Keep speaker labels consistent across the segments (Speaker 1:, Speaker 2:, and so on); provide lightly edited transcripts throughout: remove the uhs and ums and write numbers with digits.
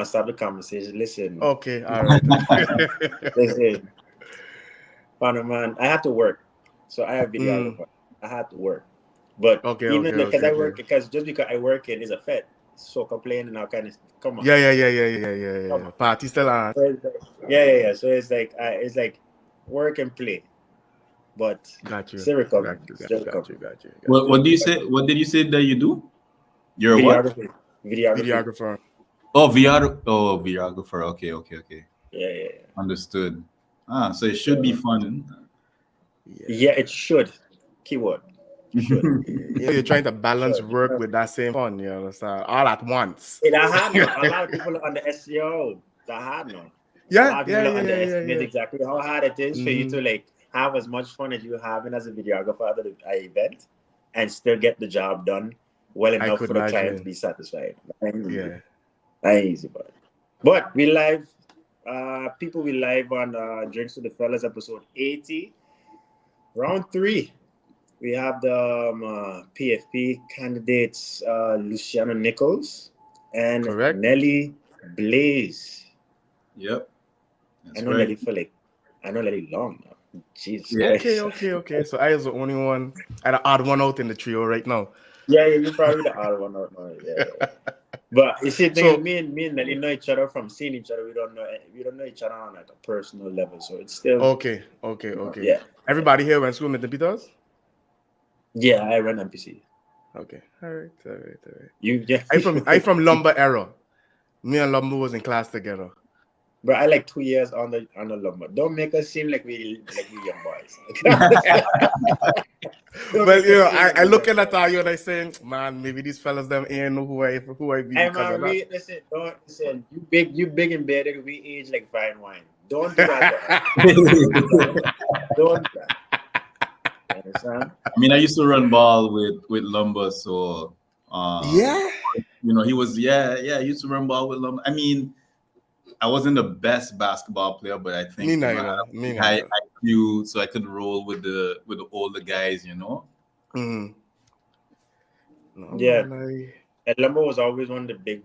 Speaker 1: stop the conversation. Listen,
Speaker 2: Okay, all right.
Speaker 1: listen, partner man, I had to work, so I have
Speaker 2: Mm.
Speaker 1: videographer. I had to work, but
Speaker 2: Okay,
Speaker 1: even
Speaker 2: okay,
Speaker 1: because
Speaker 2: okay,
Speaker 1: I
Speaker 2: okay.
Speaker 1: work, because just because I work in is a fed, so complaining now kind of come on,
Speaker 2: Yeah.
Speaker 1: come on.
Speaker 2: Party still on.
Speaker 1: So it's like, yeah. So it's like work and play, but
Speaker 2: Got you.
Speaker 1: still recovering,
Speaker 2: Got you. Got,
Speaker 1: still
Speaker 2: got you.
Speaker 1: recovering.
Speaker 2: Got you. Got
Speaker 3: What
Speaker 2: you.
Speaker 3: what do you say? What did you say that you do? You're a what?
Speaker 1: Videography, videography.
Speaker 2: Videographer.
Speaker 3: Oh, VR. Oh, videographer. Okay.
Speaker 1: Yeah.
Speaker 3: Understood. Ah, so it should be
Speaker 1: So
Speaker 3: fun.
Speaker 1: yeah,
Speaker 2: Yeah.
Speaker 1: it should. Keyword should.
Speaker 2: You're trying to balance
Speaker 1: Should.
Speaker 2: work with that same fun, you understand? All at once.
Speaker 1: It I had no. A lot of people on the SEO. That hard no. A
Speaker 2: Yeah,
Speaker 1: lot of
Speaker 2: yeah,
Speaker 1: people
Speaker 2: yeah, yeah, yeah,
Speaker 1: underestimate
Speaker 2: yeah.
Speaker 1: exactly how hard it is for you
Speaker 2: Mm-hmm.
Speaker 1: to like have as much fun as you're having as a videographer at the event, and still get the job done well
Speaker 2: I
Speaker 1: enough
Speaker 2: could
Speaker 1: for the client to
Speaker 2: imagine.
Speaker 1: be satisfied. That ain't easy.
Speaker 2: Yeah.
Speaker 1: That ain't easy, but we live. People, we live on Drinks with the Fellas episode 80, round 3. We have the PFP candidates, Luciano Nichols and
Speaker 2: Correct?
Speaker 1: Nelly Blaze.
Speaker 3: Yep,
Speaker 1: I
Speaker 3: that's
Speaker 1: know
Speaker 3: right.
Speaker 1: Nelly for like, I know Nelly long now. Jesus
Speaker 3: Yeah.
Speaker 2: Okay,
Speaker 1: Christ.
Speaker 2: okay, okay. So I was the only one. I'd odd one out in the trio right now.
Speaker 1: Yeah, you're probably the odd one out now. Yeah. But you see, the thing is,
Speaker 2: So
Speaker 1: me and Nelly know each other from seeing each other. We don't know each other on like a personal level. So it's still,
Speaker 2: okay.
Speaker 1: yeah.
Speaker 2: Everybody here went to school with the Peters?
Speaker 1: Yeah, I run NPC.
Speaker 2: Okay. All right.
Speaker 1: You, yeah.
Speaker 2: I from Lumber era. Me and Lumber was in class together.
Speaker 1: But I like 2 years on the lumber. Don't make us seem like we young boys. Don't
Speaker 2: Well,
Speaker 1: make us seem like
Speaker 2: I
Speaker 1: we young
Speaker 2: looking at
Speaker 1: boys.
Speaker 2: you and I saying, man, maybe these fellas them ain't know who I be
Speaker 1: Hey
Speaker 2: because
Speaker 1: man,
Speaker 2: of that.
Speaker 1: listen, don't listen. You big and bearded. We age like fine wine. Don't do that to us. Don't do that. Don't do that. You understand?
Speaker 3: I mean, I used to run ball with Lumber, so um,
Speaker 2: Yeah.
Speaker 3: he was I used to run ball with Lumber. I mean, I wasn't the best basketball player, but I
Speaker 2: Me
Speaker 3: think I had
Speaker 2: neither.
Speaker 3: a
Speaker 2: Me
Speaker 3: pretty high
Speaker 2: neither.
Speaker 3: IQ, so I could roll with the older guys.
Speaker 2: Mm. No
Speaker 1: Yeah.
Speaker 2: man,
Speaker 1: And Lumber was always one of the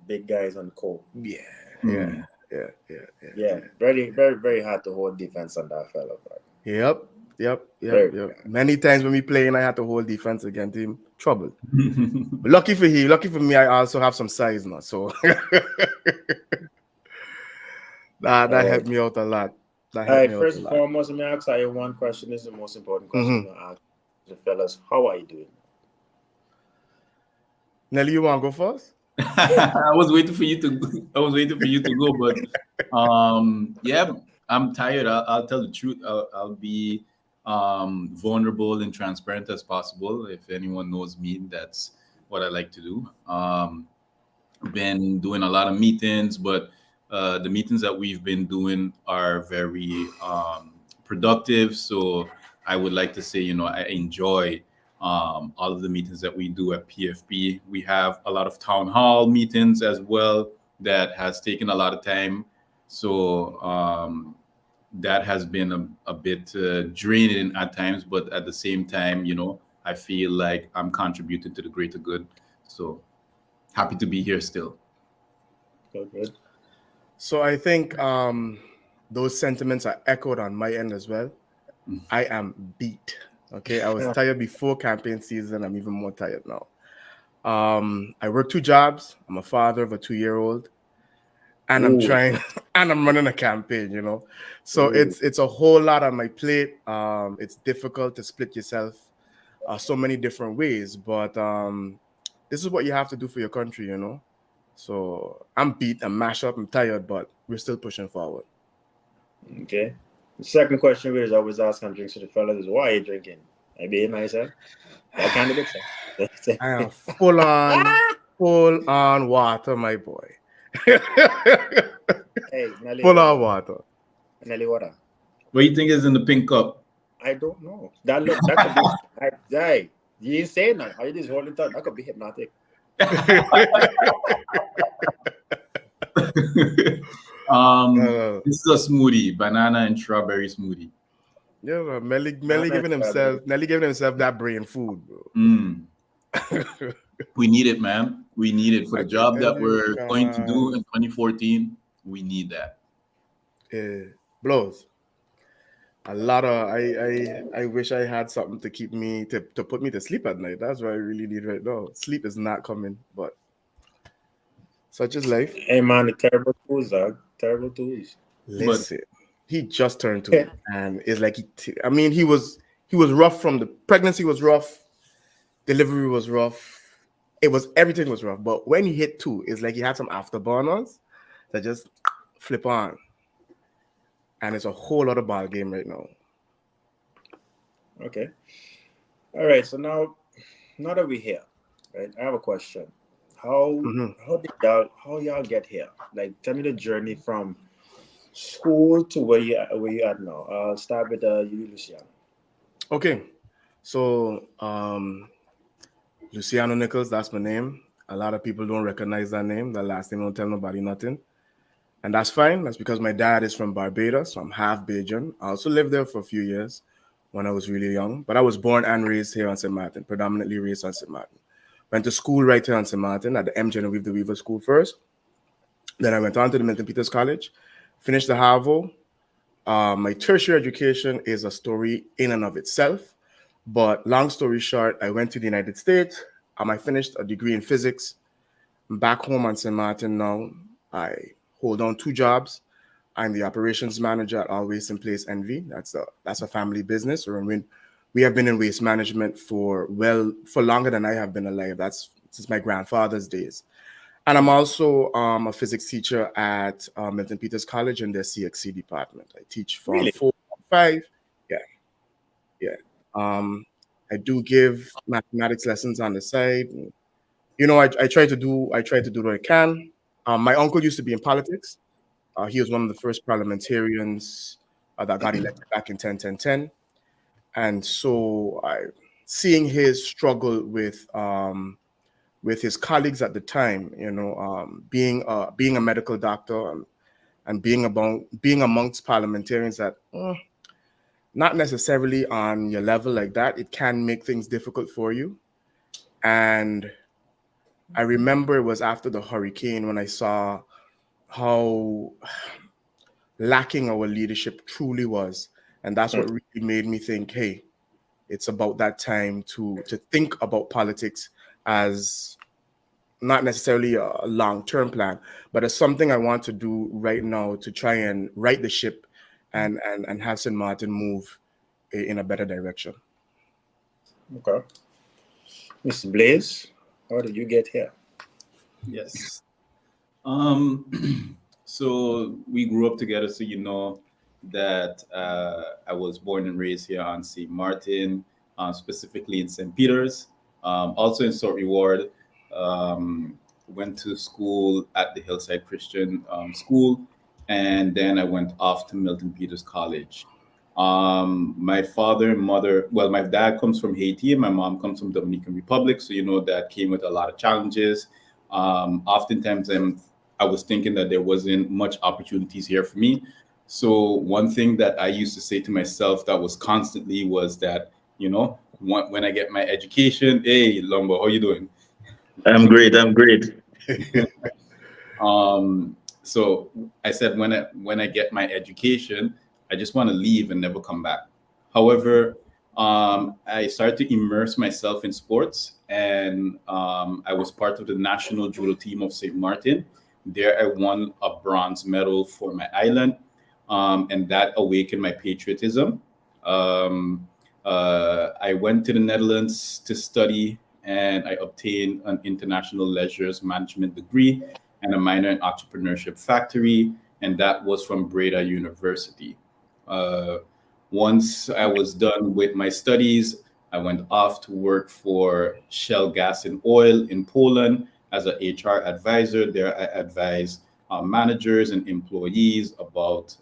Speaker 1: big guys on the court.
Speaker 2: yeah, yeah,
Speaker 3: Hmm.
Speaker 2: yeah, yeah, yeah,
Speaker 1: Yeah, very, very, very hard to hold defense on that fella, bro.
Speaker 2: Yep, yep, yep,
Speaker 1: Very,
Speaker 2: yep.
Speaker 1: very hard.
Speaker 2: Many times when we play and I had to hold defense against him, trouble. But lucky for me, I also have some size now, so that
Speaker 1: All right.
Speaker 2: helped me out a lot. That
Speaker 1: All
Speaker 2: helped
Speaker 1: right.
Speaker 2: me out
Speaker 1: First
Speaker 2: a
Speaker 1: and
Speaker 2: lot.
Speaker 1: foremost, let me ask you one question. This is the most important question I'm
Speaker 2: Mm-hmm.
Speaker 1: gonna ask the fellas. How are you doing?
Speaker 2: Nelly, you want to go first?
Speaker 3: I was waiting for you to. I was waiting for you to go, but yeah, I'm tired. I'll tell the truth. I'll be vulnerable and transparent as possible. If anyone knows me, that's what I like to do. Been doing a lot of meetings, but the meetings that we've been doing are very productive. So I would like to say, I enjoy all of the meetings that we do at PFP. We have a lot of town hall meetings as well that has taken a lot of time. So that has been a bit draining at times, but at the same time, I feel like I'm contributing to the greater good. So happy to be here still.
Speaker 1: Good.
Speaker 2: So I think those sentiments are echoed on my end as well. I am beat. Okay, I was tired before campaign season. I'm even more tired now. I work 2 jobs. I'm a father of a 2-year-old, and I'm
Speaker 1: Ooh,
Speaker 2: trying and I'm running a campaign. So
Speaker 1: ooh.
Speaker 2: it's a whole lot on my plate. It's difficult to split yourself so many different ways, but this is what you have to do for your country. So I'm beat, I'm mashed up, I'm tired, but we're still pushing forward.
Speaker 1: Okay. The second question we always ask on drinks to the fellas is why are you drinking? I be myself. That candidate, sir.
Speaker 2: I am full on water, my boy.
Speaker 1: Hey, Nelly,
Speaker 2: Full
Speaker 1: what
Speaker 2: on
Speaker 1: up?
Speaker 2: water.
Speaker 1: Nelly, what up?
Speaker 3: What do you think is in the pink cup?
Speaker 1: I don't know. That could be. Hey, you ain't saying that. Are you just holding thought? That could be hypnotic.
Speaker 2: Uh,
Speaker 3: This is a smoothie, banana and strawberry smoothie.
Speaker 2: yeah, bro. Melly
Speaker 1: Banana and
Speaker 2: giving
Speaker 1: strawberry.
Speaker 2: himself Nelly giving himself that brain food, bro.
Speaker 3: Mm, we need it, man. We need it for
Speaker 2: I
Speaker 3: the
Speaker 2: can
Speaker 3: job
Speaker 2: tell
Speaker 3: that
Speaker 2: you,
Speaker 3: we're going to do in 2014. We need that.
Speaker 2: blows. A lot of I wish I had something to keep me to put me to sleep at night. That's what I really need right now. Sleep is not coming, but such is life.
Speaker 1: Hey man, the terrible tools, dog. Terrible tools.
Speaker 3: But
Speaker 2: Listen, he just turned 2, and it's like I mean, he was rough from the pregnancy was rough, delivery was rough, it was everything was rough. But when he hit 2, it's like he had some afterburners that just flip on, and it's a whole lot of ball game right now.
Speaker 1: Okay. All right. So now that we're here, right? I have a question. How
Speaker 2: Mhm.
Speaker 1: how y'all get here? Like, tell me the journey from school to where you at now. I'll start with you, Luciano.
Speaker 2: Okay, so Luciano Nichols, that's my name. A lot of people don't recognize that name. The last name don't tell nobody nothing. And that's fine. That's because my dad is from Barbados, so I'm half Bajan. I also lived there for a few years when I was really young. But I was born and raised here on St. Martin, predominantly raised on St. Martin. Went to school right here on St. Martin at the M. Genevieve de Weaver School first. Then I went on to the Milton Peters College, finished the Harvard. My tertiary education is a story in and of itself. But long story short, I went to the United States. I finished a degree in physics. I'm back home on St. Martin now. I hold on 2 jobs. I'm the operations manager at All Waste in Place NV. That's a family business. We have been in waste management for longer than I have been alive. That's since my grandfather's days. And I'm also a physics teacher at Milton Peters College in their CXC department. I teach Form
Speaker 1: Really?
Speaker 2: 4, Form 5. Yeah, yeah. Um, I do give mathematics lessons on the side. I try to do what I can. My uncle used to be in politics. He was one of the first parliamentarians that got elected back in 10, 10, 10. And so seeing his struggle with his colleagues at the time, being a medical doctor, and being amongst parliamentarians that not necessarily on your level like that, it can make things difficult for you. And I remember it was after the hurricane when I saw how lacking our leadership truly was. And that's what really made me think, hey, it's about that time to think about politics as not necessarily a long-term plan, but as something I want to do right now to try and right the ship and have St. Martin move in a better direction.
Speaker 1: Okay. Mr. Blaze, how did you get here?
Speaker 3: yes. So we grew up together. So you know that I was born and raised here on St. Martin, specifically in St. Peter's, also in Sort Reward. Went to school at the Hillside Christian School, and then I went off to Milton Peters College. My father and mother, well, my dad comes from Haiti and my mom comes from Dominican Republic. So you know that came with a lot of challenges. Oftentimes I was thinking that there wasn't much opportunities here for me. So one thing that I used to say to myself that was constantly was that, when I get my education, hey, Lumbo, how you doing?
Speaker 4: I'm great. I'm great.
Speaker 3: So I said when I get my education, I just want to leave and never come back. However, I started to immerse myself in sports, and I was part of the national judo team of St. Martin. There, I won a bronze medal for my island, and that awakened my patriotism. Um, I went to the Netherlands to study, and I obtained an international leisures management degree and a minor in entrepreneurship factory, and that was from Breda University. Uh, Once I was done with my studies, I went off to work for Shell Gas and Oil in Poland as an HR advisor. There, I advise managers and employees about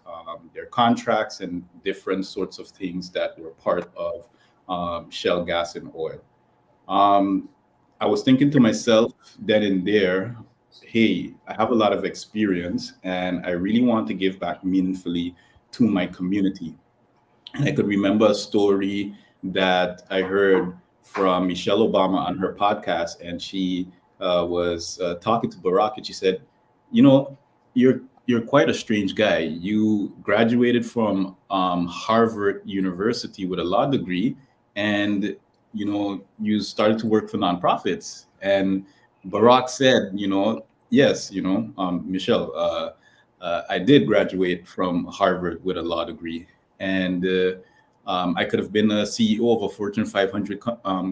Speaker 3: their contracts and different sorts of things that were part of Shell Gas and Oil. Um, I was thinking to myself then and there, hey, I have a lot of experience and I really want to give back meaningfully to my community. And I could remember a story that I heard from Michelle Obama on her podcast, and she was talking to Barack, and she said, "You know, you're quite a strange guy. You graduated from Harvard University with a law degree, and you started to work for nonprofits." And Barack said, "Yes, Michelle, I did graduate from Harvard with a law degree, and I could have been a CEO of a Fortune 500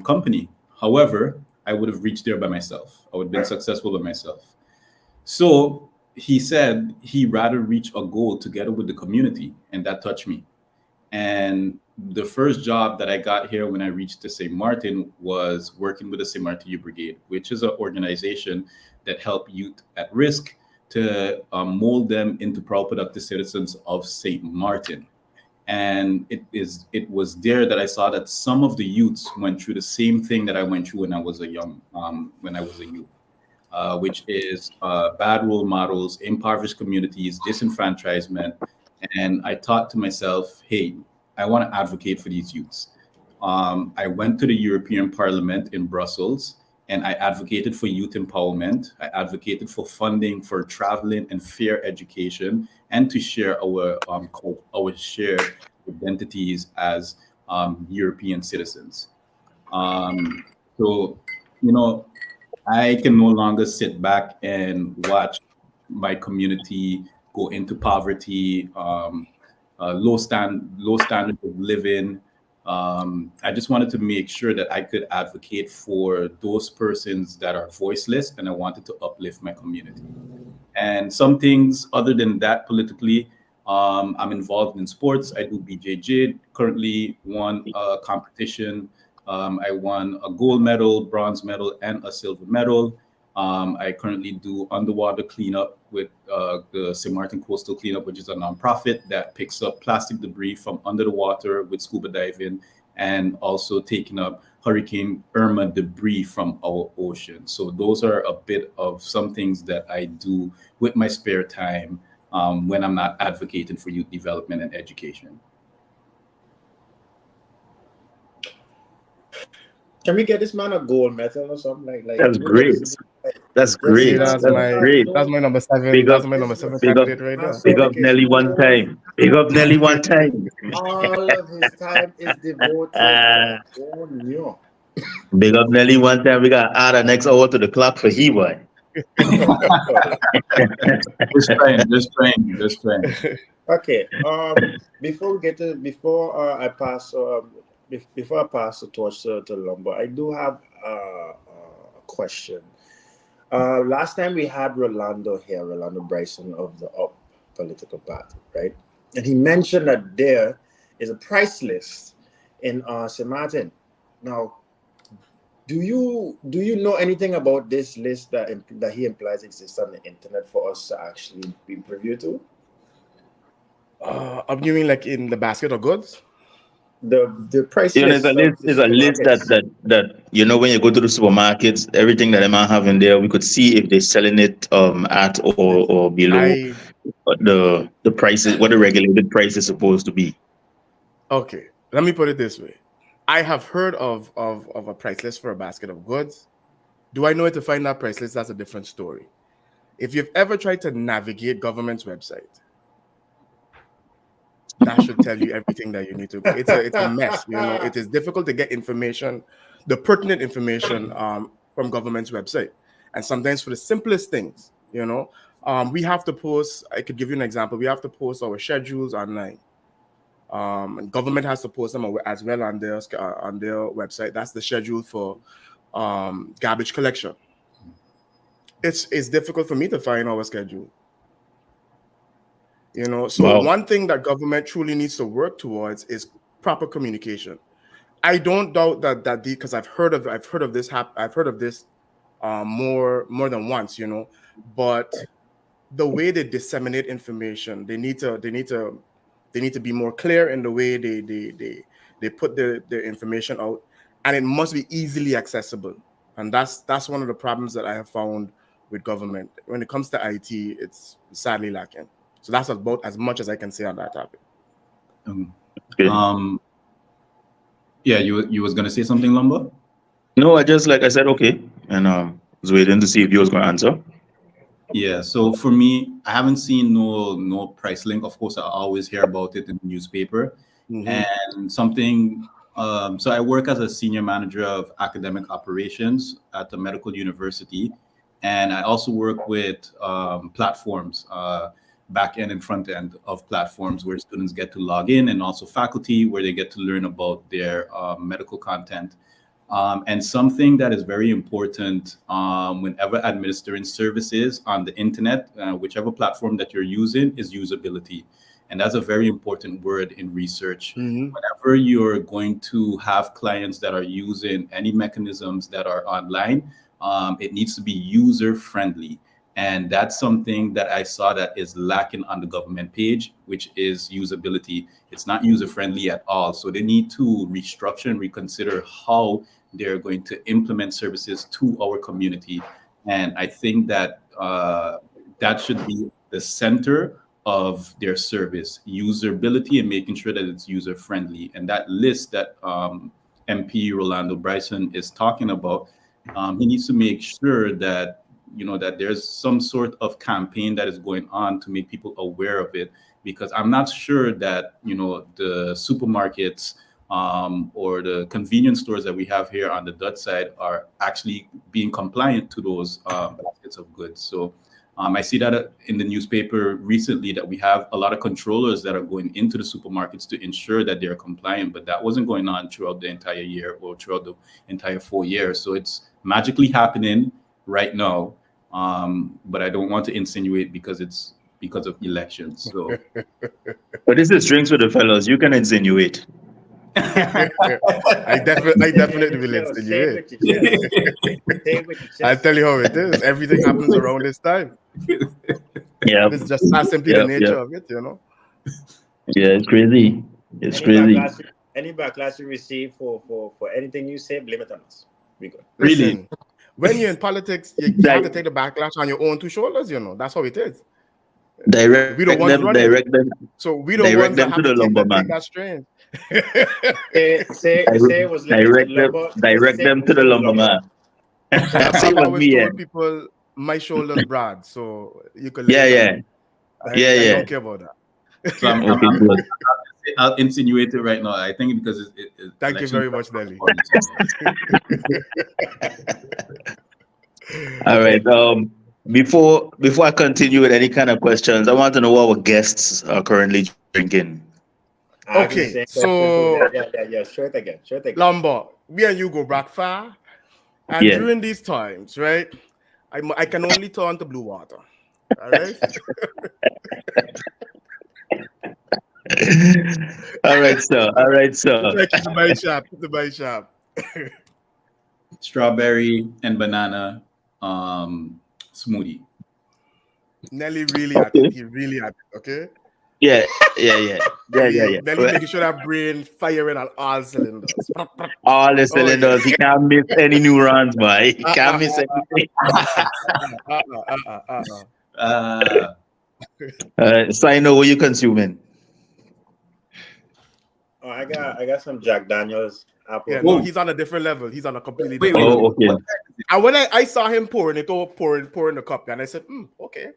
Speaker 3: company. However, I would have reached there by myself. I would have been successful by myself." So he said he rather reach a goal together with the community, and that touched me. And the first job that I got here when I reached the St. Martin was working with the St. Martin Youth Brigade, which is an organization that help youth at risk to mold them into proud, productive citizens of St. Martin. And it was there that I saw that some of the youths went through the same thing that I went through when I was a youth, which is bad role models, impoverished communities, disenfranchisement. And I thought to myself, hey, I want to advocate for these youths. I went to the European Parliament in Brussels, and I advocated for youth empowerment. I advocated for funding for traveling and fair education, and to share our shared identities as European citizens. So, I can no longer sit back and watch my community go into poverty, low standard of living. I just wanted to make sure that I could advocate for those persons that are voiceless, and I wanted to uplift my community. And some things other than that politically, I'm involved in sports. I do BJJ. Currently won a competition. I won a gold medal, bronze medal, and a silver medal. I currently do underwater cleanup with the St. Martin Coastal Cleanup, which is a nonprofit that picks up plastic debris from under the water with scuba diving, and also taking up Hurricane Irma debris from our ocean. So those are a bit of some things that I do with my spare time when I'm not advocating for youth development and education.
Speaker 1: Can we get this man a gold medal or something like?
Speaker 4: That's great. That's great.
Speaker 2: That's
Speaker 4: great.
Speaker 2: my number 7.
Speaker 4: Big up,
Speaker 2: That's my number 7
Speaker 4: big up,
Speaker 2: candidate right there.
Speaker 4: big up Nelly one time. Big up Nelly one time.
Speaker 1: All of his time is devoted to you.
Speaker 4: Big up Nelly one time. We got to add an next hour to the clock for he boy.
Speaker 3: Just trying.
Speaker 1: Okay. Before I pass the torch to Lumber, I do have a question. Last time we had Rolando Bryson of the Up political party, right? And he mentioned that there is a price list in St. Martin. Now, do you know anything about this list that he implies exists on the internet for us to actually be privy to?
Speaker 2: You mean like in the basket of goods?
Speaker 1: The price
Speaker 4: list is a list that when you go to the supermarkets, everything that they might have in there, we could see if they're selling it at or below the prices, what the regulated price is supposed to be.
Speaker 2: Okay, let me put it this way. I have heard of a price list for a basket of goods. Do I know where to find that price list? That's a different story. If you've ever tried to navigate government's website, that should tell you everything that you need to go. It's a mess. It is difficult to get information, the pertinent information from government's website. And sometimes for the simplest things, we have to post. I could give you an example. We have to post our schedules online. And government has to post them as well on their website. That's the schedule for garbage collection. It's difficult for me to find our schedule. So wow. One thing that government truly needs to work towards is proper communication. I don't doubt that because I've heard of this more than once, but the way they disseminate information, they need to be more clear in the way they put their information out, and it must be easily accessible. And that's one of the problems that I have found with government. When it comes to IT, it's sadly lacking. So that's about as much as I can say on that topic.
Speaker 3: Okay. Yeah, you was gonna say something, Lumber?
Speaker 4: No, I just like I said, okay, and was waiting to see if you was going to answer.
Speaker 3: Yeah, so for me, I haven't seen no price link. Of course, I always hear about it in the newspaper. And something. So I work as a senior manager of academic operations at the medical university, and I also work with platforms, back end and front end of platforms where students get to log in, and also faculty where they get to learn about their medical content. And something that is very important whenever administering services on the internet, whichever platform that you're using, is usability. And that's a very important word in research. Whenever you're going to have clients that are using any mechanisms that are online, it needs to be user friendly. And that's something that I saw that is lacking on the government page, which is usability. It's not user friendly at all. So they need to restructure and reconsider how they're going to implement services to our community. And I think that that should be the center of their service, usability, and making sure that it's user friendly. And that list that MP Rolando Bryson is talking about, he needs to make sure that that there's some sort of campaign that is going on to make people aware of it, because I'm not sure that the supermarkets or the convenience stores that we have here on the Dutch side are actually being compliant to those baskets of goods. So I see that in the newspaper recently, that we have a lot of controllers that are going into the supermarkets to ensure that they're compliant, but that wasn't going on throughout the entire year or throughout the entire 4 years. So it's magically happening right now. But I don't want to insinuate because it's because of elections. So,
Speaker 4: but this is drinks with the fellows. You can insinuate.
Speaker 2: I definitely will insinuate. I'll tell you how it is. Everything happens around this time.
Speaker 4: Yeah,
Speaker 2: it's just not simply the nature of it,
Speaker 4: Yeah, it's crazy. It's crazy.
Speaker 1: Any backlash you receive for anything you say, blame it on us. We good.
Speaker 2: Listen, when you're in politics, you have to take the backlash on your own two shoulders. That's how it is.
Speaker 4: Direct them.
Speaker 2: So we don't want
Speaker 4: them
Speaker 2: to have
Speaker 4: to the lumberman.
Speaker 2: That strain.
Speaker 1: say it was
Speaker 4: direct them to the lumberman.
Speaker 2: I always told people my shoulders broad, so you can.
Speaker 4: Yeah.
Speaker 2: I don't care about that.
Speaker 3: So I'll insinuate it right now. I think because
Speaker 2: thank you very much, Nelly.
Speaker 4: All right. Before I continue with any kind of questions, I want to know what our guests are currently drinking.
Speaker 2: Okay, so
Speaker 1: yeah, straight again.
Speaker 2: Lumber, me and you go back far, and during these times, right, I can only turn to blue water. All right.
Speaker 4: All right, sir.
Speaker 2: The buy shop.
Speaker 3: Strawberry and banana smoothie.
Speaker 2: Nelly really at it. He really at it. Okay.
Speaker 4: Yeah.
Speaker 2: Nelly making sure that brain firing on all cylinders.
Speaker 4: All the cylinders. He can't miss any neurons, boy. He can't miss anything. So I know what you're consuming.
Speaker 1: Oh, I got some Jack Daniels apple.
Speaker 2: Yeah, no, he's on a different level. He's on a completely different
Speaker 4: level.
Speaker 2: Okay.
Speaker 4: And
Speaker 2: when I saw him pouring the cup, and I said, okay.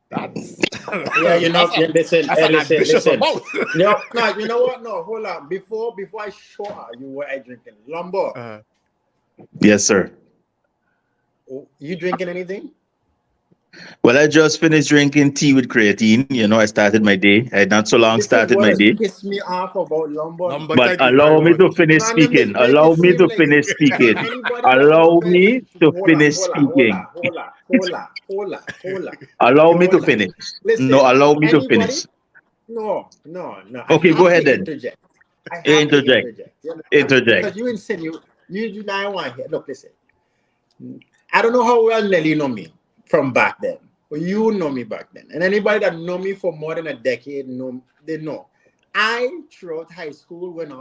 Speaker 2: That's
Speaker 1: listen. No, you know what? No, hold on. Before I show you what I drinking. Lumber.
Speaker 4: Yes, sir.
Speaker 1: Oh, you drinking anything?
Speaker 4: Well, I just finished drinking tea with creatine. I started my day. I had not so long started my day.
Speaker 1: Piss me off about lumber.
Speaker 4: But allow me to finish speaking. Allow me to finish speaking. Allow me to finish speaking.
Speaker 1: Hold on.
Speaker 4: Allow me to finish. No, allow me to finish.
Speaker 1: No.
Speaker 4: Okay, go ahead then.
Speaker 1: Interject.
Speaker 4: Interject.
Speaker 1: Because you insinuate. You now want to hear. Look, listen. I don't know how well Nelly know me from back then. But you know me back then. And anybody that know me for more than a decade, they know. I, throughout high school, when I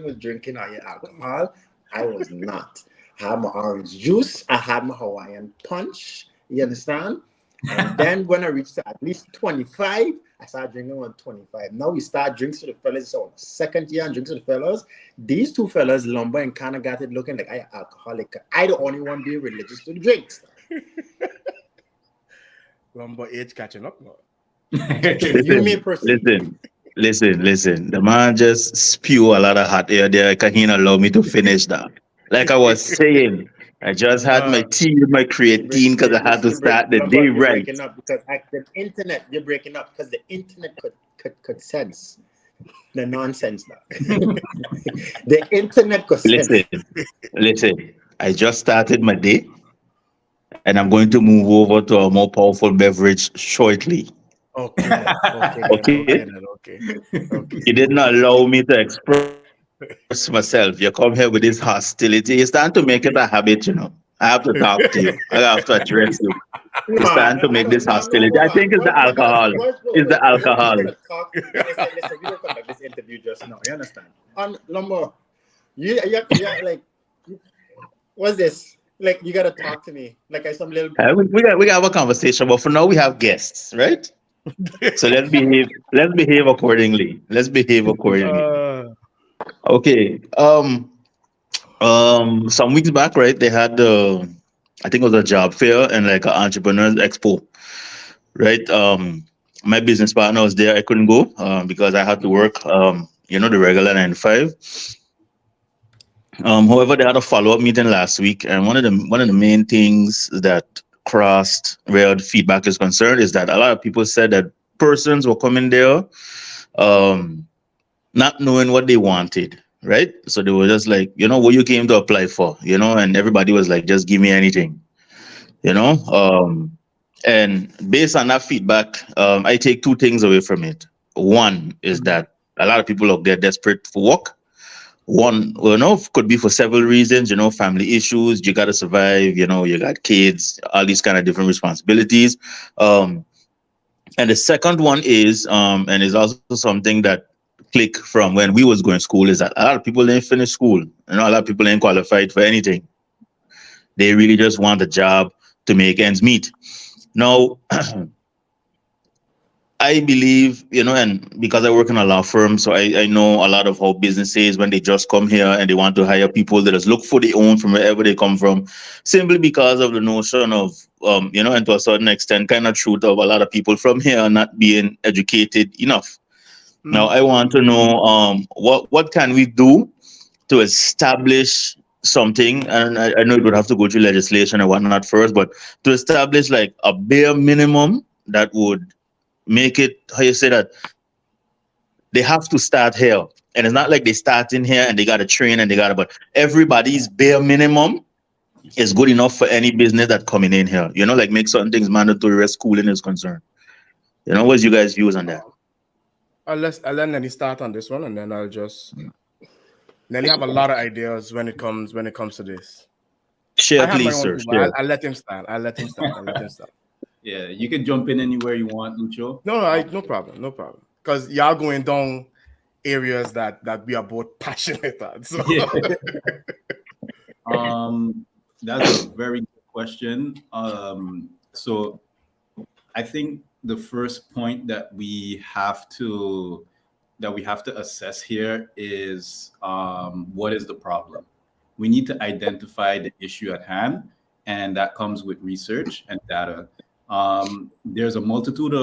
Speaker 1: was drinking alcohol, I was not. I had my orange juice. I had my Hawaiian punch. You understand? And then when I reached at least 25, I started drinking on 25. Now we start drinks for the fellas. So second year and drinks for the fellas. These two fellas, Lumber and kind of got it looking like I alcoholic. I the only one being religious to the drinks.
Speaker 2: Lumber age catching up now.
Speaker 1: You may proceed.
Speaker 4: Listen. The man just spew a lot of hot air there. Can he not allow me to finish that? Like I was saying, I just had my tea with my creatine because I had to start the day
Speaker 1: you're
Speaker 4: right.
Speaker 1: breaking up because the internet, you're breaking up because the internet could sense the nonsense now. The internet could sense.
Speaker 4: Listen. I just started my day, and I'm going to move over to a more powerful beverage shortly.
Speaker 2: Okay.
Speaker 4: You did not allow me to express myself. You come here with this hostility. It's time to make it a habit, you know. I have to talk to you. I have to address you. It's time to make this hostility. I think it's the alcohol. It's the alcohol.
Speaker 1: Listen, we don't conduct this interview just now. You understand? On Lumber, you like, what's this? Like, you gotta talk to me. Like I some little.
Speaker 4: We got a conversation, but for now we have guests, right? So let's behave. Let's behave accordingly. Okay. Some weeks back, right? They had I think it was a job fair and like an entrepreneurs expo, right? My business partner was there. I couldn't go because I had to work. The regular 9 to 5. However, they had a follow-up meeting last week, and one of the main things that crossed where the feedback is concerned is that a lot of people said that persons were coming there not knowing what they wanted, right? So they were just like, what you came to apply for, and everybody was like, just give me anything, and based on that feedback, I take 2 things away from it. One is that a lot of people out there desperate for work. One, could be for several reasons, family issues, you got to survive, you got kids, all these kind of different responsibilities. And the second one is, and is also something that click from when we was going to school, is that a lot of people didn't finish school. A lot of people ain't qualified for anything. They really just want a job to make ends meet. Now, I believe, and because I work in a law firm, so I know a lot of how business is when they just come here and they want to hire people that just look for their own from wherever they come from, simply because of the notion of, and to a certain extent, kind of truth of a lot of people from here not being educated enough. Now, I want to know what can we do to establish something, and I know it would have to go through legislation and whatnot first, but to establish like a bare minimum that would make it, how you say that, they have to start here. And it's not like they start in here and they got to train and but everybody's bare minimum is good enough for any business that coming in here. Like make certain things mandatory where schooling is concerned. What's you guys' views on that?
Speaker 2: I'll let Nelly start on this one, and then I'll just. Nelly have a lot of ideas when it comes to this.
Speaker 4: Share, please, sir.
Speaker 2: I'll let him start.
Speaker 3: Yeah, you can jump in anywhere you want, Lucho.
Speaker 2: No problem. Because y'all going down areas that we are both passionate at. So.
Speaker 3: Yeah. That's a very good question. So I think the first point that we have to assess here is what is the problem? We need to identify the issue at hand, and that comes with research and data. There's a multitude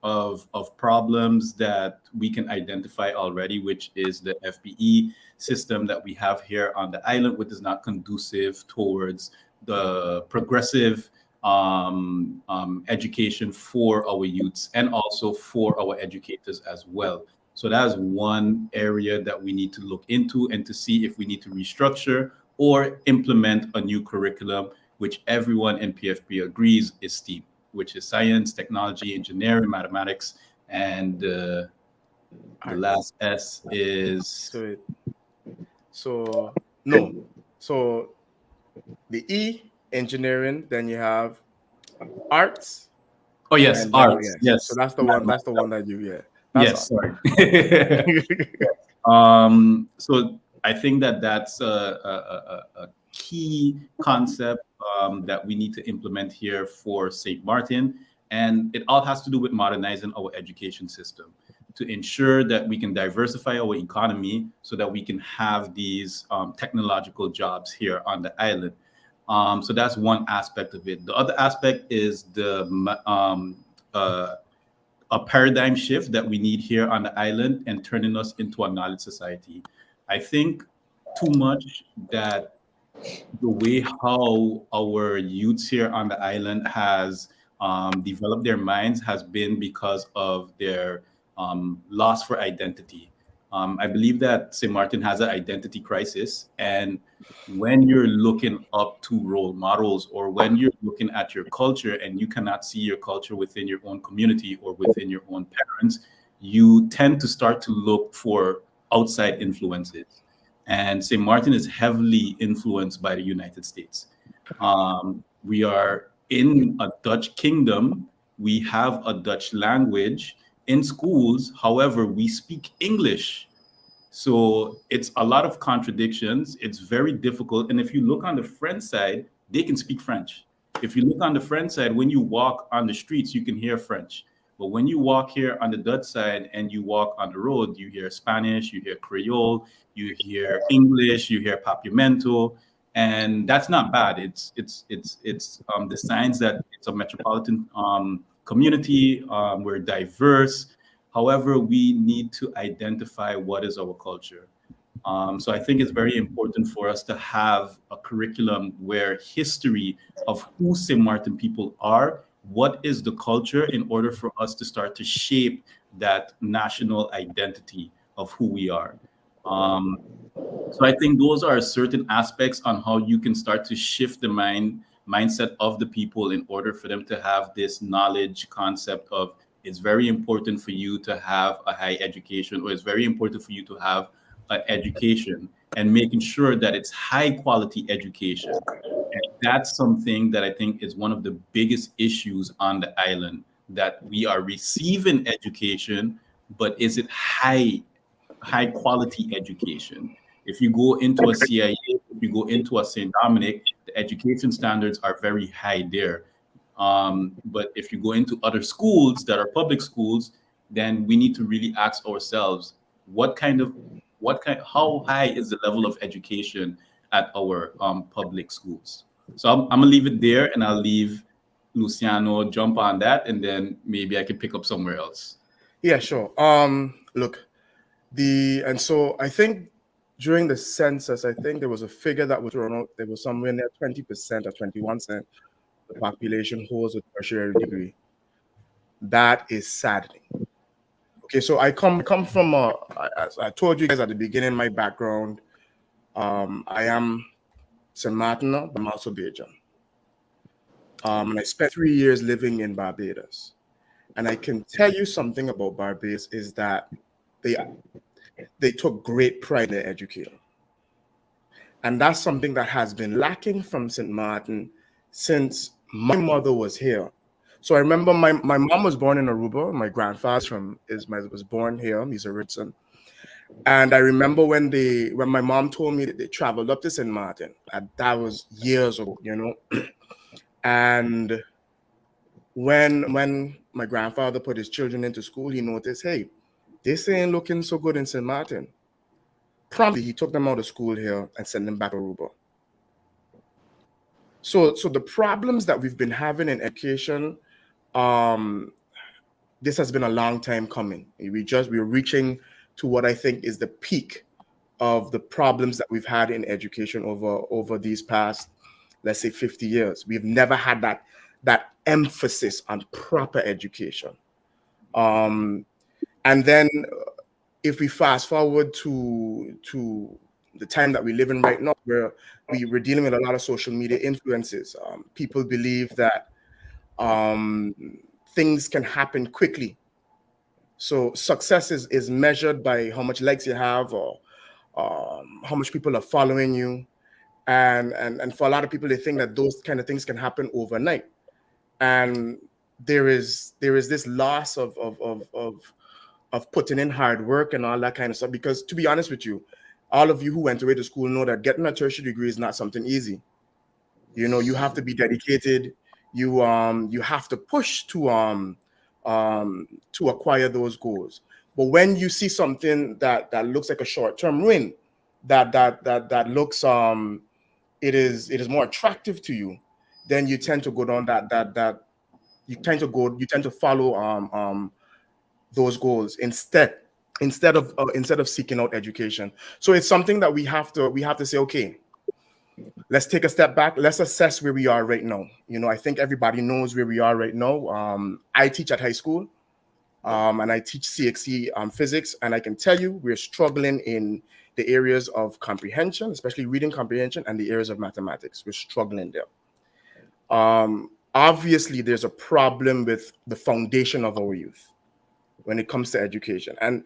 Speaker 3: of problems that we can identify already, which is the FBE system that we have here on the island, which is not conducive towards the progressive education for our youths and also for our educators as well. So that's one area that we need to look into and to see if we need to restructure or implement a new curriculum, which everyone in PFP agrees is STEAM, which is science, technology, engineering, mathematics, and the last S is...
Speaker 2: So the E, engineering, then you have arts.
Speaker 3: Oh, yes, arts. Yes.
Speaker 2: So that's the one that you,
Speaker 3: Yes, sorry. So I think that's a key concept that we need to implement here for St. Martin. And it all has to do with modernizing our education system to ensure that we can diversify our economy so that we can have these technological jobs here on the island. So that's one aspect of it. The other aspect is a paradigm shift that we need here on the island and turning us into a knowledge society. I think too much that the way how our youths here on the island has developed their minds has been because of their loss for identity. I believe that St. Martin has an identity crisis, and when you're looking up to role models or when you're looking at your culture and you cannot see your culture within your own community or within your own parents, you tend to start to look for outside influences. And St. Martin is heavily influenced by the United States. We are in a Dutch kingdom. We have a Dutch language in schools. However, we speak English. So it's a lot of contradictions. It's very difficult. And if you look on the French side, they can speak French. If you look on the French side, when you walk on the streets, you can hear French. But when you walk here on the Dutch side and you walk on the road, you hear Spanish, you hear Creole, you hear English, you hear Papiamento, and that's not bad. It's the signs that it's a metropolitan community. We're diverse. However, we need to identify what is our culture. So I think it's very important for us to have a curriculum where history of who St. Martin people are, what is the culture, in order for us to start to shape that national identity of who we are. So I think those are certain aspects on how you can start to shift the mindset of the people in order for them to have this knowledge concept of it's very important for you to have a high education, or it's very important for you to have an education, and making sure that it's high quality education. And that's something that I think is one of the biggest issues on the island, that we are receiving education, but is it high quality education? If you go into a CIA, if you go into a St. Dominic, the education standards are very high there. But if you go into other schools that are public schools, then we need to really ask ourselves, how high is the level of education at our public schools? So I'm gonna leave it there, and I'll leave Luciano jump on that, and then maybe I can pick up somewhere else.
Speaker 2: Yeah, sure. Look, so I think during the census, I think there was a figure that was thrown out. There was somewhere near 20% or 21% the population holds a tertiary degree. That is saddening. Okay, so I come from as I told you guys at the beginning, my background. I am St. Martin, but I'm also Bajan. And I spent 3 years living in Barbados. And I can tell you something about Barbados is that they took great pride in their education. And that's something that has been lacking from St. Martin since my mother was here. So I remember my mom was born in Aruba. My grandfather was born here. He's a Ritson. And I remember when my mom told me that they traveled up to St. Martin. That was years ago, you know. And when my grandfather put his children into school, he noticed, hey, this ain't looking so good in St. Martin. Promptly, he took them out of school here and sent them back to Aruba. So the problems that we've been having in education, this has been a long time coming. We're reaching to what I think is the peak of the problems that we've had in education over these past, let's say, 50 years. We've never had that emphasis on proper education. And then if we fast forward to the time that we live in right now, where we're dealing with a lot of social media influences, people believe that things can happen quickly. So success is measured by how much likes you have, or how much people are following you. And for a lot of people, they think that those kind of things can happen overnight. And there is this loss of putting in hard work and all that kind of stuff. Because to be honest with you, all of you who went away to school know that getting a tertiary degree is not something easy. You know, you have to be dedicated. you have to push to acquire those goals. But when you see something that looks like a short-term win, that looks it is more attractive to you, then you tend to go down you tend to follow those goals instead of seeking out education. So it's something that we have to say, okay, let's take a step back. Let's assess where we are right now. I think everybody knows where we are right now. I teach at high school, and I teach CXC physics, and I can tell you we're struggling in the areas of comprehension, especially reading comprehension, and the areas of mathematics. We're struggling there. Obviously, there's a problem with the foundation of our youth when it comes to education, and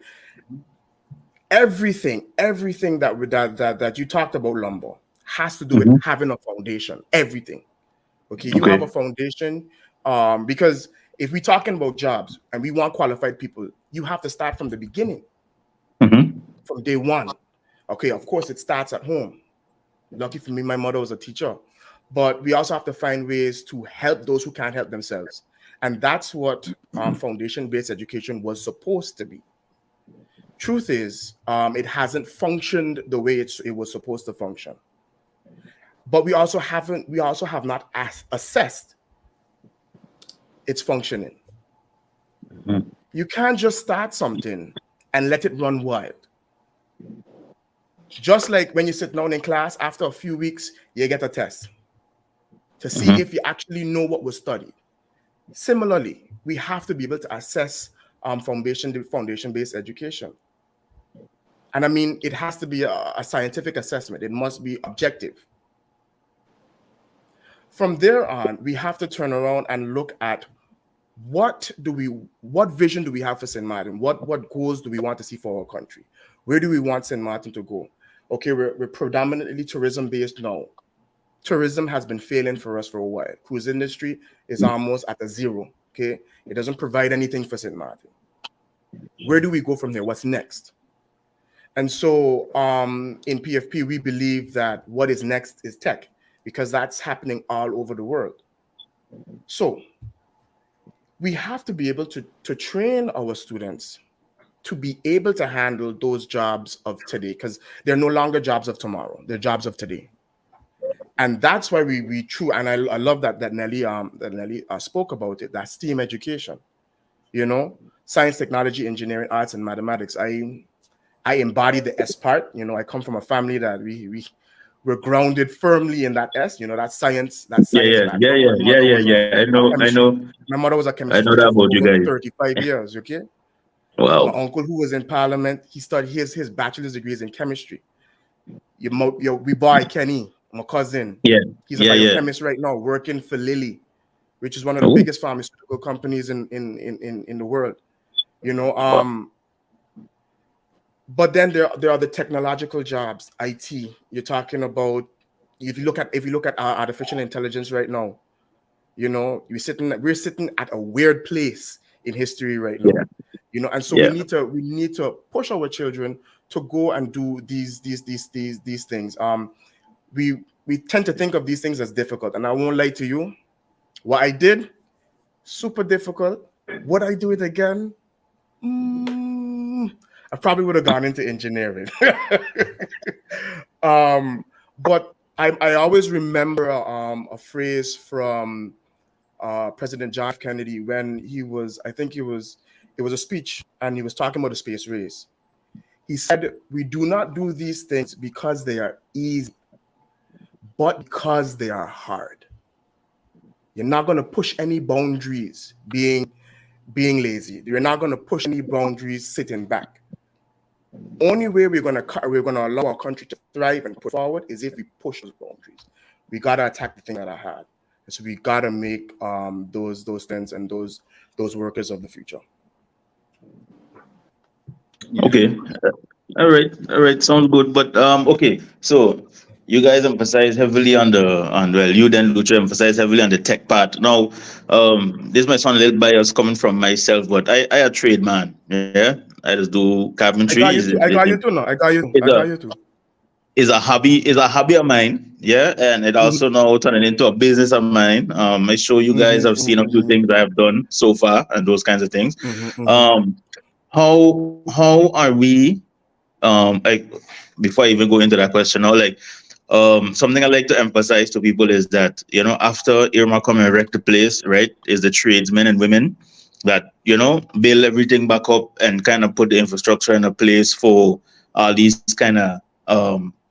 Speaker 2: everything that you talked about, Lumbo, has to do with having a foundation. Everything. Okay, you have a foundation, because if we're talking about jobs and we want qualified people, you have to start from the beginning, from day one. Okay, of course, it starts at home. Lucky for me, my mother was a teacher. But we also have to find ways to help those who can't help themselves. And that's what foundation-based education was supposed to be. Truth is, it hasn't functioned the way it was supposed to function. But we also have not assessed its functioning. You can't just start something and let it run wild. Just like when you sit down in class, after a few weeks, you get a test to see if you actually know what was studied. Similarly, we have to be able to assess foundation-based education. And I mean, it has to be a scientific assessment. It must be objective. From there on, we have to turn around and look at what vision do we have for St. Martin? What goals do we want to see for our country? Where do we want St. Martin to go? Okay, we're predominantly tourism-based now. Tourism has been failing for us for a while. Cruise industry is almost at a zero. Okay, it doesn't provide anything for St. Martin. Where do we go from there? What's next? And so in PFP, we believe that what is next is tech, because that's happening all over the world. So we have to be able to train our students to be able to handle those jobs of today, because they're no longer jobs of tomorrow. They're jobs of today. And that's why we and I love that Nelly spoke about it, that STEAM education, science, technology, engineering, arts, and mathematics. I embody the S part. I come from a family that we're grounded firmly in that S, that science.
Speaker 4: Yeah. I know.
Speaker 2: My mother was a chemistry
Speaker 4: teacher
Speaker 2: for
Speaker 4: about you guys.
Speaker 2: 35 years, okay?
Speaker 4: Wow.
Speaker 2: My uncle, who was in parliament, he studied his bachelor's degrees in chemistry. We boy Kenny, my cousin.
Speaker 4: Yeah.
Speaker 2: He's a biochemist right now, working for Lilly, which is one of the biggest pharmaceutical companies in the world. But then there are the technological jobs, IT. You're talking about, if you look at our artificial intelligence right now, we're sitting at a weird place in history right now. And so we need to push our children to go and do these things. We tend to think of these things as difficult, and I won't lie to you. What I did, super difficult. Would I do it again? I probably would have gone into engineering. But I always remember a phrase from President John F. Kennedy when it was a speech, and he was talking about the space race. He said, "We do not do these things because they are easy, but because they are hard." You're not going to push any boundaries being lazy. You're not going to push any boundaries sitting back. Only way we're going to allow our country to thrive and put forward is if we push those boundaries. We got to attack the thing that I had. And so we got to make those things and those workers of the future.
Speaker 4: Okay. All right. Sounds good. But okay. So you guys emphasize heavily on you then, Lucha, emphasize heavily on the tech part. Now, this might sound a little biased coming from myself, but I a trade man. Yeah, I just do carpentry.
Speaker 2: I got you too.
Speaker 4: is a hobby of mine, yeah, and it also now turned into a business of mine. I show you guys, I've seen a few things I have done so far and those kinds of things. How are we, like, before I even go into that question now, like, something I like to emphasize to people is that, you know, after Irma come and wreck the place, right, is the tradesmen and women that, you know, build everything back up and kind of put the infrastructure in a place for all these kind of,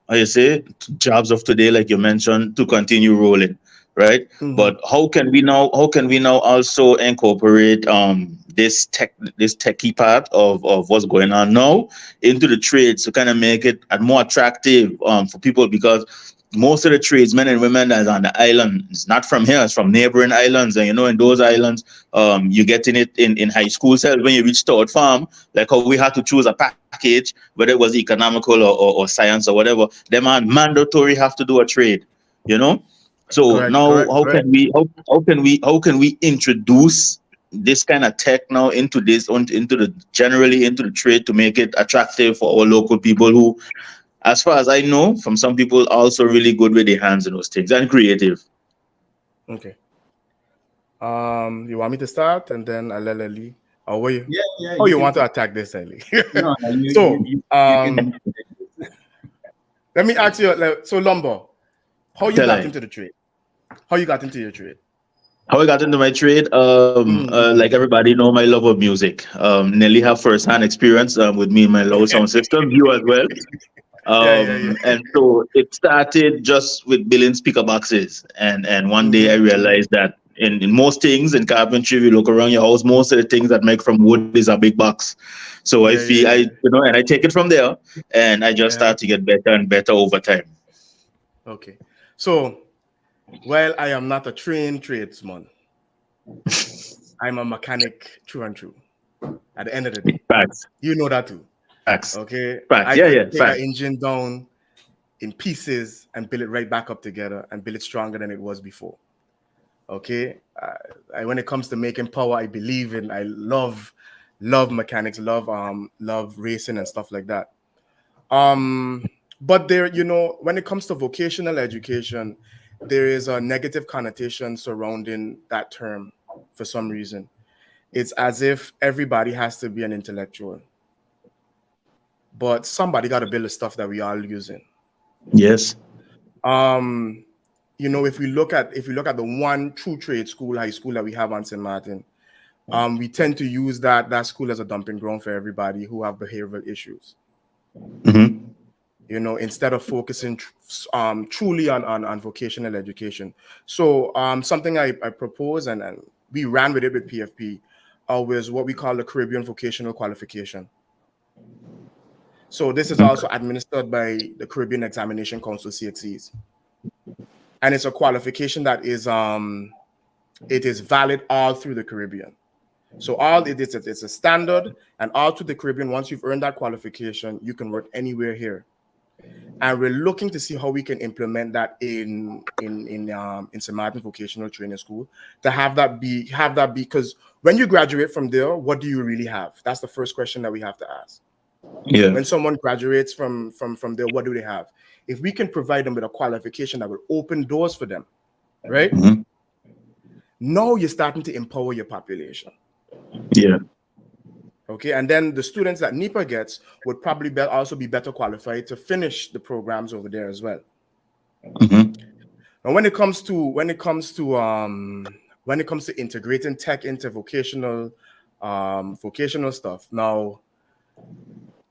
Speaker 4: how you say, jobs of today, like you mentioned, to continue rolling, right? But how can we now also incorporate this techie part of what's going on now into the trades to kind of make it more attractive for people? Because most of the tradesmen and women that's on the island is not from here, it's from neighboring islands. And you know, in those islands, you getting it in high school cells when you reach Stout Farm, like how we had to choose a package, whether it was economical or science or whatever, them are mandatory have to do a trade, you know? So how can we introduce this kind of tech now into the trade to make it attractive for our local people who, as far as I know, from some people, also really good with their hands in those things and creative.
Speaker 2: Okay. You want me to start and then I'll let Eli? Or will you?
Speaker 3: Yeah.
Speaker 2: Oh, you want to attack this, Eli?
Speaker 3: No,
Speaker 2: let me ask you. So, Lumbo, how you got into the trade? How you got into your trade?
Speaker 4: How I got into my trade, like everybody know my love of music. Nelly have first-hand experience with me and my low sound system. You as well. And so it started just with building speaker boxes. And one day I realized that in most things in carpentry, if you look around your house, most of the things that make from wood is a big box. So I take it from there, and I just start to get better and better over time.
Speaker 2: Okay. So, well, I am not a trained tradesman. I'm a mechanic through and through. At the end of the day.
Speaker 4: Facts.
Speaker 2: You know that too.
Speaker 4: Facts.
Speaker 2: Okay.
Speaker 4: Facts.
Speaker 2: I can take
Speaker 4: facts.
Speaker 2: an engine down in pieces and build it right back up together and build it stronger than it was before. Okay. When it comes to making power, I believe in. I love mechanics, love racing and stuff like that. But there, you know, when it comes to vocational education, there is a negative connotation surrounding that term for some reason. It's as if everybody has to be an intellectual, but somebody got to build the stuff that we all using.
Speaker 4: Yes.
Speaker 2: You know, if we look at the one true trade school, high school that we have on St. Martin, we tend to use that school as a dumping ground for everybody who have behavioral issues. You know, instead of focusing truly on vocational education. So something I propose and we ran with it with PFP was what we call the Caribbean Vocational Qualification. So this is also administered by the Caribbean Examination Council, CXCs. And it's a qualification that is it is valid all through the Caribbean. So it's a standard, and all through the Caribbean, once you've earned that qualification, you can work anywhere here. And we're looking to see how we can implement that in St. Martin Vocational Training School to have that be because when you graduate from there, what do you really have? That's the first question that we have to ask.
Speaker 4: Yeah.
Speaker 2: When someone graduates from there, what do they have? If we can provide them with a qualification that will open doors for them, right? Now you're starting to empower your population.
Speaker 4: Yeah.
Speaker 2: Okay, and then the students that NEPA gets would probably also be better qualified to finish the programs over there as well. And when it comes to integrating tech into vocational stuff, now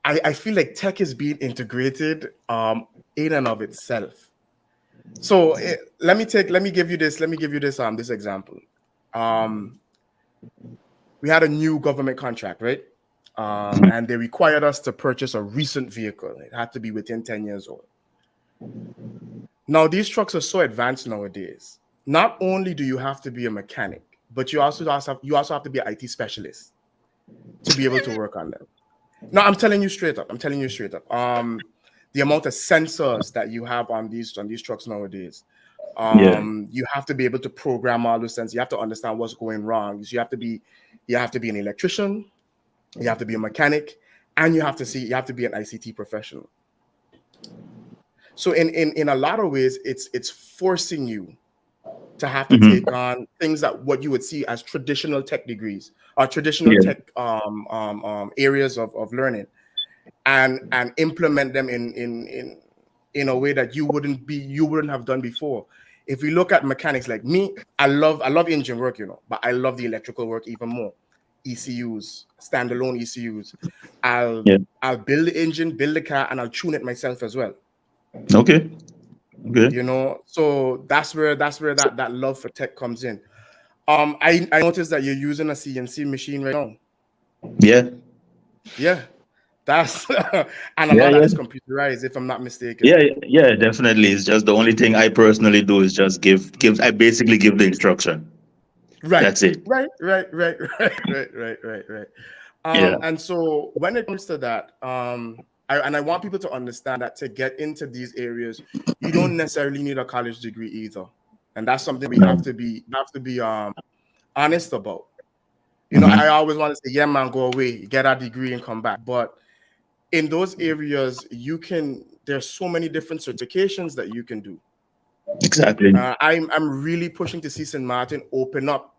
Speaker 2: I feel like tech is being integrated in and of itself. So let me give you this example. We had a new government contract, right? And they required us to purchase a recent vehicle. It had to be within 10 years old. Now, these trucks are so advanced nowadays. Not only do you have to be a mechanic, but you also have to be an IT specialist to be able to work on them. No, I'm telling you straight up. The amount of sensors that you have on these trucks nowadays. You have to be able to program all those sensors. You have to understand what's going wrong. So you have to be an electrician, you have to be a mechanic, and you have to be an ICT professional. So in a lot of ways, it's forcing you to have to
Speaker 4: Mhm.
Speaker 2: take on things that what you would see as traditional tech degrees or traditional
Speaker 4: Yeah.
Speaker 2: tech areas of learning, and implement them in a way that you wouldn't have done before. If we look at mechanics, like me, I love engine work, but I love the electrical work even more. ECUs, standalone ECUs.
Speaker 4: Yeah.
Speaker 2: I'll build the engine, build the car, and I'll tune it myself as well.
Speaker 4: Okay. Okay.
Speaker 2: So that's where that love for tech comes in. I noticed that you're using a CNC machine right now.
Speaker 4: Yeah.
Speaker 2: Yeah, that's and a
Speaker 4: Yeah.
Speaker 2: lot of
Speaker 4: Yeah.
Speaker 2: that is computerized, if I'm not mistaken.
Speaker 4: Yeah. Yeah. Definitely. It's just the only thing I personally do is just give. I basically give the instruction.
Speaker 2: Right.
Speaker 4: That's it.
Speaker 2: Right. Right.
Speaker 4: Yeah.
Speaker 2: And so when it comes to that, I want people to understand that to get into these areas, you don't necessarily need a college degree either, and that's something we have to be honest about. I always want to say, yeah, man, go away, get a degree and come back. But in those areas, there's so many different certifications that you can do.
Speaker 4: Exactly.
Speaker 2: I'm really pushing to see St. Martin open up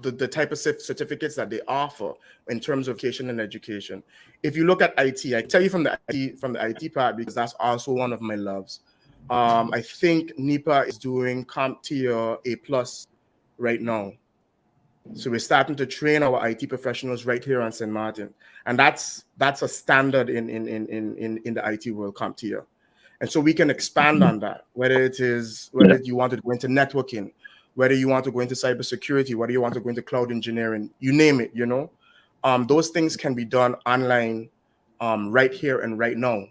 Speaker 2: the type of certificates that they offer in terms of vocation and education. If you look at IT, I tell you from the IT part, because that's also one of my loves. I think NEPA is doing CompTIA A+ right now. So we're starting to train our IT professionals right here on St. Martin. And that's a standard in the IT world, CompTIA. And so we can expand on that, whether you want to go into networking, whether you want to go into cybersecurity, whether you want to go into cloud engineering, you name it, those things can be done online right here and right now.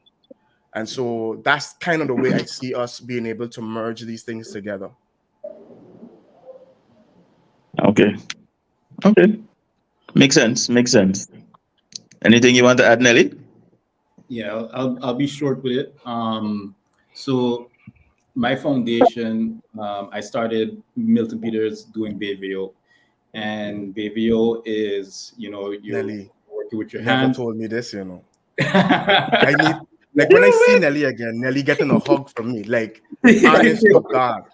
Speaker 2: And so that's kind of the way I see us being able to merge these things together.
Speaker 4: Okay. Makes sense. Anything you want to add, Nelly?
Speaker 3: Yeah, I'll be short with it. So my foundation, I started Milton Peters doing Bayview, and Bayview is, you're
Speaker 2: Nelly,
Speaker 3: working with your
Speaker 2: never
Speaker 3: hands.
Speaker 2: told me this, I need, like, when I see Nelly again, Nelly getting a hug from me, like, honest to God.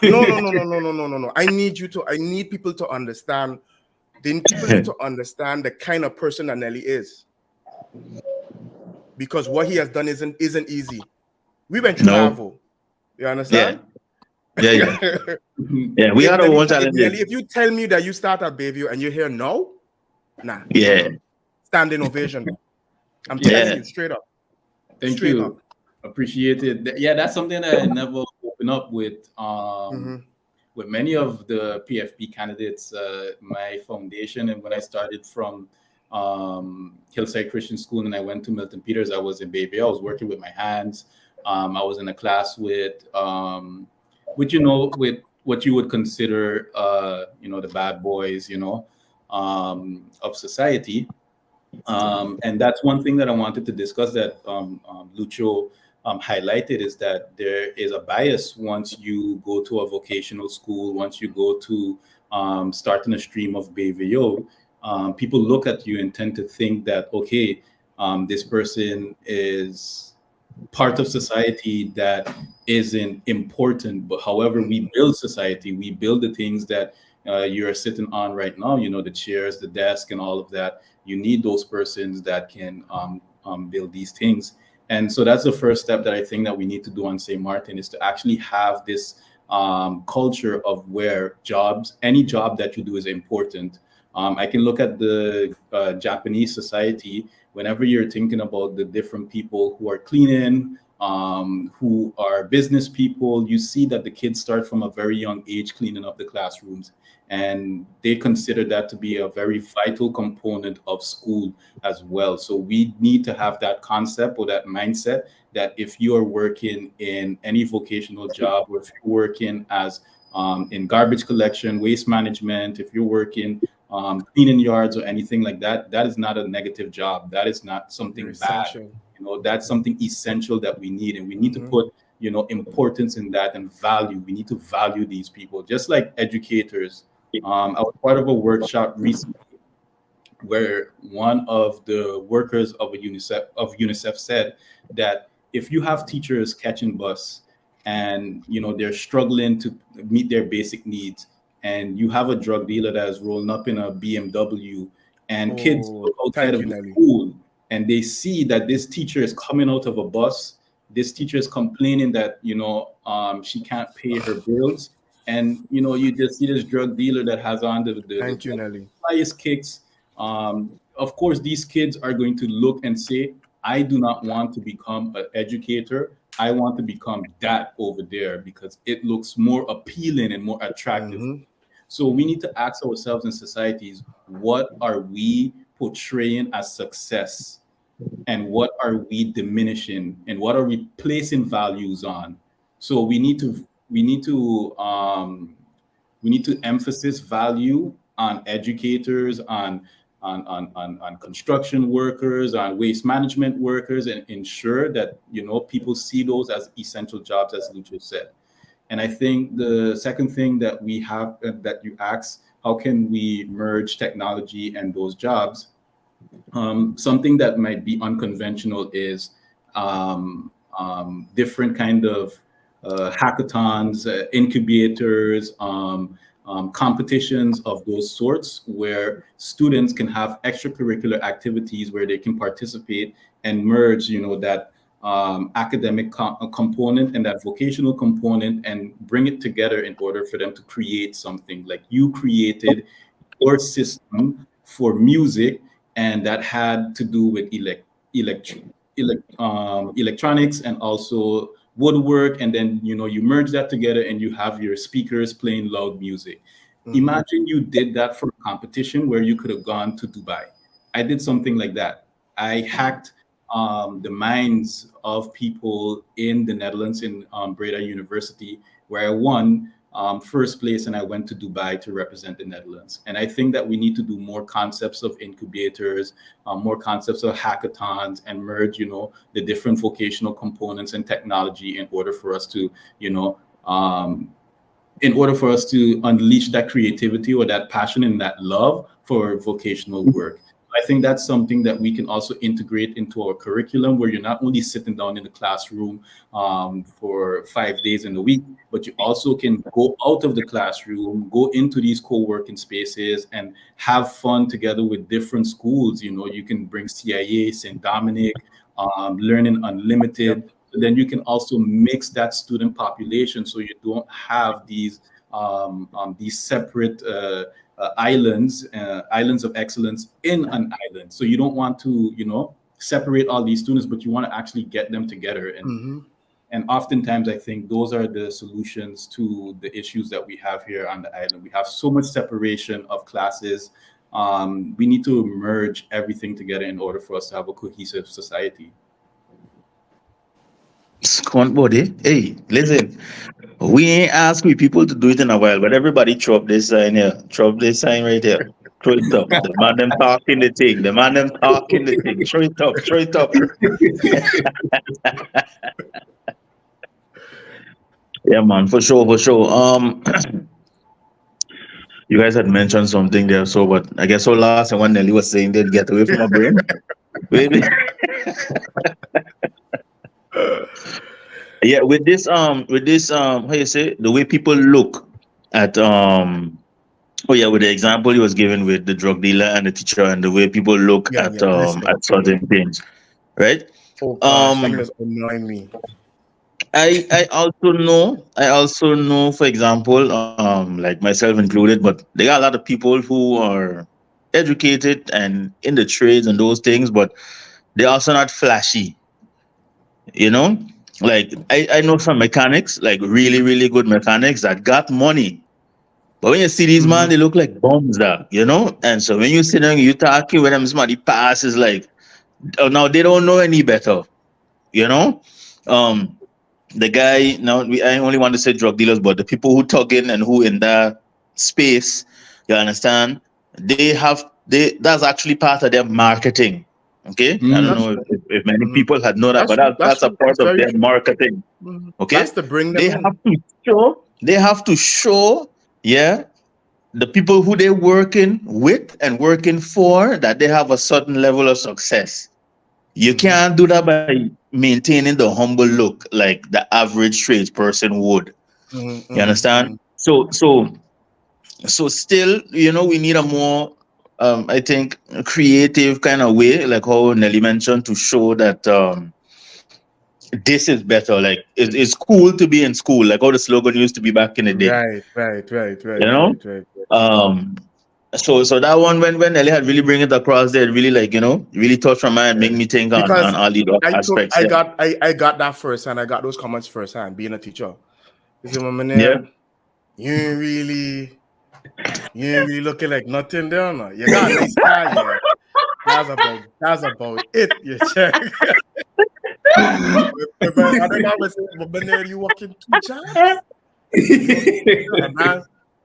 Speaker 2: No. I need people to understand. People need to understand the kind of person that Nelly is, because what he has done isn't easy. We went through Avo. You understand?
Speaker 4: Yeah. Yeah, we had our own challenges.
Speaker 2: If you tell me that you start at Bayview and you're here now, nah.
Speaker 4: Yeah.
Speaker 2: Standing ovation. I'm telling you straight up.
Speaker 3: Thank you. Appreciate it. Yeah, that's something that I never open up with. With many of the PFP candidates, my foundation, and when I started from Hillside Christian School and I went to Milton Peters, I was in Bayview. I was working with my hands. I was in a class with with what you would consider, the bad boys, of society. And that's one thing that I wanted to discuss that Lucho highlighted, is that there is a bias once you go to a vocational school, once you go to starting a stream of Bayview. People look at you and tend to think that, okay, this person is part of society that isn't important. But however, we build society, we build the things that you're sitting on right now, the chairs, the desk, and all of that. You need those persons that can build these things. And so that's the first step that I think that we need to do on St. Martin, is to actually have this culture of where any job that you do is important. I can look at the Japanese society. Whenever you're thinking about the different people who are cleaning, who are business people, you see that the kids start from a very young age cleaning up the classrooms. And they consider that to be a very vital component of school as well. So we need to have that concept or that mindset that if you are working in any vocational job, or if you're working as in garbage collection, waste management, if you're working cleaning yards or anything like that, that is not a negative job. That is not something bad. That's something essential that we need. And we need to put, importance in that, and value. We need to value these people, just like educators. I was part of a workshop recently where one of the workers of UNICEF said that if you have teachers catching bus and they're struggling to meet their basic needs, and you have a drug dealer that is rolling up in a BMW, and kids look outside
Speaker 2: thank
Speaker 3: of
Speaker 2: you,
Speaker 3: the
Speaker 2: Nelly.
Speaker 3: school and they see that this teacher is coming out of a bus, this teacher is complaining that she can't pay her bills, and you just see this drug dealer that has on
Speaker 2: Thank you,
Speaker 3: the
Speaker 2: Nelly.
Speaker 3: highest kicks. Of course, these kids are going to look and say, I do not want to become an educator. I want to become that over there because it looks more appealing and more attractive.
Speaker 2: Mhm.
Speaker 3: So we need to ask ourselves in societies, what are we portraying as success? And what are we diminishing? And what are we placing values on? So we need to emphasize value on educators, on construction workers, on waste management workers, and ensure that people see those as essential jobs, as Lucho said. And I think the second thing that we have that you asked, how can we merge technology and those jobs? Something that might be unconventional is different kind of hackathons, incubators, competitions of those sorts, where students can have extracurricular activities where they can participate and merge, that academic component and that vocational component, and bring it together in order for them to create something. Like you created your system for music, and that had to do with electronics and also woodwork, and then you merge that together and you have your speakers playing loud music. Imagine you did that for a competition where you could have gone to Dubai. I did something like that. I hacked the minds of people in the Netherlands, in Breda University, where I won first place, and I went to Dubai to represent the Netherlands. And I think that we need to do more concepts of incubators, more concepts of hackathons, and merge, the different vocational components and technology in order for us to, unleash that creativity or that passion and that love for vocational work. I think that's something that we can also integrate into our curriculum, where you're not only sitting down in the classroom for 5 days in a week, but you also can go out of the classroom, go into these co-working spaces, and have fun together with different schools. You can bring CIA, St. Dominic, Learning Unlimited. Then you can also mix that student population, so you don't have these separate islands of excellence in an island. So you don't want to separate all these students, but you want to actually get them together. And oftentimes I think those are the solutions to the issues that we have here on the island. We have so much separation of classes. We need to merge everything together in order for us to have a cohesive society.
Speaker 4: Squad body. Hey, listen. We ain't asked we people to do it in a while, but everybody chop this sign here. Chop this sign right here. Throw it up. The man them talking the thing. The man them talking the thing. Throw it up. Throw it up. Yeah, man, for sure, for sure. You guys had mentioned something there, so but I guess so last and when Nelly was saying they'd get away from my brain. Wait. Yeah, with this how you say, the way people look at with the example he was given with the drug dealer and the teacher, and the way people look at certain things, right?
Speaker 2: Oh gosh, that is annoying me.
Speaker 4: I also know, for example, like myself included, but there are a lot of people who are educated and in the trades and those things, but they're also not flashy. Like I know some mechanics, like really, really good mechanics that got money. But when you see these man, they look like bums there, And so when you sit down, you talking with them, somebody passes like, oh, now they don't know any better, The guy, now I only want to say drug dealers, but the people who tugging and who in that space, you understand? That's actually part of their marketing. Okay, I don't know if many people had known that, but that's a part of their marketing. Okay,
Speaker 2: That's to bring them
Speaker 4: They have to show, yeah, the people who they're working with and working for, that they have a certain level of success. You can't do that by maintaining the humble look like the average tradesperson would. You understand? So still, we need a more, I think, creative kind of way, like how Nelly mentioned, to show that this is better. Like it's cool to be in school, like how the slogan used to be back in the day. You know?
Speaker 2: Right.
Speaker 4: Um, so that one, when Nelly had really bring it across there, really like, really touched my mind, make me think on
Speaker 2: Because
Speaker 4: all these aspects.
Speaker 2: I got that first hand. I got those comments first hand being a teacher. You see, my man,
Speaker 4: Yeah.
Speaker 2: you ain't really looking like nothing there, no. You got a nice car, yeah. That's about it, you check. But I don't know what's but then you working 2 jobs.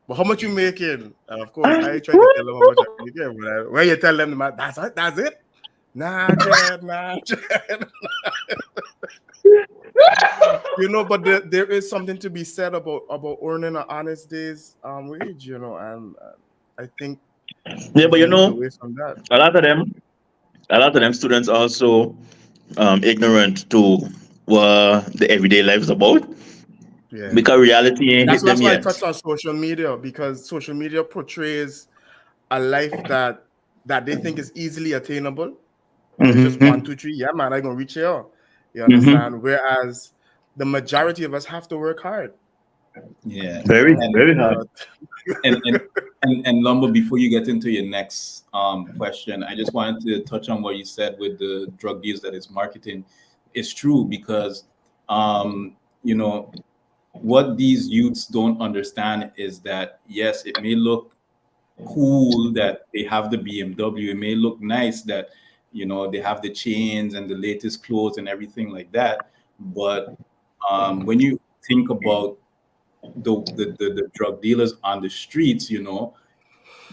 Speaker 2: But how much you making? And of course, I try to tell them how much I making. But when you tell them, that's it. Nah, Jed. But there is something to be said about earning an honest day's wage, and I think
Speaker 4: Yeah, but
Speaker 2: moved away from that.
Speaker 4: a lot of them students also ignorant to what the everyday life is about.
Speaker 2: Yeah.
Speaker 4: Because reality ain't hit them
Speaker 2: That's why I
Speaker 4: yet.
Speaker 2: touched on social media, because social media portrays a life that they think is easily attainable. It's just 1, 2, 3. Yeah, man, I'm gonna reach here. You understand? Whereas the majority of us have to work hard.
Speaker 3: Yeah.
Speaker 4: Very hard.
Speaker 3: And Lumber, before you get into your next question, I just wanted to touch on what you said with the drug deals that is marketing. It's true because what these youths don't understand is that yes, it may look cool that they have the BMW. It may look nice that they have the chains and the latest clothes and everything like that. But when you think about the drug dealers on the streets,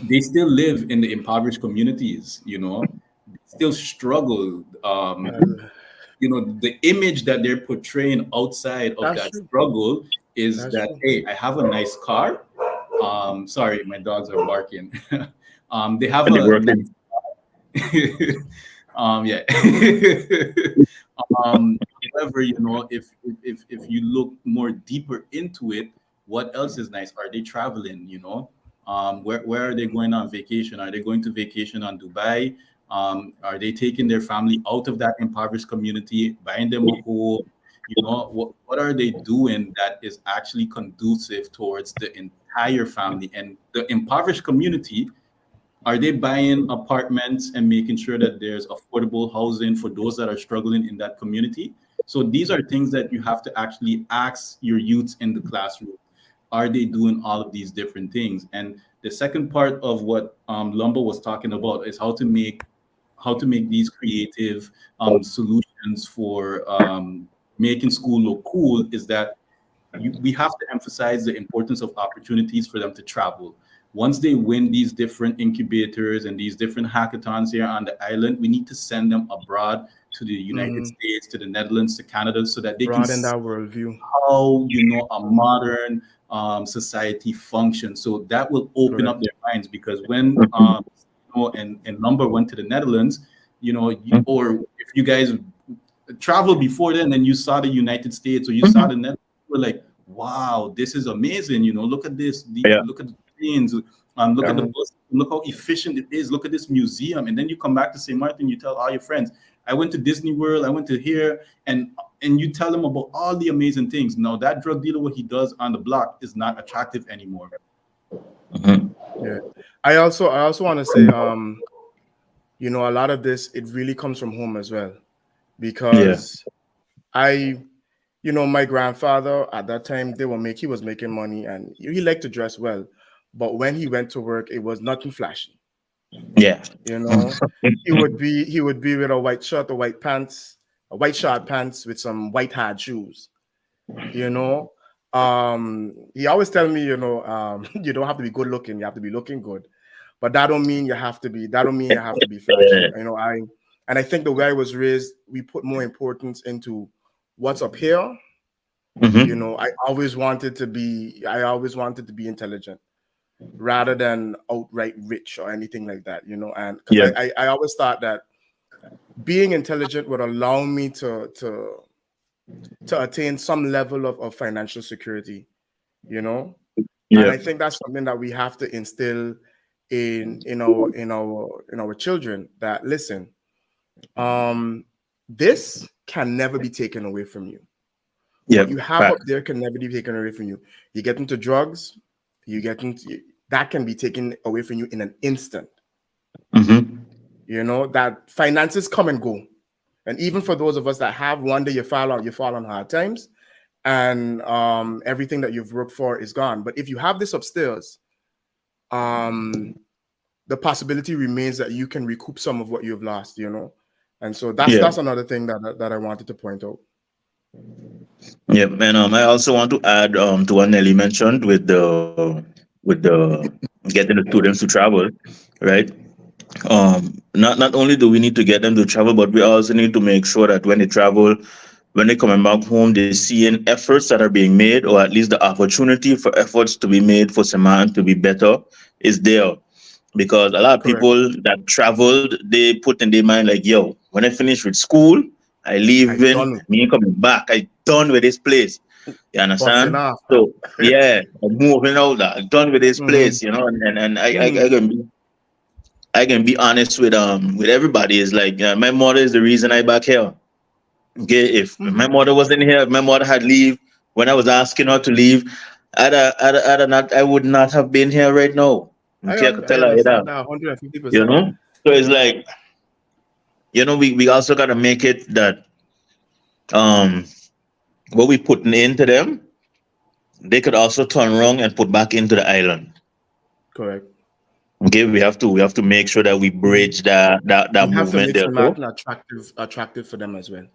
Speaker 3: they still live in the impoverished communities. They still struggle. The image that they're portraying outside of
Speaker 2: That's
Speaker 3: that
Speaker 2: true.
Speaker 3: struggle is
Speaker 2: That's
Speaker 3: that,
Speaker 2: true.
Speaker 3: hey, I have a nice car. Sorry, my dogs are barking. They have
Speaker 4: And they're
Speaker 3: a
Speaker 4: working.
Speaker 3: yeah. However, if you look more deeper into it, what else is nice? Are they traveling? Where are they going on vacation? Are they going to vacation on Dubai? Are they taking their family out of that impoverished community, buying them a home? What are they doing that is actually conducive towards the entire family and the impoverished community? Are they buying apartments and making sure that there's affordable housing for those that are struggling in that community? So these are things that you have to actually ask your youths in the classroom. Are they doing all of these different things? And the second part of what Lumber was talking about is how to make these creative solutions for making school look cool. Is that we have to emphasize the importance of opportunities for them to travel. Once they win these different incubators and these different hackathons here on the island, we need to send them abroad to the United States, to the Netherlands, to Canada, so that they can
Speaker 2: Broaden
Speaker 3: see
Speaker 2: that worldview.
Speaker 3: how a modern society functions. So that will open up their minds, because when and Lumber went to the Netherlands, or if you guys traveled before then and you saw the United States or you saw the Netherlands, you were like, wow, this is amazing. Look at this. Look at the trains. Look at the bus. Look how efficient it is. Look at this museum. And then you come back to St. Martin, you tell all your friends, I went to Disney World, I went to here, and you tell them about all the amazing things. Now that drug dealer, what he does on the block is not attractive anymore.
Speaker 2: Yeah. I also want to say, a lot of this, it really comes from home as well, because my grandfather at that time, he was making money and he liked to dress well, but when he went to work, it was nothing flashy.
Speaker 4: Yeah.
Speaker 2: He would be with a white shirt, a white short pants with some white hard shoes. He always tell me, you don't have to be good looking, you have to be looking good. But that don't mean you have to be flashy. I think the way I was raised, we put more importance into what's up here. I always wanted to be intelligent. rather than outright rich or anything like that, you know. And because I always thought that being intelligent would allow me to attain some level of financial security, you know. And I think that's something that we have to instill in our children, that listen, this can never be taken away from you. What you have up there can never be taken away from you. You get into drugs, that can be taken away from you in an instant. You know, that finances come and go. And even for those of us that have, one day you fall on hard times, and everything that you've worked for is gone. But if you have this upstairs, the possibility remains that you can recoup some of what you've lost, you know. And so that's another thing that I wanted to point out.
Speaker 4: Yeah, and I also want to add to what Nelly mentioned with the getting the students to travel, right? Not only do we need to get them to travel, but we also need to make sure that when they travel, when they're coming back home, they're seeing efforts that are being made, or at least the opportunity for efforts to be made for Saman to be better is there. Because a lot of people that traveled, they put in their mind like, yo, when I finish with school, I leave in, me coming back. I done with this place. You understand? So I'm moving out. I'm done with this place, you know, and I can be honest with everybody. It's like my mother is the reason I back here. Okay, if my mother wasn't here, if my mother had leave when I was asking her to leave, I would not have been here right now. Okay, I could tell her that. 150%. You know, so it's like, you know, we also got to make it that what we putting into them, they could also turn around and put back into the island.
Speaker 2: Correct.
Speaker 4: Okay, we have to make sure that we bridge that movement there.
Speaker 2: Attractive for them as well.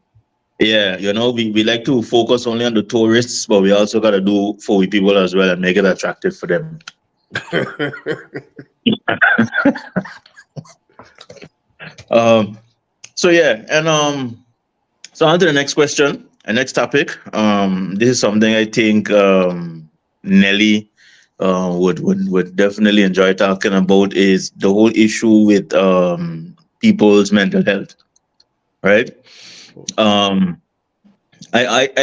Speaker 4: Yeah, you know, we like to focus only on the tourists, but we also got to do for we people as well and make it attractive for them. So yeah, and so on to the next question, and next topic. This is something I think Nelly would definitely enjoy talking about, is the whole issue with people's mental health, right? I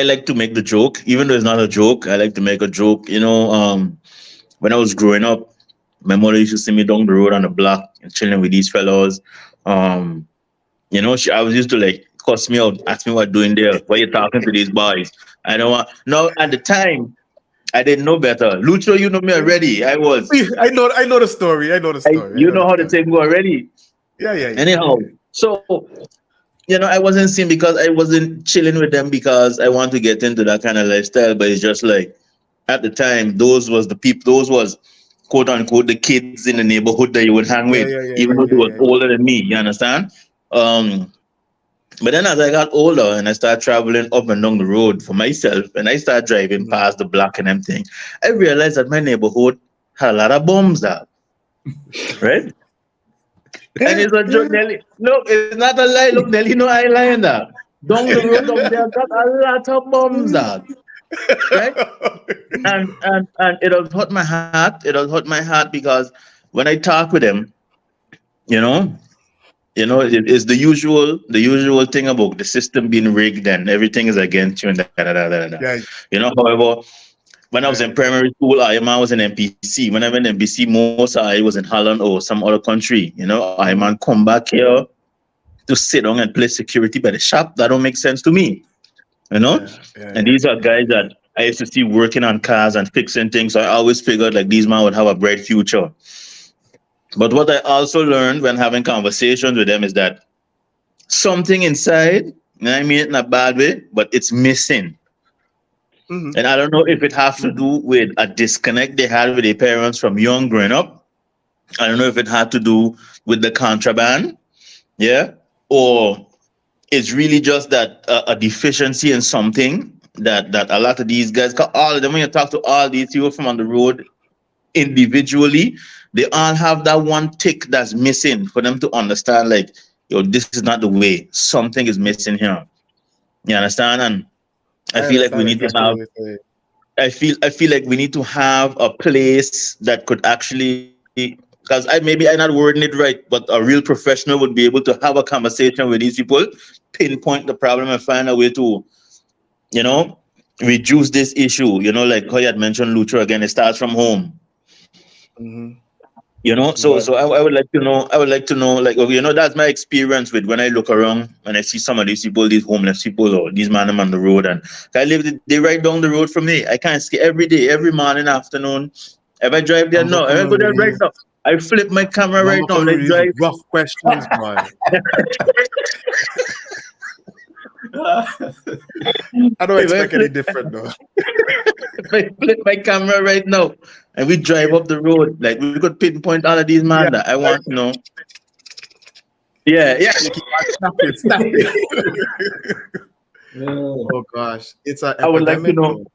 Speaker 4: like to make the joke, even though it's not a joke. I like to make a joke. You know, when I was growing up, my mother used to see me down the road on the block and chilling with these fellows. You know, I was used to like cuss me out, ask me what doing there, why you talking to these boys. I don't want. No, at the time, I didn't know better. Lucho, you know me already. I know
Speaker 2: the story.
Speaker 4: You know how to take me already.
Speaker 2: Yeah.
Speaker 4: Anyhow, so you know, I wasn't seen because I wasn't chilling with them because I want to get into that kind of lifestyle. But it's just like at the time, those was the people. Those was quote unquote the kids in the neighborhood that you would hang with, even though they were older than me. You understand? But then as I got older and I started traveling up and down the road for myself, and I started driving past the block and everything, I realized that my neighborhood had a lot of bombs out. Right? And it's a joke, Nelly. Look, it's not a lie. Look, Nelly, no, I lying there. Down the road up there, got a lot of bombs out. Right? And it does hurt my heart. It does hurt my heart because when I talk with them, you know, it's the usual thing about the system being rigged and everything is against you and da. Yeah. You know, however, when I was in primary school, I was in MPC. When I went in MPC, most I was in Holland or some other country. You know, I man come back here to sit down and play security by the shop. That don't make sense to me. You know? And these are guys that I used to see working on cars and fixing things. So I always figured like these men would have a bright future. But what I also learned when having conversations with them is that something inside, and I mean it in a bad way, but it's missing. And I don't know if it has to do with a disconnect they had with their parents from young growing up. I don't know if it had to do with the contraband, or it's really just that a deficiency in something that a lot of these guys, all of them, when you talk to all these people from on the road individually, they all have that one tick that's missing for them to understand, like, yo, this is not the way. Something is missing here. You understand? And I feel like we need to have. I feel like we need to have a place that could actually, because I'm not wording it right, but a real professional would be able to have a conversation with these people, pinpoint the problem, and find a way to, you know, reduce this issue. You know, like how you had mentioned, Lucha again. It starts from home.
Speaker 2: Mhm.
Speaker 4: You know, so
Speaker 2: But
Speaker 4: I would like to know. I would like to know, like, okay, you know, that's my experience with when I look around and I see some of these people, these homeless people, or these man on the road, and I live. They right down the road from me. I can't see every day, every morning, afternoon. If I drive there,
Speaker 2: I'm
Speaker 4: no. If I
Speaker 2: coming
Speaker 4: go
Speaker 2: with
Speaker 4: there right
Speaker 2: these.
Speaker 4: now, I flip my camera right
Speaker 2: I'm
Speaker 4: now and
Speaker 2: coming
Speaker 4: I
Speaker 2: with these
Speaker 4: drive.
Speaker 2: rough questions, boy. I don't
Speaker 4: If I
Speaker 2: expect any
Speaker 4: flip,
Speaker 2: different though.
Speaker 4: if I flip my camera right now and we drive up the road, like we could pinpoint all of these
Speaker 2: Yeah,
Speaker 4: man that I want to know. Yeah, yeah.
Speaker 2: you keep on snapping.
Speaker 3: Yeah.
Speaker 2: Oh gosh, it's an
Speaker 4: I would like to
Speaker 2: epidemic
Speaker 4: know.
Speaker 2: though.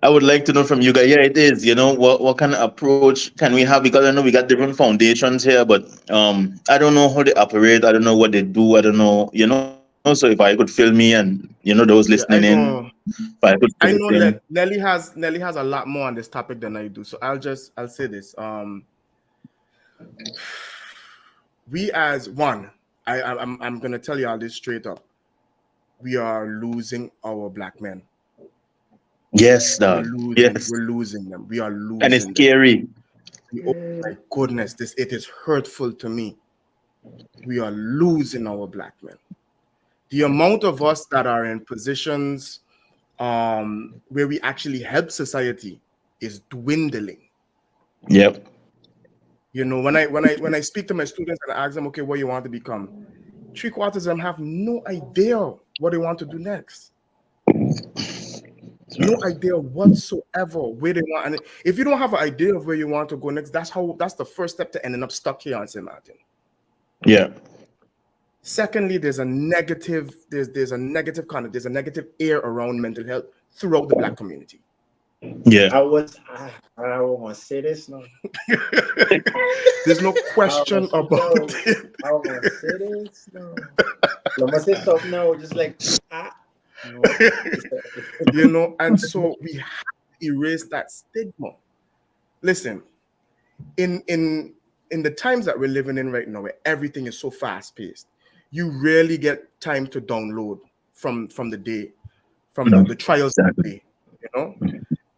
Speaker 4: I would like to know from you guys. Yeah, it is. You know, what kind of approach can we have? Because I know we got different foundations here, but I don't know how they operate. I don't know what they do. I don't know. You know, so if I could fill me and those listening
Speaker 2: Yeah,
Speaker 4: in,
Speaker 2: I know.
Speaker 4: if I could fill it
Speaker 2: I know
Speaker 4: in.
Speaker 2: Nelly has a lot more on this topic than I do. So I'll say this. We as one, I'm gonna tell you all this straight up. We are losing our black men.
Speaker 4: Yes, dog. Yes,
Speaker 2: We're losing them. We are
Speaker 4: and it's
Speaker 2: losing them.
Speaker 4: scary.
Speaker 2: Oh my goodness, it is hurtful to me. We are losing our black men. The amount of us that are in positions where we actually help society is dwindling.
Speaker 4: Yep.
Speaker 2: You know, when I speak to my students and I ask them, okay, what you want to become, 3/4 of them have no idea what they want to do next. No idea whatsoever where they want. And if you don't have an idea of where you want to go next, that's the first step to ending up stuck here on St. Martin.
Speaker 4: Yeah.
Speaker 2: Secondly, there's a negative air around mental health throughout the black community.
Speaker 4: Yeah.
Speaker 1: I want to say this now.
Speaker 2: There's no question about it.
Speaker 1: I want to say this now. I'm gonna say something now, just like no.
Speaker 2: You know, and so we have to erase that stigma. Listen, in the times that we're living in right now, where everything is so fast paced, you rarely get time to download from the day, from the trials of the day, you know.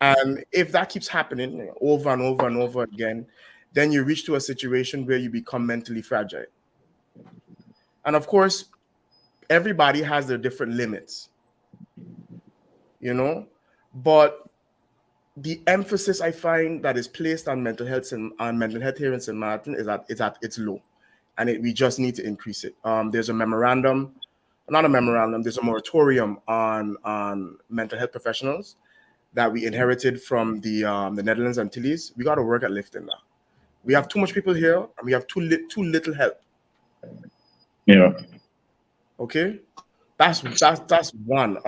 Speaker 2: And if that keeps happening over and over and over again, then you reach to a situation where you become mentally fragile. And of course, everybody has their different limits, you know, but the emphasis I find that is placed on mental health here in St. Martin is at its low, and we just need to increase it. There's a memorandum, not a memorandum. There's a moratorium on mental health professionals that we inherited from the Netherlands Antilles. We got to work at lifting that. We have too much people here, and we have too little help.
Speaker 4: Yeah.
Speaker 2: Okay, that's one.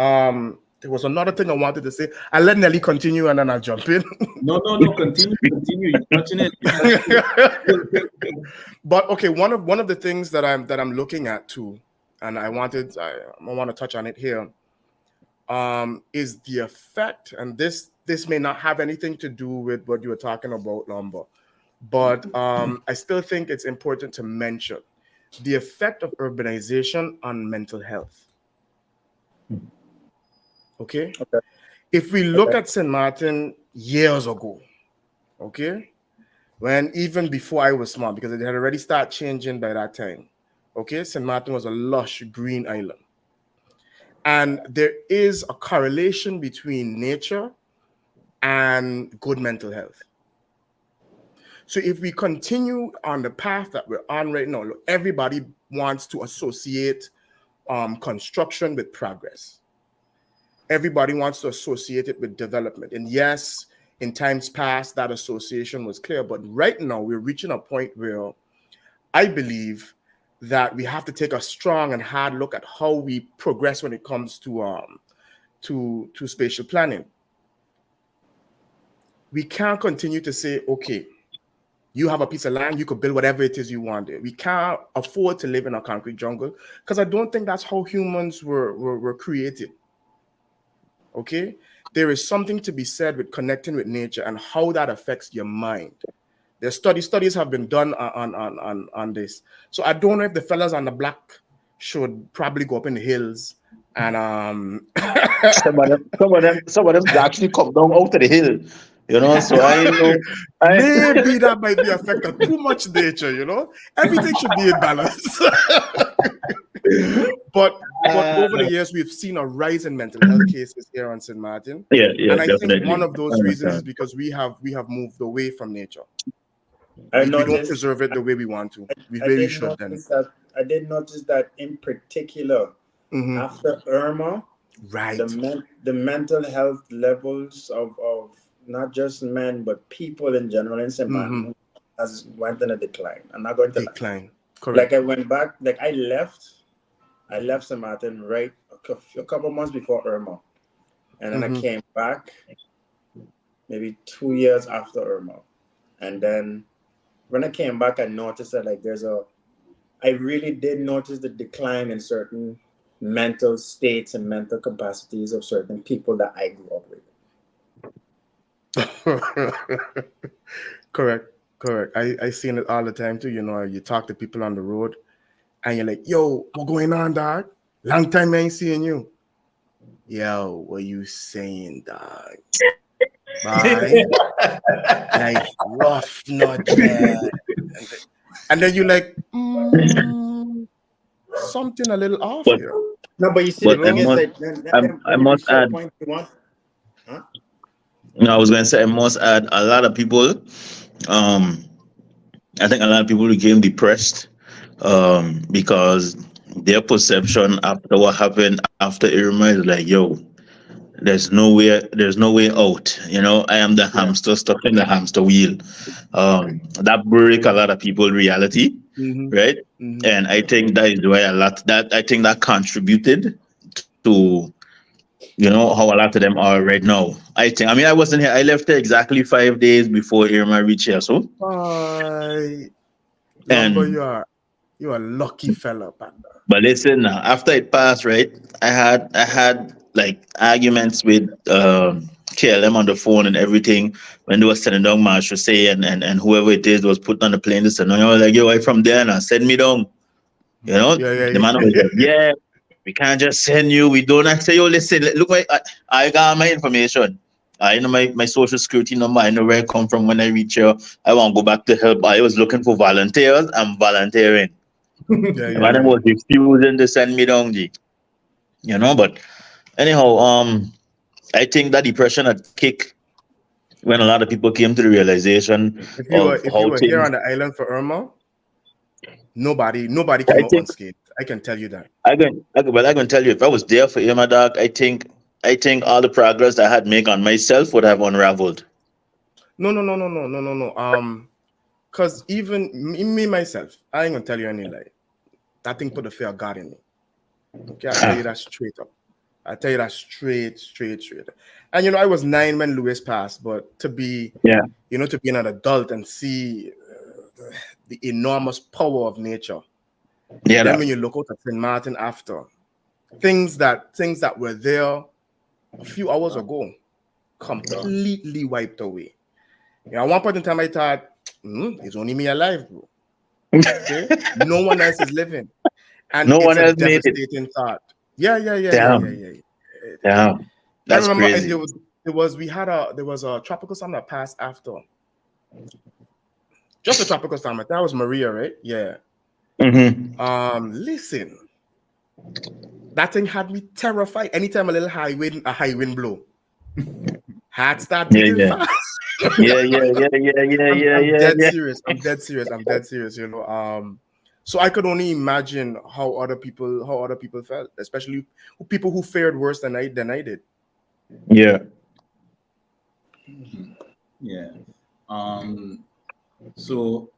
Speaker 2: There was another thing I wanted to say. I'll let Nelly continue, and then I'll jump in.
Speaker 3: No, continue. You're touching it.
Speaker 2: But okay, one of the things that I'm looking at too, and I want to touch on it here, is the effect, and this may not have anything to do with what you were talking about, Lumber, but I still think it's important to mention the effect of urbanization on mental health. Okay? If we look at St. Martin years ago, okay, when even before I was small, because it had already started changing by that time, okay, St. Martin was a lush green island. And there is a correlation between nature and good mental health. So if we continue on the path that we're on right now, everybody wants to associate construction with progress. Everybody wants to associate it with development. And yes, in times past, that association was clear. But right now, we're reaching a point where I believe that we have to take a strong and hard look at how we progress when it comes to spatial planning. We can't continue to say, okay, you have a piece of land, you could build whatever it is you want there. We can't afford to live in a concrete jungle, because I don't think that's how humans were created. Okay, there is something to be said with connecting with nature and how that affects your mind. There's studies have been done on this. So I don't know if the fellas on the block should probably go up in the hills and
Speaker 4: some of them actually come down out of the hill, you know. So I know
Speaker 2: maybe that might be affected too much nature, you know. Everything should be in balance. but over the years we've seen a rise in mental health cases here on St. Martin.
Speaker 4: Yeah,
Speaker 2: and I
Speaker 4: definitely.
Speaker 2: think one of those reasons is because we have moved away from nature.
Speaker 1: I
Speaker 2: We don't
Speaker 1: noticed,
Speaker 2: preserve it the way we want to. We
Speaker 1: I
Speaker 2: really
Speaker 1: did
Speaker 2: should then.
Speaker 1: I did notice that in particular after Irma,
Speaker 2: Right.
Speaker 1: the mental health levels of not just men but people in general in St. Martin has went in a decline. I'm not going to
Speaker 2: decline. Correct.
Speaker 1: Like I went back, like I left St. Martin right a couple months before Irma, and then I came back maybe 2 years after Irma, and then when I came back, I noticed that like I really did notice the decline in certain mental states and mental capacities of certain people that I grew up with.
Speaker 2: Correct. I seen it all the time too. You know, you talk to people on the road and you're like, yo, what going on, dog? Long time I ain't seeing you. Yo, what you saying, dog? Bye. Life rough, not bad. And then you're like, something a little off here.
Speaker 1: No, but you see, the thing is that
Speaker 4: I must add. No, I was going to say I must add a lot of people. I think a lot of people became depressed because their perception after what happened after Irma is like, yo, there's no way out. You know, I am the hamster stuck in the hamster wheel. That break a lot of people's reality, right? And I think that is why I think that contributed to, you know, how a lot of them are right now. I wasn't here. I left here exactly 5 days before Irma reached here. So,
Speaker 2: Lumber, you're a lucky fella, Panda.
Speaker 4: But listen, now after it passed, right? I had like arguments with KLM on the phone and everything when they were sending down Marshall say and whoever it is was put on the plane. They said, no, I was like, yo, I from there now, send me down. You know, the man was like, we can't just send you. We don't. I say, yo, listen, look, I got my information. I know my social security number. I know where I come from when I reach here. I want to go back to help. I was looking for volunteers. I'm volunteering. The man was refusing to send me down, G. You know, but anyhow, I think that depression had kicked when a lot of people came to the realization
Speaker 2: if you were here on the island for Irma, nobody came up unscathed. I can tell you that. I can tell you, if I was there for Irma, dog, I think all the progress I had made on myself would have unraveled. No. Because even me myself, I ain't gonna tell you any lie. That thing put the fear of God in me. Okay, I'll tell you that straight up. I tell you that straight. And you know, I was 9 when Lewis passed, but to be an adult and see the enormous power of nature. Yeah. Then when you look out at St. Martin after things that were there a few hours ago, completely wiped away. You know, at one point in time, I thought, it's only me alive, bro. Okay, no one else is living, and
Speaker 4: no one else
Speaker 2: made it. Devastating thought. Yeah. That's I remember crazy. There was a tropical storm that passed after. Just a tropical storm. That was Maria, right? Yeah. Listen, that thing had me terrified. Anytime a high wind blow, heart start beating fast.
Speaker 4: I'm dead
Speaker 2: serious. You know, so I could only imagine how other people felt, especially people who fared worse than I did.
Speaker 3: Yeah. So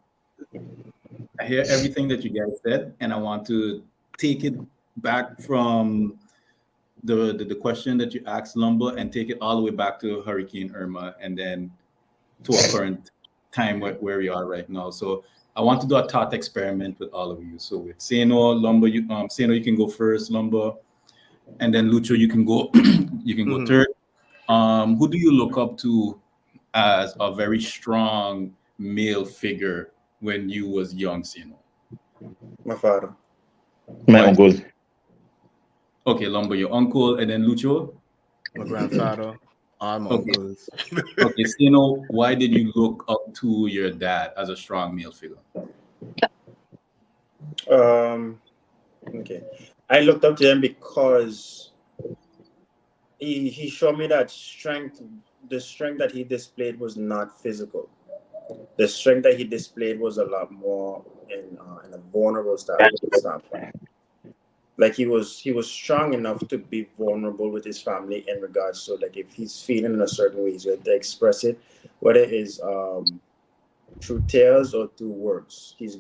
Speaker 3: I hear everything that you guys said, and I want to take it back from the question that you asked Lumber and take it all the way back to Hurricane Irma and then to our current time where we are right now. So I want to do a thought experiment with all of you. So with Seno, Lumber, Seno, you can go first, Lumber, and then Lucho, you can go third. Who do you look up to as a very strong male figure when you was young, Sino?
Speaker 1: My father.
Speaker 4: My
Speaker 3: Why?
Speaker 4: uncle.
Speaker 3: Okay, Lumber, your uncle, and then Lucho.
Speaker 2: My grandfather, all my
Speaker 3: Okay,
Speaker 2: uncles.
Speaker 3: okay, Sino, why did you look up to your dad as a strong male figure?
Speaker 1: Okay. I looked up to him because he showed me that strength. The strength that he displayed was not physical. The strength that he displayed was a lot more in a vulnerable standpoint. Like he was strong enough to be vulnerable with his family in regards to, like, if he's feeling in a certain way, he's going to express it, whether it's through tears or through words. He's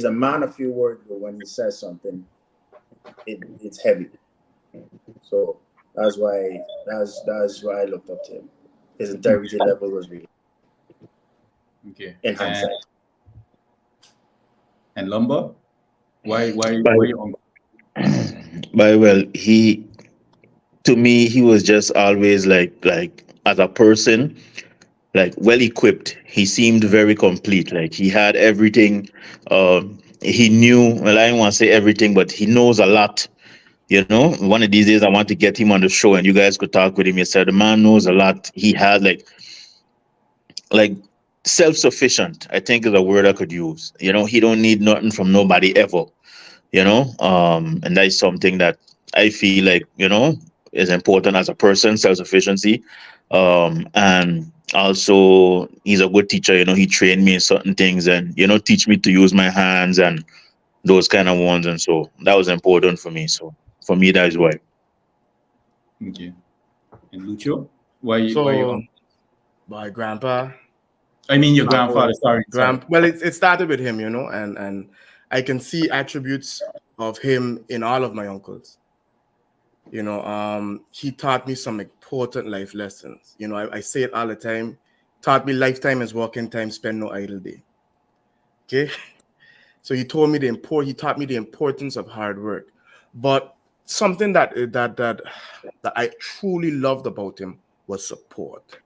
Speaker 1: a man of few words, but when he says something, it's heavy. So that's why I looked up to him. His integrity level was really,
Speaker 3: Okay,
Speaker 1: in hindsight.
Speaker 3: and Lumber,
Speaker 4: By,
Speaker 3: why your uncle?
Speaker 4: by well, to me, he was just always like as a person, like well equipped. He seemed very complete. Like he had everything. He knew. Well, I don't want to say everything, but he knows a lot. You know, one of these days I want to get him on the show, and you guys could talk with him. You said the man knows a lot. He had like self-sufficient, I think is a word I could use. You know, he don't need nothing from nobody ever. You know, and that is something that I feel like, is important as a person, self-sufficiency. And also he's a good teacher. You know, he trained me in certain things, and teach me to use my hands and those kind of ones, and so that was important for me. So for me, that is why.
Speaker 3: Okay, and Lucho, why your
Speaker 2: So
Speaker 3: uncle?
Speaker 2: my grandpa,
Speaker 3: I mean your
Speaker 2: so
Speaker 3: grandfather. Sorry.
Speaker 2: well, it started with him, and I can see attributes of him in all of my uncles. He taught me some important life lessons. I say it all the time. Taught me lifetime is working time, spend no idle day. Okay. So he taught me the importance of hard work. But something that I truly loved about him was support.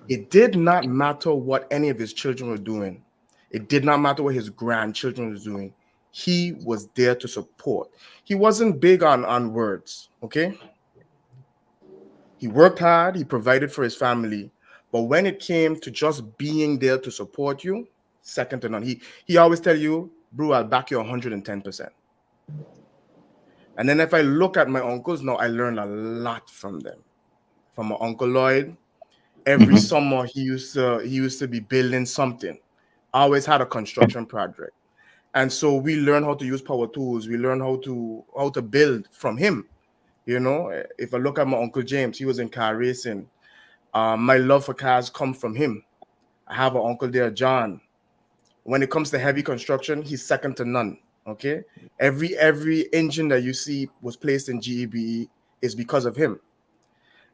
Speaker 2: It did not matter what any of his children were doing. It did not matter what his grandchildren was doing. He was there to support. He wasn't big on words, okay? He worked hard, he provided for his family, but when it came to just being there to support you, second to none. He always tell you, bro, I'll back you 110%. And then if I look at my uncles now, I learned a lot from them. From my uncle Lloyd, every
Speaker 4: Mhm.
Speaker 2: summer he used to be building something. Always had a construction project. And so we learned how to use power tools. We learned how to build from him. If I look at my uncle James, he was in car racing. My love for cars come from him. I have an uncle there, John. When it comes to heavy construction, he's second to none. Okay, every engine that you see was placed in GEBE is because of him.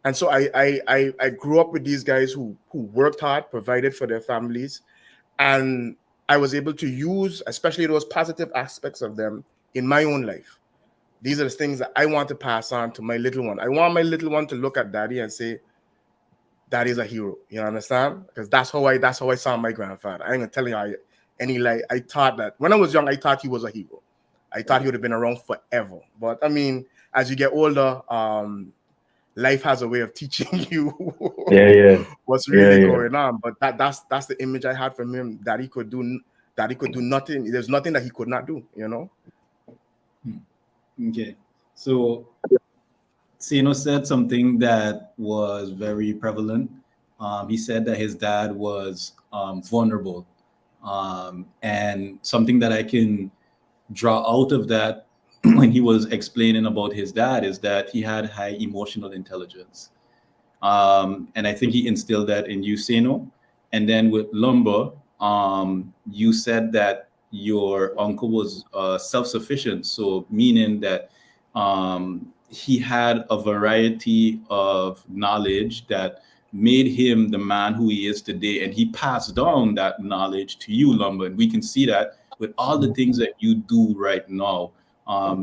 Speaker 2: And so I grew up with these guys who worked hard, provided for their families, and I was able to use, especially those positive aspects of them in my own life. These are the things that I want to pass on to my little one. I want my little one to look at daddy and say, daddy's a hero. You understand? Because that's how I saw my grandfather. I ain't gonna tell you any lie. I thought that when I was young, I thought he was a hero. I thought he would have been around forever. But I mean, as you get older, life has a way of teaching you
Speaker 4: Yeah, yeah,
Speaker 2: what's
Speaker 4: yeah,
Speaker 2: really
Speaker 4: yeah.
Speaker 2: going on. But that's the image I had from him, that he could do nothing. There's nothing that he could not do.
Speaker 3: Okay, so Sino said something that was very prevalent. He said that his dad was vulnerable, and something that I can draw out of that when he was explaining about his dad is that he had high emotional intelligence. And I think he instilled that in you, Seno. And then with Lumber, you said that your uncle was self-sufficient, so meaning that he had a variety of knowledge that made him the man who he is today, and he passed down that knowledge to you, Lumber. And we can see that with all the things that you do right now.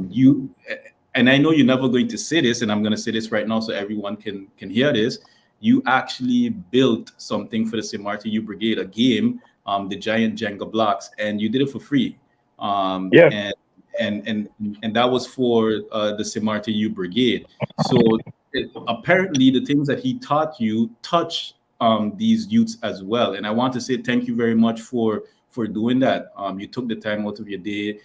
Speaker 3: You and I know you're never going to say this, and I'm going to say this right now so everyone can hear this. You actually built something for the St. Martin Youth Brigade, a game, the giant Jenga blocks, and you did it for free.
Speaker 4: Yeah.
Speaker 3: And that was for the St. Martin Youth Brigade. So apparently, the things that he taught you touch these youths as well. And I want to say thank you very much for doing that. You took the time out of your day.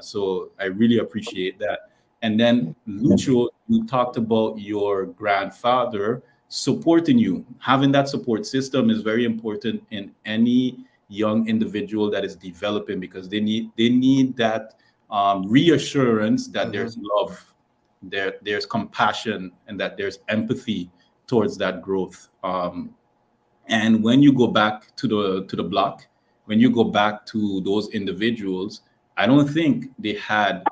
Speaker 3: So I really appreciate that. And then Lucho, you talked about your grandfather supporting you. Having that support system is very important in any young individual that is developing, because they need that reassurance that there's love, there's compassion, and that there's empathy towards that growth. And when you go back to the block, when you go back to those individuals, I don't think they had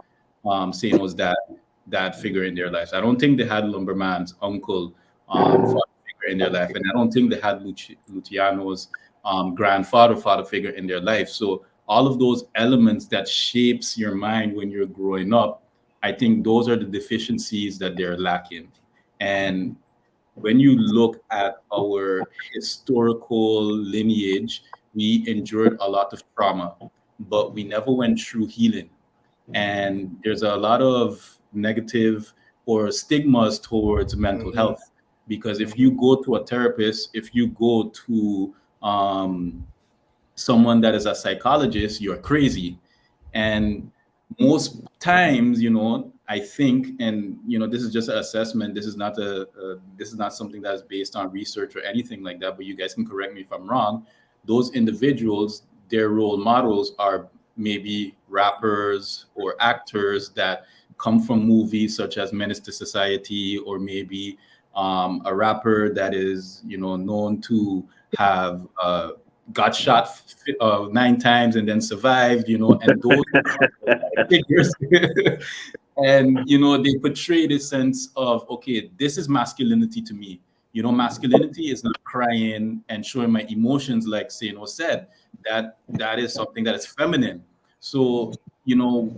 Speaker 3: St. O's dad figure in their lives. I don't think they had Lumberman's uncle father figure in their life, and I don't think they had Luciano's grandfather father figure in their life. So all of those elements that shapes your mind when you're growing up, I think those are the deficiencies that they're lacking. And when you look at our historical lineage, we endured a lot of trauma, but we never went through healing. And there's a lot of negative or stigmas towards mental health, because if you go to a therapist, if you go to someone that is a psychologist, you're crazy. And most times, I think, and this is just an assessment. This is not something that's based on research or anything like that. But you guys can correct me if I'm wrong. Those individuals, their role models are maybe rappers or actors that come from movies such as Menace to Society, or maybe a rapper that is known to have got shot 9 times and then survived, and those figures. And they portray this sense of, okay, this is masculinity to me. Masculinity is not crying and showing my emotions, like Seno said. That is something that is feminine. So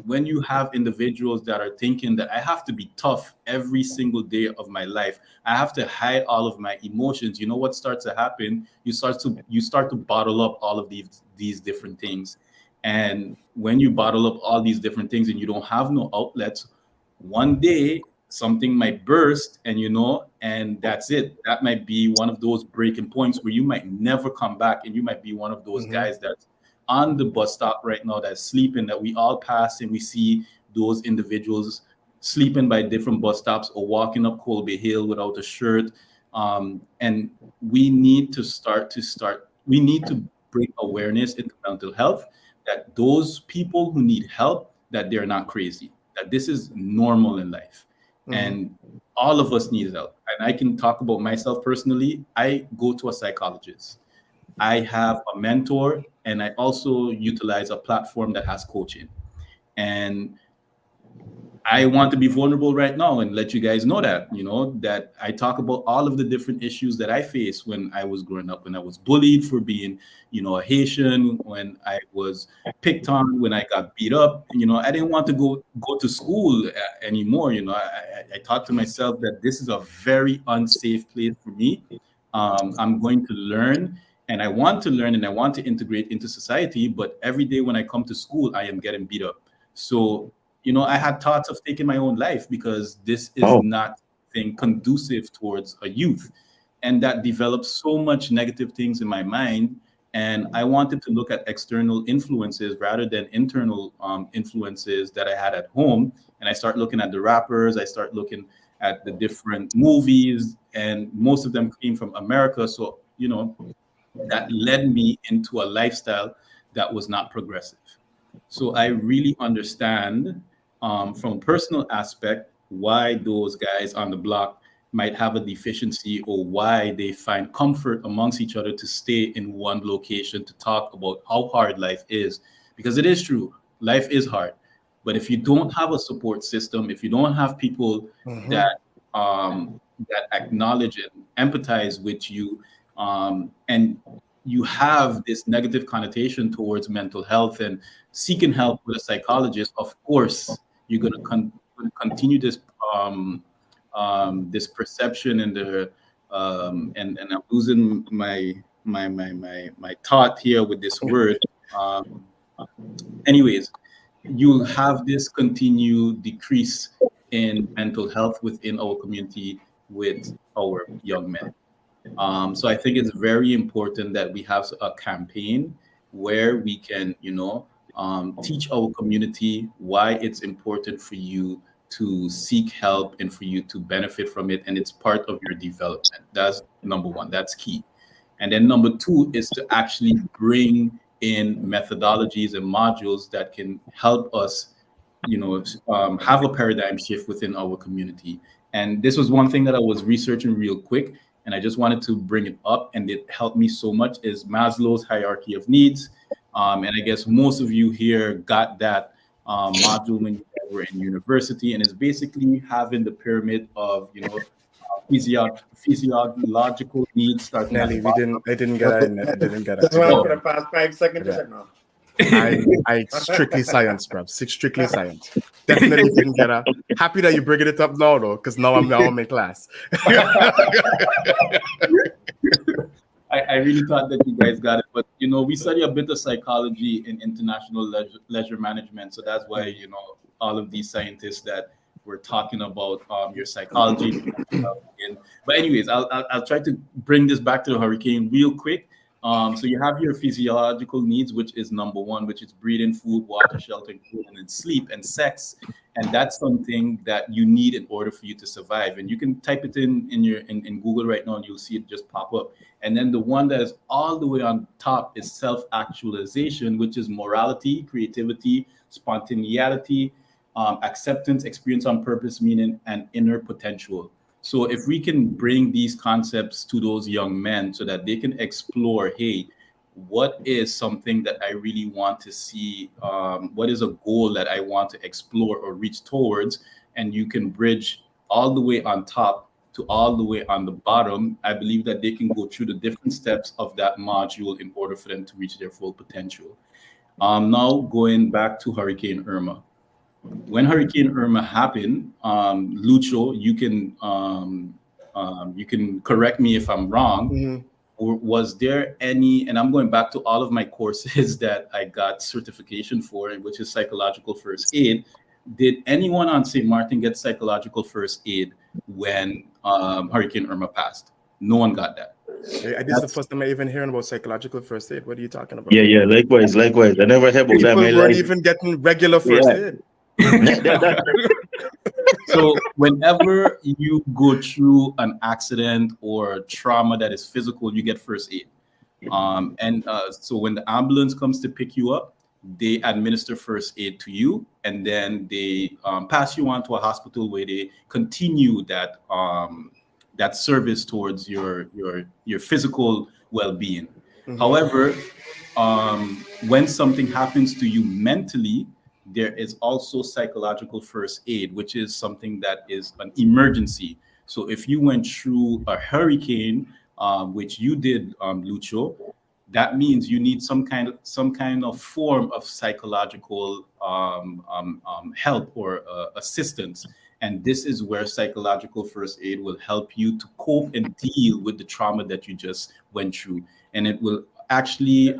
Speaker 3: when you have individuals that are thinking that I have to be tough every single day of my life, I have to hide all of my emotions, what starts to happen? You start to bottle up all of these different things. And when you bottle up all these different things and you don't have no outlets, one day something might burst, and that's it. That might be one of those breaking points where you might never come back, and you might be one of those guys that's on the bus stop right now that's sleeping, that we all pass and we see those individuals sleeping by different bus stops or walking up Colby Hill without a shirt. And we need to bring awareness into mental health, that those people who need help, that they're not crazy, that this is normal in life. And all of us need help. And I can talk about myself personally. I go to a psychologist. I have a mentor, and I also utilize a platform that has coaching. And I want to be vulnerable right now and let you guys know that, that I talk about all of the different issues that I faced when I was growing up, when I was bullied for being, a Haitian, when I was picked on, when I got beat up. I didn't want to go to school anymore. I thought to myself that this is a very unsafe place for me. I'm going to learn, and I want to learn, and I want to integrate into society. But every day when I come to school, I am getting beat up. So I had thoughts of taking my own life, because this is not thing conducive towards a youth. And that developed so much negative things in my mind. And I wanted to look at external influences rather than internal influences that I had at home. And I start looking at the rappers, I start looking at the different movies, and most of them came from America. So, that led me into a lifestyle that was not progressive. So I really understand from a personal aspect why those guys on the block might have a deficiency, or why they find comfort amongst each other to stay in one location to talk about how hard life is. Because it is true, life is hard. But if you don't have a support system, if you don't have people that acknowledge and empathize with you, and you have this negative connotation towards mental health and seeking help with a psychologist, of course, you're going to continue this this perception and the and I'm losing my thought here with this word. Anyways, you'll have this continued decrease in mental health within our community with our young men. So I think it's very important that we have a campaign where we can, teach our community why it's important for you to seek help and for you to benefit from it, and it's part of your development. That's number one. That's key. And then number two is to actually bring in methodologies and modules that can help us, have a paradigm shift within our community. And this was one thing that I was researching real quick, and I just wanted to bring it up, and it helped me so much, is Maslow's hierarchy of needs. And I guess most of you here got that module when you were in university, and it's basically having the pyramid of, physiological needs starting.
Speaker 2: Nelly, I didn't get it. I didn't get it.
Speaker 1: That's why for the past 5 seconds.
Speaker 2: Yeah. I strictly science, bro. Strictly science. Definitely didn't get it. Happy that you're bringing it up now, though, because now I'm in class.
Speaker 3: I really thought that you guys got it, but we study a bit of psychology in international leisure management, so that's why all of these scientists that we're talking about your psychology. But anyways, I'll try to bring this back to the hurricane real quick. So you have your physiological needs, which is number one, which is breathing, food, water, shelter, and then sleep and sex. And that's something that you need in order for you to survive. And you can type it in Google right now, and you'll see it just pop up. And then the one that is all the way on top is self-actualization, which is morality, creativity, spontaneity, acceptance, experience on purpose, meaning, and inner potential. So if we can bring these concepts to those young men so that they can explore, hey, what is something that I really want to see? What is a goal that I want to explore or reach towards? And you can bridge all the way on top to all the way on the bottom. I believe that they can go through the different steps of that module in order for them to reach their full potential. Now going back to Hurricane Irma. When Hurricane Irma happened, Lucho, you can correct me if I'm wrong.
Speaker 2: Mm-hmm.
Speaker 3: Or was there any, and I'm going back to all of my courses that I got certification for, which is psychological first aid. Did anyone on St. Martin get psychological first aid when Hurricane Irma passed? No one got that.
Speaker 2: This is the first time I even hearing about psychological first aid. What are you talking about?
Speaker 4: Yeah, likewise. I never heard about that.
Speaker 2: People weren't even getting regular first aid.
Speaker 3: So whenever you go through an accident or trauma that is physical, you get first aid. So when the ambulance comes to pick you up, they administer first aid to you, and then they pass you on to a hospital where they continue that service towards your physical well-being. Mm-hmm. However, when something happens to you mentally, there is also psychological first aid, which is something that is an emergency. So if you went through a hurricane, which you did, Lucho, that means you need some kind of form of psychological help or assistance. And this is where psychological first aid will help you to cope and deal with the trauma that you just went through. And it will actually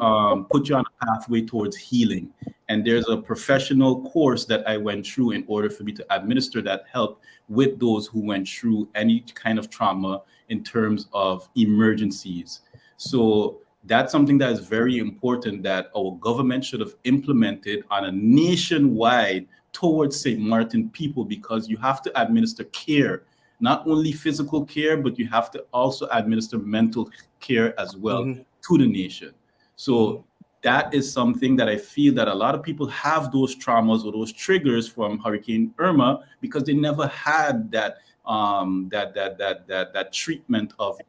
Speaker 3: put you on a pathway towards healing. And there's a professional course that I went through in order for me to administer that help with those who went through any kind of trauma in terms of emergencies. So that's something that is very important that our government should have implemented on a nationwide towards St. Martin people, because you have to administer care, not only physical care, but you have to also administer mental care as well to the nation. So that is something that I feel that a lot of people have those traumas or those triggers from Hurricane Irma because they never had that that treatment of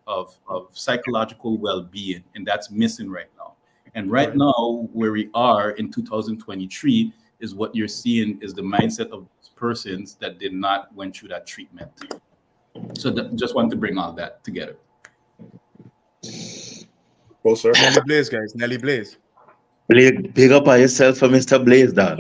Speaker 3: psychological well-being, and that's missing right now. And right now, where we are in 2023, is what you're seeing is the mindset of those persons that did not went through that treatment. So just want to bring all that together.
Speaker 1: Well, sir.
Speaker 2: Nelly Blaze, guys. Nelly Blaze.
Speaker 4: Big up on yourself for Mr. Blaze, dog.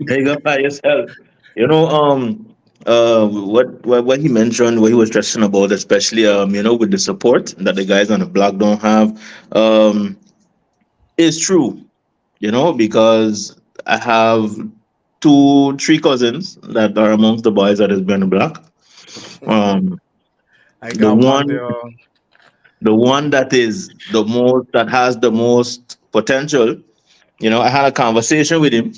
Speaker 4: Big up on yourself. You know, what he mentioned, what he was stressing about, especially with the support that the guys on the block don't have, is true. Because I have two, three cousins that are amongst the boys that has been on the block. Um,
Speaker 2: I
Speaker 4: the
Speaker 2: got one
Speaker 4: one,
Speaker 2: there.
Speaker 4: the one that has the most potential. I had a conversation with him.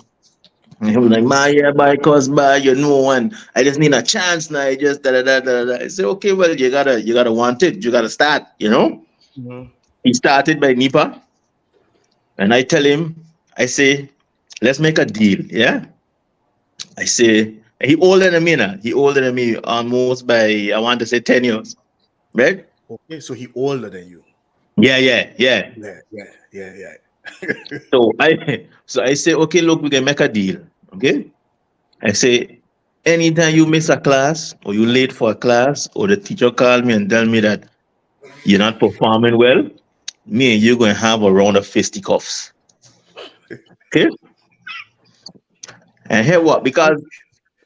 Speaker 4: And he was like, "My yeah, by cause by and I just need a chance now. I just da da da da da." I said, "Okay, well, you gotta want it. You gotta start."
Speaker 2: Mhm.
Speaker 4: He started by Nipa, and I tell him, I say, "Let's make a deal." Yeah, I say he older than me now. He older than me almost by, I want to say, 10 years, right?
Speaker 2: Okay, so he older than you.
Speaker 4: Yeah, yeah, yeah.
Speaker 2: Yeah.
Speaker 4: So I say, okay, look, we can make a deal. Okay. I say, anytime you miss a class or you late for a class or the teacher call me and tell me that you're not performing well, me and you going to have a round of fisticuffs. Okay. And here what? Because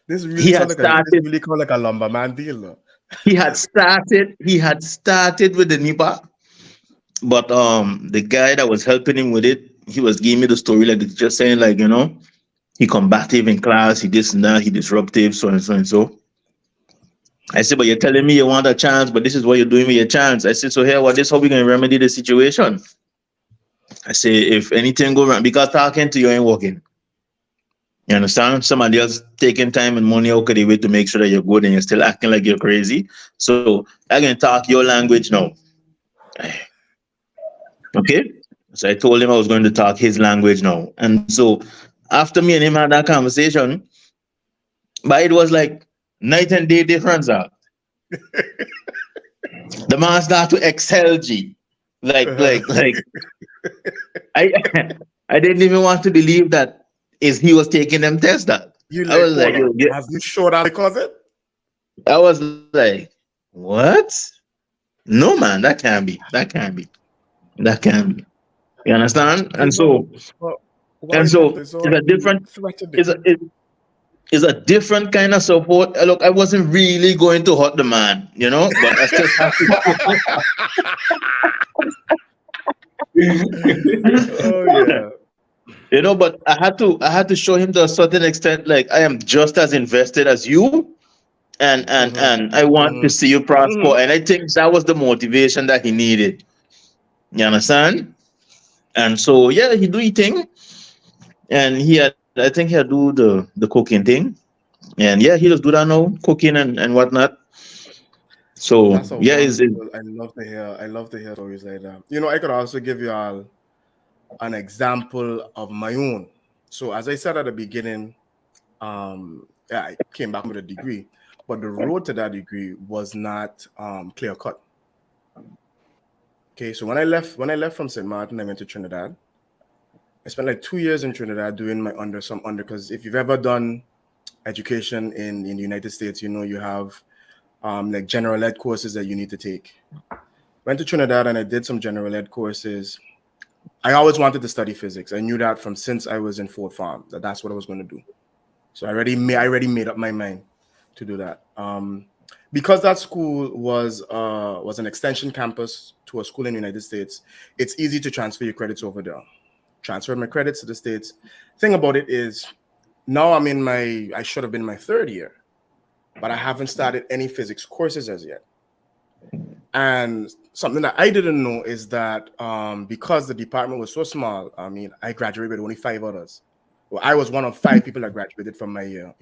Speaker 2: This
Speaker 4: he
Speaker 2: really
Speaker 4: had
Speaker 2: sound like this
Speaker 4: started,
Speaker 2: really called like a lumberman deal, though.
Speaker 4: he had started with the NIPA, but the guy that was helping him with it, he was giving me the story like it's just saying like, he combative in class, he this and that, he disruptive, so and so and so. I said, but you're telling me you want a chance, but this is what you're doing with your chance. I said, so here, what this how we gonna remedy the situation? I say, if anything go wrong, because talking to you ain't working. You understand? Somebody else taking time and money out of the way to make sure that you're good and you're still acting like you're crazy. So I can talk your language now. Okay? So I told him I was going to talk his language now. And so after me and him had that conversation, but it was like night and day difference. The man started to excel G. Like I I didn't even want to believe that is he was taking them tests that.
Speaker 2: You
Speaker 4: I
Speaker 2: like,
Speaker 4: was like,
Speaker 2: hold
Speaker 4: yo,
Speaker 2: on.
Speaker 4: yeah.
Speaker 2: Have you showed out the cousin?
Speaker 4: I was like, what? No man, that can't be. That can't be. That can't be. You understand?
Speaker 2: You
Speaker 4: And
Speaker 2: know,
Speaker 4: so
Speaker 2: but why
Speaker 4: and
Speaker 2: you have
Speaker 4: so
Speaker 2: to
Speaker 4: it's a
Speaker 2: so
Speaker 4: different
Speaker 2: threaten
Speaker 4: it's
Speaker 2: him?
Speaker 4: a it, it's a different kind of support. Look, I wasn't really going to hurt the man, but I still have
Speaker 2: Oh yeah.
Speaker 4: but I had to show him to a certain extent, like I am just as invested as you, and I want to see you prosper. And I think that was the motivation that he needed. You understand? And so yeah, he do his thing, and I think he had do the cooking thing, and yeah, he just do that now, cooking and whatnot. So
Speaker 2: That's a
Speaker 4: yeah, is it?
Speaker 2: wonderful. I love to hear. I love to hear stories like that. I could also give you all an example of my own. So as I said at the beginning, yeah, I came back with a degree, but the road to that degree was not clear cut. Okay, so when I left from St. Martin, I went to Trinidad. I spent like 2 years in Trinidad doing my under because if you've ever done education in the United States, you have like general ed courses that you need to take. Went to Trinidad and I did some general ed courses. I always wanted to study physics. I knew that from since I was in Fort Farm that's what I was going to do. So I already made up my mind to do that. Because that school was an extension campus to a school in the United States. It's easy to transfer your credits over there. Transferred my credits to the States. Thing about it is now I should have been in my third year, but I haven't started any physics courses as yet. And something that I didn't know is that because the department was so small, I graduated with only 5 others. Well, I was one of 5 people that graduated from my year.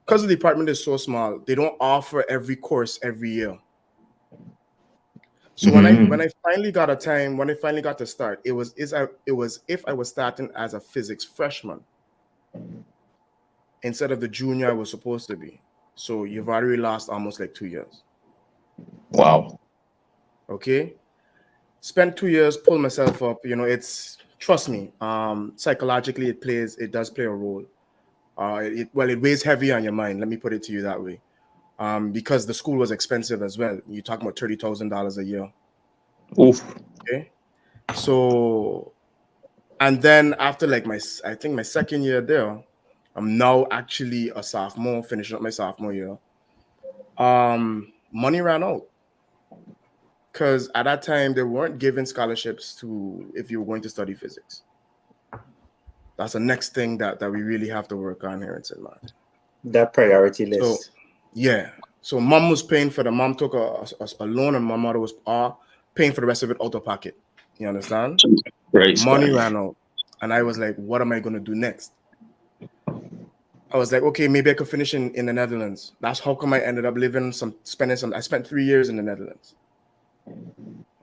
Speaker 2: Because the department is so small, they don't offer every course every year. So when I
Speaker 4: Mhm.
Speaker 2: when I finally got a time, when I finally got to start, it was if I was starting as a physics freshman instead of the junior I was supposed to be. So you've already lost almost like 2 years.
Speaker 4: Wow.
Speaker 2: Okay. Spent 2 years, pull myself up. It's trust me, psychologically it does play a role. It weighs heavy on your mind. Let me put it to you that way. Because the school was expensive as well. You talk about $30,000 a year.
Speaker 4: Oof.
Speaker 2: Okay. So, and then after like I think my second year there, I'm now actually a sophomore, finishing up my sophomore year. Money ran out. Because at that time, they weren't giving scholarships to if you were going to study physics. That's the next thing that we really have to work on here in St. Martin.
Speaker 1: That priority list.
Speaker 2: So, yeah. So mom was paying for the mom took a loan, and my mother was paying for the rest of it out of pocket. You understand?
Speaker 4: Right.
Speaker 2: Money ran out. And I was like, what am I going to do next? I was like, okay, maybe I could finish in the Netherlands. That's how come I ended up I spent 3 years in the Netherlands.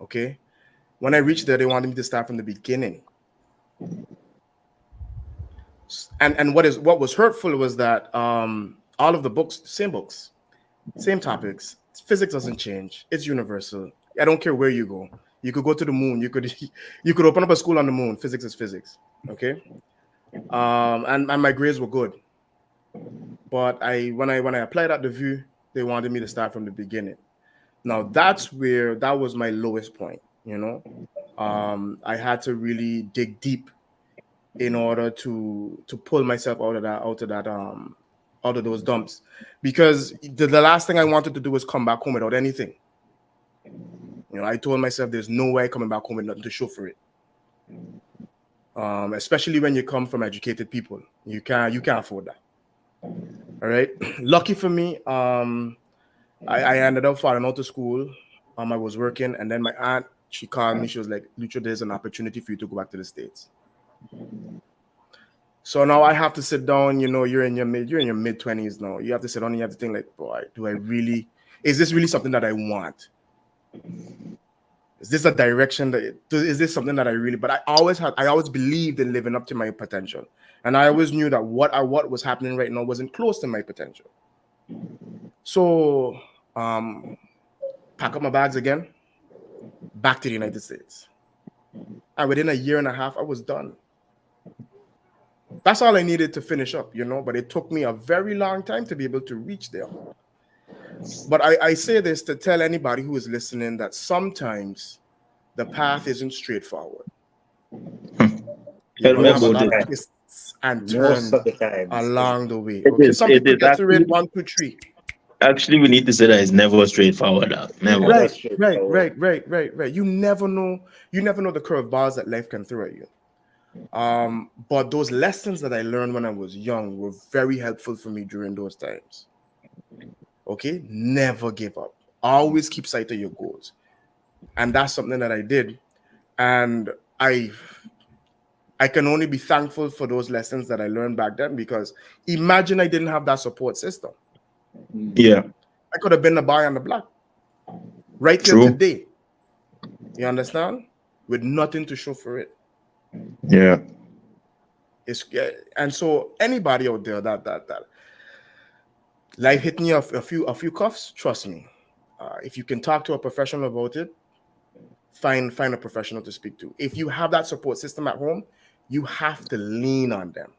Speaker 2: Okay. When I reached there, they wanted me to start from the beginning. And what was hurtful was that all of the books, same topics. Physics doesn't change. It's universal. I don't care where you go. You could go to the moon. You could open up a school on the moon. Physics is physics. Okay. And my grades were good. But when I applied at the VU, they wanted me to start from the beginning. Now that was my lowest point, you know. I had to really dig deep in order to pull myself out of those dumps, because the last thing I wanted to do was come back home without anything. You know, I told myself there's no way coming back home with nothing to show for it. Especially when you come from educated people, you can't afford that. All right. Lucky for me, I ended up falling out of school. I was working, and then my aunt, she called me. She was like, "Lucho, there's an opportunity for you to go back to the States." So now I have to sit down. You know, you're in your mid 20s now. You have to sit down and you have to think like, boy, is this really something that I want? Is this a direction is this something that I really? But I always believed in living up to my potential, and I always knew that what was happening right now wasn't close to my potential. So, pack up my bags again, back to the United States, and within a year and a half, I was done. That's all I needed to finish up, you know. But it took me a very long time to be able to reach there. But I say this to tell anybody who is listening that sometimes the path isn't straightforward.
Speaker 4: Tell me
Speaker 2: have a
Speaker 4: about
Speaker 2: lot
Speaker 4: it.
Speaker 2: of twists and turns along the way.
Speaker 4: It
Speaker 2: Okay,
Speaker 4: is-
Speaker 2: some
Speaker 4: it
Speaker 2: people
Speaker 4: is
Speaker 2: get through it
Speaker 4: actually-
Speaker 2: 1, 2, 3.
Speaker 4: Actually, we need to say that it's never straightforward. Never.
Speaker 2: Right. You never know the curveballs that life can throw at you. But those lessons that I learned when I was young were very helpful for me during those times. Okay, never give up. Always keep sight of your goals, and that's something that I did. And I can only be thankful for those lessons that I learned back then, because imagine I didn't have that support system.
Speaker 4: Yeah.
Speaker 2: I could have been the boy on the block right here today. You understand? With nothing to show for it.
Speaker 4: Yeah.
Speaker 2: And so anybody out there that life hitting you a few cuffs, trust me. If you can talk to a professional about it, find a professional to speak to. If you have that support system at home, you have to lean on them.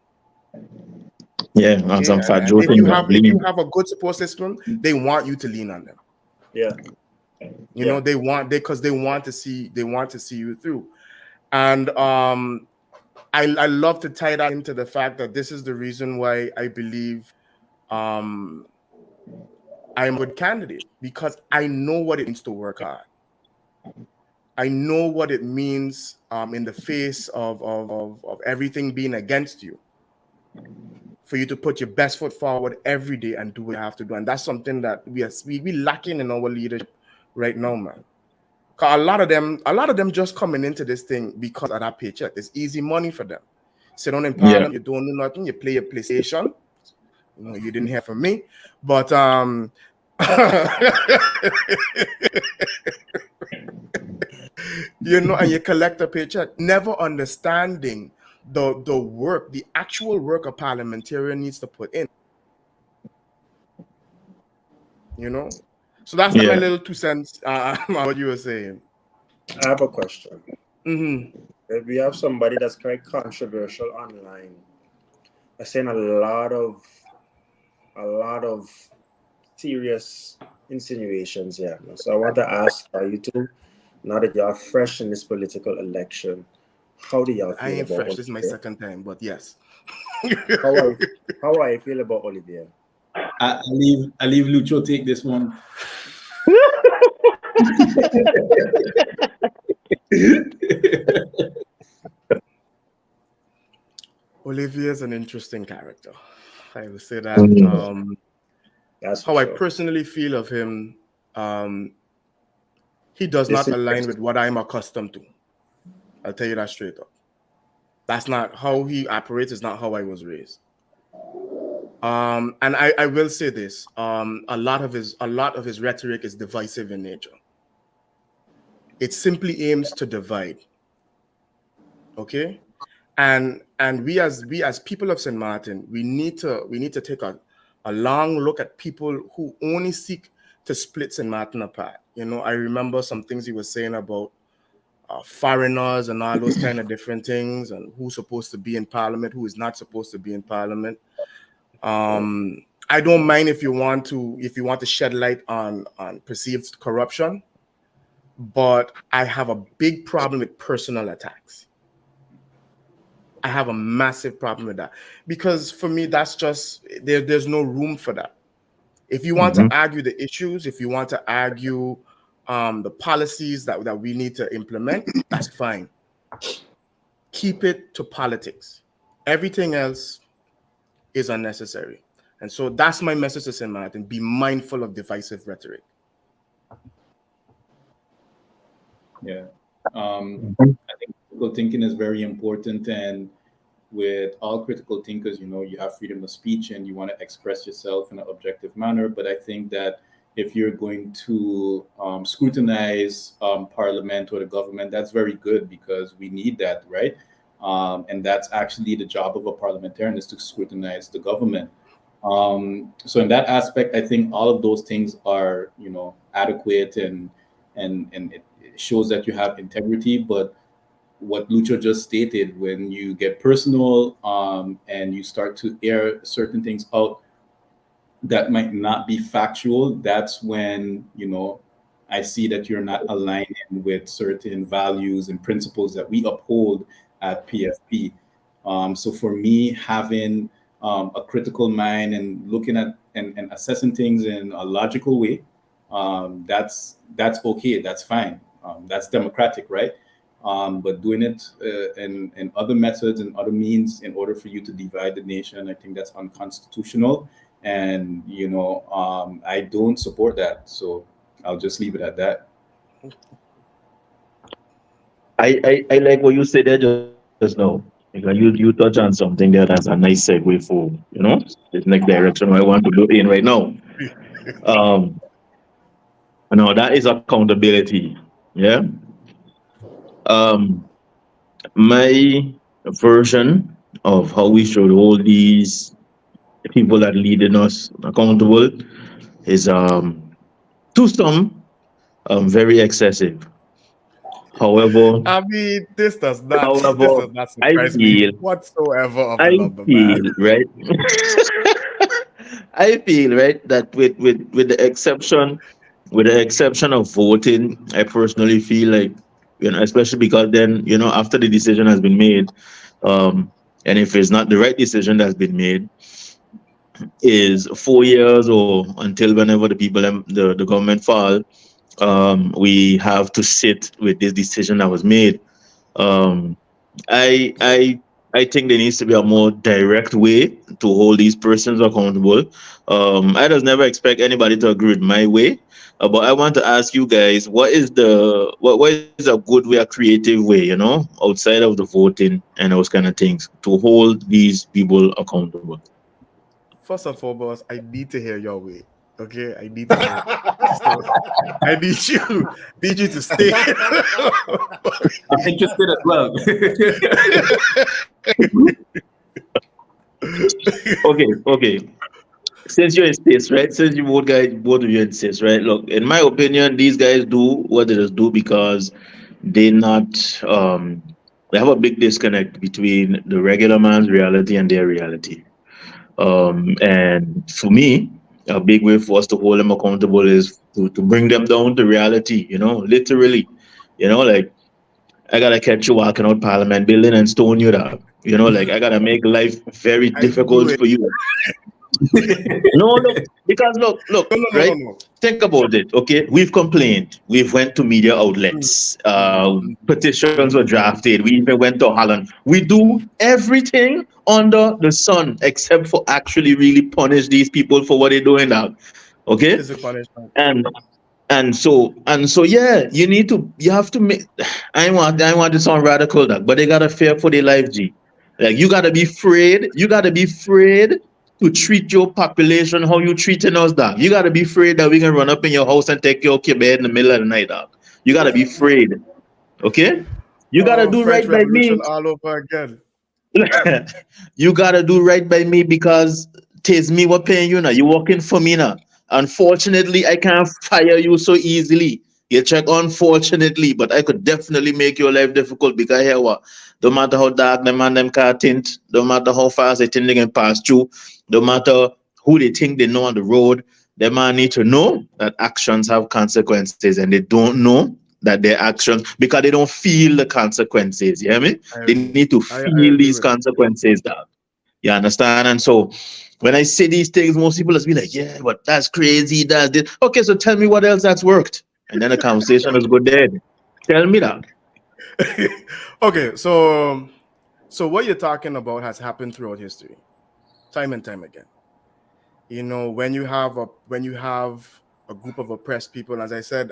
Speaker 4: Yeah,
Speaker 2: okay?
Speaker 4: on some fat
Speaker 2: and if you have a good support system, they want you to lean on them.
Speaker 1: Yeah.
Speaker 2: You know, they want to see you through. And I love to tie that into the fact that this is the reason why I believe I'm a good candidate, because I know what it means to work hard. I know what it means in the face of everything being against you, for you to put your best foot forward every day and do what you have to do. And that's something that we lacking in our leadership right now, man. Cause a lot of them just coming into this thing because of that paycheck. It's easy money for them. Sit down in Parliament, you don't do nothing, you play your PlayStation. You know, you didn't hear from me, but you know, and you collect a paycheck, never understanding the work, the actual work a parliamentarian needs to put in. You know, so that's my little 2 cents on what you were saying.
Speaker 1: I have a question.
Speaker 2: Mm-hmm.
Speaker 1: If we have somebody that's quite controversial online, I'm saying a lot of serious insinuations here. So I want to ask you two, now that you are fresh in this political election, How do y'all
Speaker 2: I
Speaker 1: feel
Speaker 2: ain't
Speaker 1: about
Speaker 2: fresh. This is my
Speaker 1: Olivier?
Speaker 2: second time, but yes.
Speaker 1: How I feel about Olivier?
Speaker 3: I leave Lucho take this one.
Speaker 2: Olivier is an interesting character. I will say that.
Speaker 1: That's for
Speaker 2: How I
Speaker 1: sure.
Speaker 2: personally feel of him, he does not align with what I'm accustomed to. I'll tell you that straight up. That's not how he operates. It's not how I was raised. And I will say this: a lot of his rhetoric is divisive in nature. It simply aims to divide. Okay, and we as people of St. Martin, we need to take a long look at people who only seek to split St. Martin apart. You know, I remember some things he was saying about foreigners and all those kind of different things, and who's supposed to be in parliament, who is not supposed to be in parliament. I don't mind if you want to shed light on perceived corruption, but I have a big problem with personal attacks. I have a massive problem with that because for me, that's just there's no room for that. If you want to argue the issues, if you want to argue the policies that we need to implement, that's fine. Keep it to politics. Everything else is unnecessary. And so that's my message to St. Martin. Be mindful of divisive rhetoric.
Speaker 3: Yeah. I think critical thinking is very important. And with all critical thinkers, you know, you have freedom of speech and you want to express yourself in an objective manner. But I think that if you're going to scrutinize parliament or the government, that's very good because we need that, right? And that's actually the job of a parliamentarian is to scrutinize the government. So in that aspect, I think all of those things are, you know, adequate and it shows that you have integrity. But what Lucho just stated, when you get personal and you start to air certain things out that might not be factual, that's when, you know, I see that you're not aligning with certain values and principles that we uphold at PFP. So for me, having a critical mind and looking at and assessing things in a logical way, that's okay, that's fine, that's democratic, right? But doing it in other methods and other means in order for you to divide the nation, I think that's unconstitutional. And, you know, I don't support that. So I'll just leave it at that.
Speaker 4: I like what you said there just now. Because you touch on something there that's a nice segue for, you know, the next direction I want to go in right now. Um, no, that is accountability. Yeah. Um, my version of how we should hold these people that leading us accountable is to some very excessive. However,
Speaker 2: I mean, this
Speaker 4: however,
Speaker 2: does not
Speaker 4: I
Speaker 2: surprise me
Speaker 4: feel
Speaker 2: whatsoever of the
Speaker 4: I
Speaker 2: lumber man.
Speaker 4: feel right. I feel right that with the exception of voting, I personally feel like, you know, especially because then, you know, after the decision has been made, um, and if it's not the right decision that's been made, is 4 years or until whenever the people the government fall, we have to sit with this decision that was made. Um, I I I think there needs to be a more direct way to hold these persons accountable. I just never expect anybody to agree with my way, but I want to ask you guys, what is a good way, a creative way, you know, outside of the voting and those kind of things, to hold these people accountable?
Speaker 2: First and foremost, I need to hear your way. Okay, I need to hear it. So I need you to stay.
Speaker 3: I'm interested as well.
Speaker 4: Okay. Since you're in states, right? Since you both of you in states, right? Look, in my opinion, these guys do what they just do because they not they have a big disconnect between the regular man's reality and their reality. And for me, a big way for us to hold them accountable is to bring them down to reality, you know, literally. You know, like I gotta catch you walking out Parliament building and stone you down. You know, like I gotta make life very
Speaker 2: I do
Speaker 4: difficult
Speaker 2: it.
Speaker 4: for you. No, look, because look, right?
Speaker 2: No.
Speaker 4: Think about it. Okay, we've complained. We've went to media outlets. Petitions were drafted. We even went to Holland. We do everything under the sun except for actually really punish these people for what they're doing now. Okay,
Speaker 2: Physical punishment.
Speaker 4: and and so yeah, you have to make. I want to sound radical, that, but they gotta fear for their life, G. Like you gotta be afraid. You gotta be afraid to treat your population how you treating us, dog. You gotta be afraid that we can run up in your house and take your kid bed in the middle of the night, dog. You gotta be afraid. Okay? You gotta do
Speaker 2: French
Speaker 4: right by me.
Speaker 2: Revolution all over again.
Speaker 4: You gotta do right by me because tis me what paying you now. You working for me now. Unfortunately, I can't fire you so easily. You check, unfortunately, but I could definitely make your life difficult because here what? No matter how dark them and them car tint, no matter how fast they think they can pass through, no matter who they think they know on the road, they man need to know that actions have consequences and they don't know that their actions because they don't feel the consequences. You hear me?
Speaker 2: I
Speaker 4: They
Speaker 2: agree.
Speaker 4: need to
Speaker 2: I
Speaker 4: feel
Speaker 2: agree
Speaker 4: these
Speaker 2: with that.
Speaker 4: consequences, dog. You understand? And so when I say these things, most people just be like, yeah, but that's crazy. That's this. Okay, so tell me what else that's worked. And then the conversation is good dead. Tell me that.
Speaker 2: Okay, so what you're talking about has happened throughout history, time and time again. You know, when you have a group of oppressed people, as I said,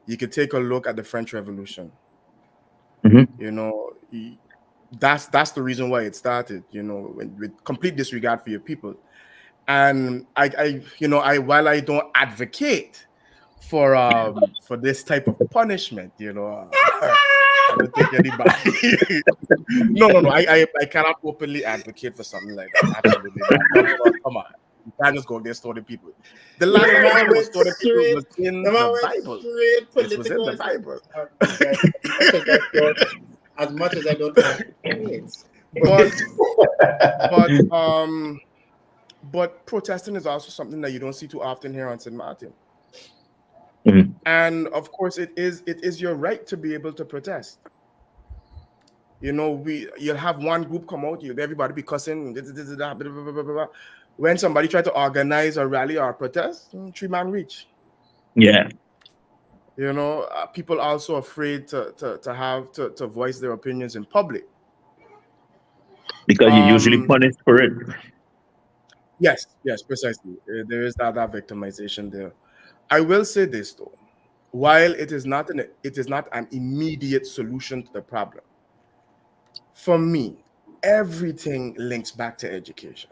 Speaker 2: you could take a look at the French Revolution.
Speaker 4: Mhm.
Speaker 2: You know, that's the reason why it started. You know, with complete disregard for your people. And while I don't advocate for this type of punishment, you know, I don't think anybody. No. I cannot openly advocate for something like that. Absolutely not. No, come on. You can't just go there stoning people. The last time
Speaker 1: Man
Speaker 2: anybody was
Speaker 1: went
Speaker 2: stoning people
Speaker 1: straight.
Speaker 2: was in
Speaker 1: The man
Speaker 2: the
Speaker 1: went
Speaker 2: Bible.
Speaker 1: straight
Speaker 2: It was in
Speaker 1: political.
Speaker 2: the
Speaker 1: It's like,
Speaker 2: Bible.
Speaker 1: guys, I think I don't. As much as I don't advocate,
Speaker 2: But but but protesting is also something that you don't see too often here on St. Martin.
Speaker 4: Mhm.
Speaker 2: And of course, it is your right to be able to protest. You know, you'll have one group come out, everybody be cussing, blah, blah, blah, blah, blah. When somebody try to organize a rally or a protest, 3-man reach.
Speaker 4: Yeah,
Speaker 2: You know, people also afraid to voice their opinions in public.
Speaker 4: because you usually
Speaker 2: Um,
Speaker 4: punish for it.
Speaker 2: yes, precisely. There is that victimization there. I will say this though, while it is not an immediate solution to the problem. For me, everything links back to education.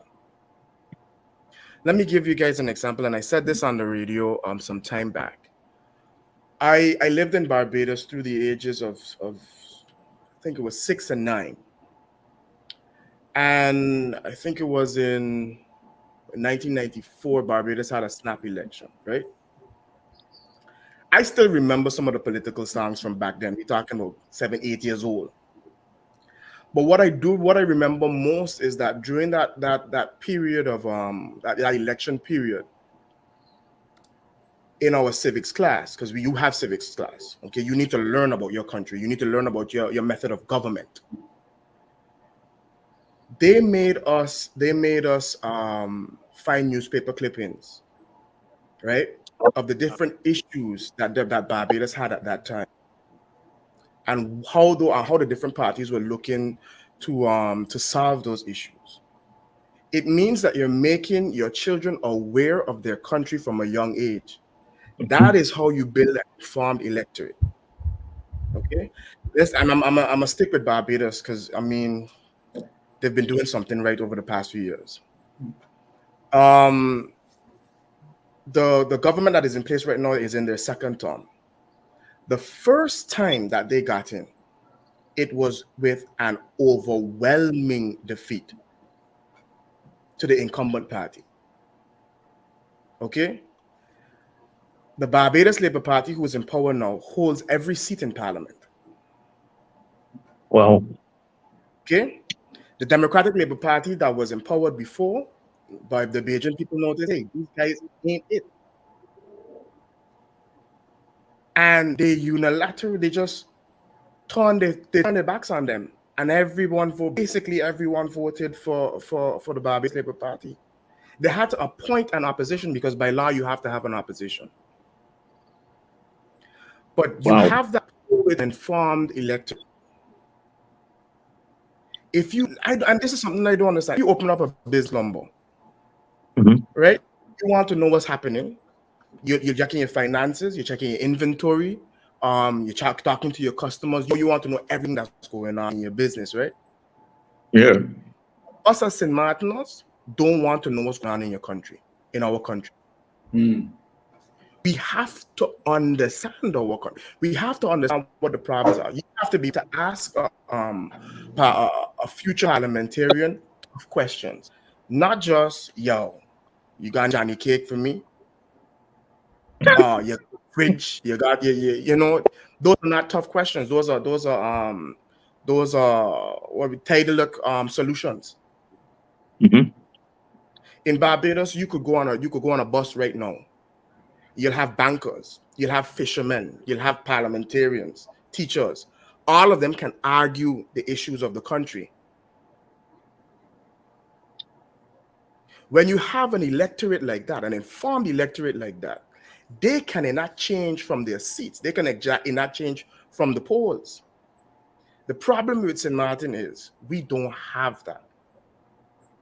Speaker 2: Let me give you guys an example, and I said this on the radio some time back. I lived in Barbados through the ages of I think it was 6 and 9, and I think it was in 1994 Barbados had a snap election, right? I still remember some of the political songs from back then. We're talking about 7, 8 years old. But what I remember most is that during that period of that election period in our civics class, because you have civics class, okay, you need to learn about your country, you need to learn about your method of government. They made us find newspaper clippings, right, of the different issues that Barbados had at that time, and how the different parties were looking to solve those issues. It means that you're making your children aware of their country from a young age. That is how you build an informed electorate. Okay, I'm a stick with Barbados because I mean they've been doing something right over the past few years. Um, the government that is in place right now is in their second term. The first time that they got in, it was with an overwhelming defeat to the incumbent party. Okay, the Barbados Labour Party, who is in power now, holds every seat in parliament.
Speaker 4: Wow.
Speaker 2: Okay, the Democratic Labour Party that was empowered before, by the Bajan people noticed, hey, these guys ain't it. And they unilaterally, they turned their backs on them, and everyone voted for the Barbados Labour Party. They had to appoint an opposition because by law you have to have an opposition. But you have that with informed electorate. If you, and this is something I don't understand, you open up a business number, right? You want to know what's happening. You're checking your finances, you're checking your inventory, you're talking to your customers. You want to know everything that's going on in your business, right?
Speaker 4: Yeah.
Speaker 2: Us as St. Martiners don't want to know what's going on in your country, in our country. We have to understand our country. We have to understand what the problems are. You have to be able to ask a future parliamentarian questions, not just, yo, you got Johnny cake for me? Your fridge, you got you know, those are not tough questions. Those are what we title solutions. In Barbados, you could go on a bus right now. You'll have bankers, you'll have fishermen, you'll have parliamentarians, teachers. All of them can argue the issues of the country. When you have an electorate like that, an informed electorate like that, they can enact change from their seats. They can enact change from the polls. The problem with St. Martin is we don't have that.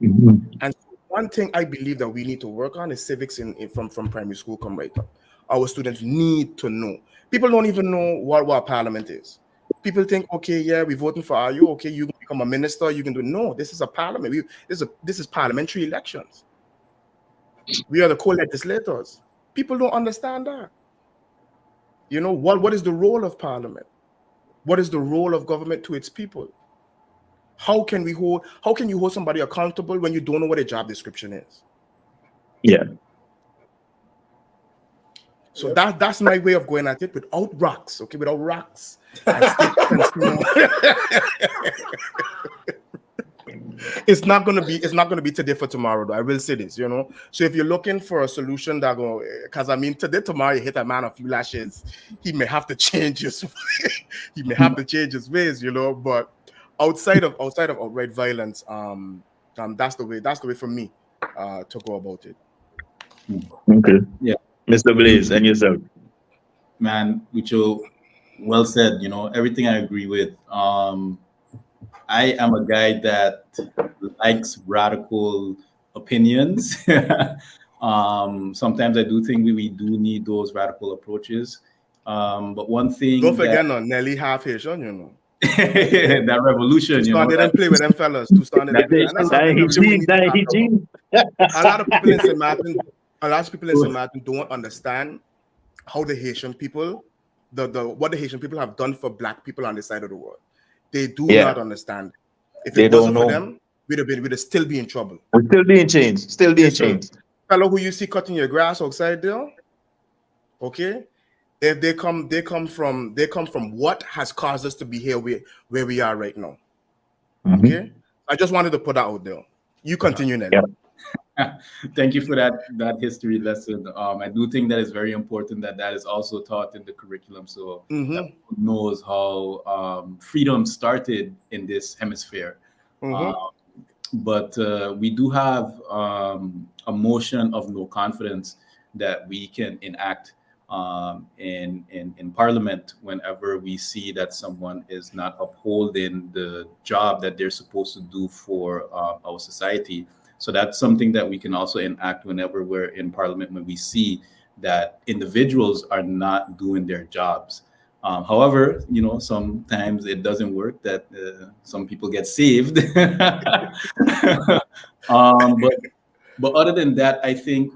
Speaker 2: And one thing I believe that we need to work on is civics from primary school come right up. Our students need to know. People don't even know what parliament is. People think, okay, yeah, we're voting for you. Okay, you can become a minister. You can do. No, this is a parliament. This is parliamentary elections. We are the co-legislators. People don't understand that. You know, what is the role of parliament? What is the role of government to its people? How can you hold somebody accountable when you don't know what a job description is?
Speaker 4: Yeah.
Speaker 2: So that's my way of going at it without rocks, okay? Without rocks. It's not gonna be today for tomorrow, though. I will say this, you know. So if you're looking for a solution that go, because I mean, tomorrow you hit a man a few lashes, he may have to change his ways, you know. But outside of outright violence, that's the way for me to go about it.
Speaker 4: Okay.
Speaker 3: Yeah.
Speaker 4: Mr. Blaze, and yourself.
Speaker 3: Man, Ucho, well said. You know, everything I agree with. I am a guy that likes radical opinions. Sometimes I do think we do need those radical approaches. But one thing,
Speaker 2: don't forget, Nelly half Haitian, you know.
Speaker 3: That revolution, you know.
Speaker 2: They didn't play with them fellas. A lot of people in St. Martin. A lot of people in St. Martin don't understand how the Haitian people, what the Haitian people have done for Black people on this side of the world. They do not understand. If it wasn't for them, we'd still be in trouble.
Speaker 4: We'd still be in chains. Still be in chains.
Speaker 2: Fellow who you see cutting your grass outside there, okay? They come from what has caused us to be here where we are right now. Okay? I just wanted to put that out there. You continue, Nelly.
Speaker 3: Thank you for that history lesson. I do think that is very important that is also taught in the curriculum, so that knows how freedom started in this hemisphere. But we do have a motion of no confidence that we can enact in Parliament whenever we see that someone is not upholding the job that they're supposed to do for our society. So that's something that we can also enact whenever we're in Parliament, when we see that individuals are not doing their jobs. However, you know, sometimes it doesn't work, that some people get saved. But other than that, I think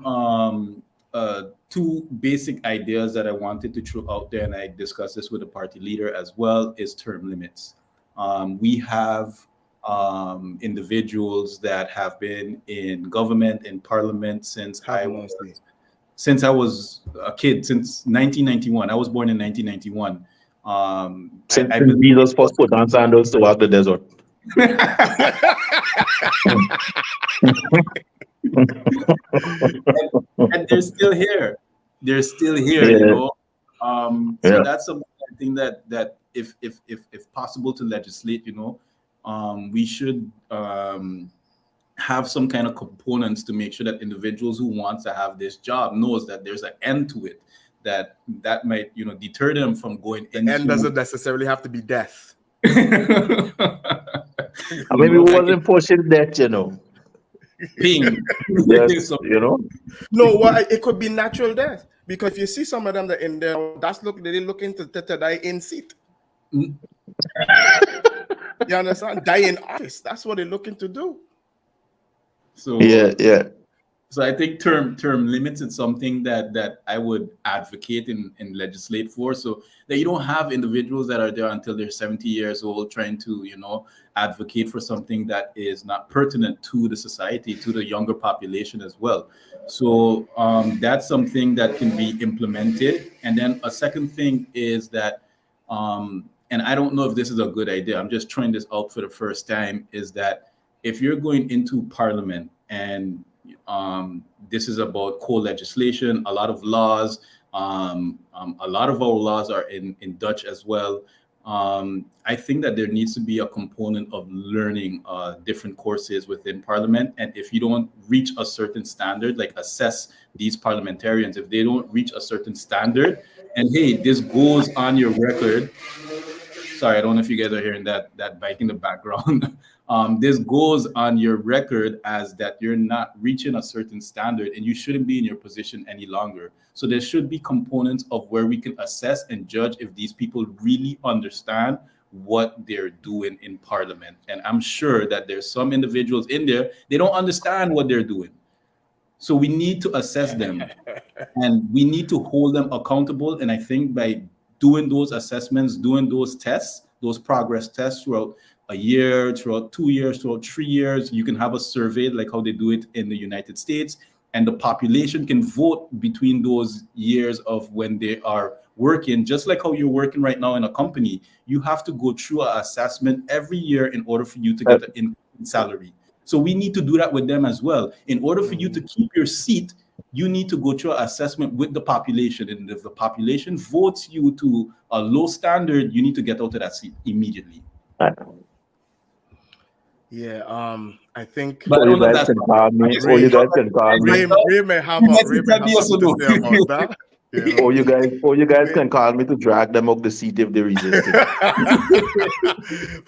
Speaker 3: two basic ideas that I wanted to throw out there, and I discussed this with the party leader as well, is term limits. We have individuals that have been in government, in Parliament since I was a kid, since 1991. I was born in 1991.
Speaker 4: Since Jesus first put on sandals to walk the desert.
Speaker 3: and they're still here. You know. So that's something I think that if possible to legislate, we should have some kind of components to make sure that individuals who want to have this job knows that there's an end to it, that might deter them from going into.
Speaker 2: And doesn't necessarily have to be death.
Speaker 4: I mean, we wasn't pushing that,
Speaker 3: Pain.
Speaker 4: Yes,
Speaker 2: No, why it could be natural death, because if you see some of them that in there, they're looking to die in seat. You understand? Die in office. That's what they're looking to do.
Speaker 3: So
Speaker 4: yeah.
Speaker 3: So I think term limits is something that I would advocate and legislate for, so that you don't have individuals that are there until they're 70 years old trying to, advocate for something that is not pertinent to the society, to the younger population as well. So that's something that can be implemented. And then a second thing is that, and I don't know if this is a good idea, I'm just trying this out for the first time, is that if you're going into parliament and this is about co-legislation, a lot of laws, a lot of our laws are in Dutch as well. I think that there needs to be a component of learning different courses within parliament. And if you don't reach a certain standard, like assess these parliamentarians, if they don't reach a certain standard, and hey, this goes on your record. Sorry, I don't know if you guys are hearing that bike in the background. This goes on your record as that you're not reaching a certain standard and you shouldn't be in your position any longer. So there should be components of where we can assess and judge if these people really understand what they're doing in parliament. And I'm sure that there's some individuals in there, they don't understand what they're doing. So we need to assess them and we need to hold them accountable. And I think by doing those assessments, doing those tests, those progress tests throughout a year, throughout 2 years, throughout 3 years, you can have a survey like how they do it in the United States, and the population can vote between those years of when they are working, just like how you're working right now in a company. You have to go through an assessment every year in order for you to get an increase in salary. So we need to do that with them as well. In order for you to keep your seat, you need to go through an assessment with the population. And if the population votes you to a low standard, you need to get out of that seat immediately.
Speaker 2: Yeah, I think.
Speaker 3: But
Speaker 4: you guys can call me. You guys can call me.
Speaker 2: Ray may have something to say about that. Yeah.
Speaker 4: You guys can call me to drag them up the seat if they resist it.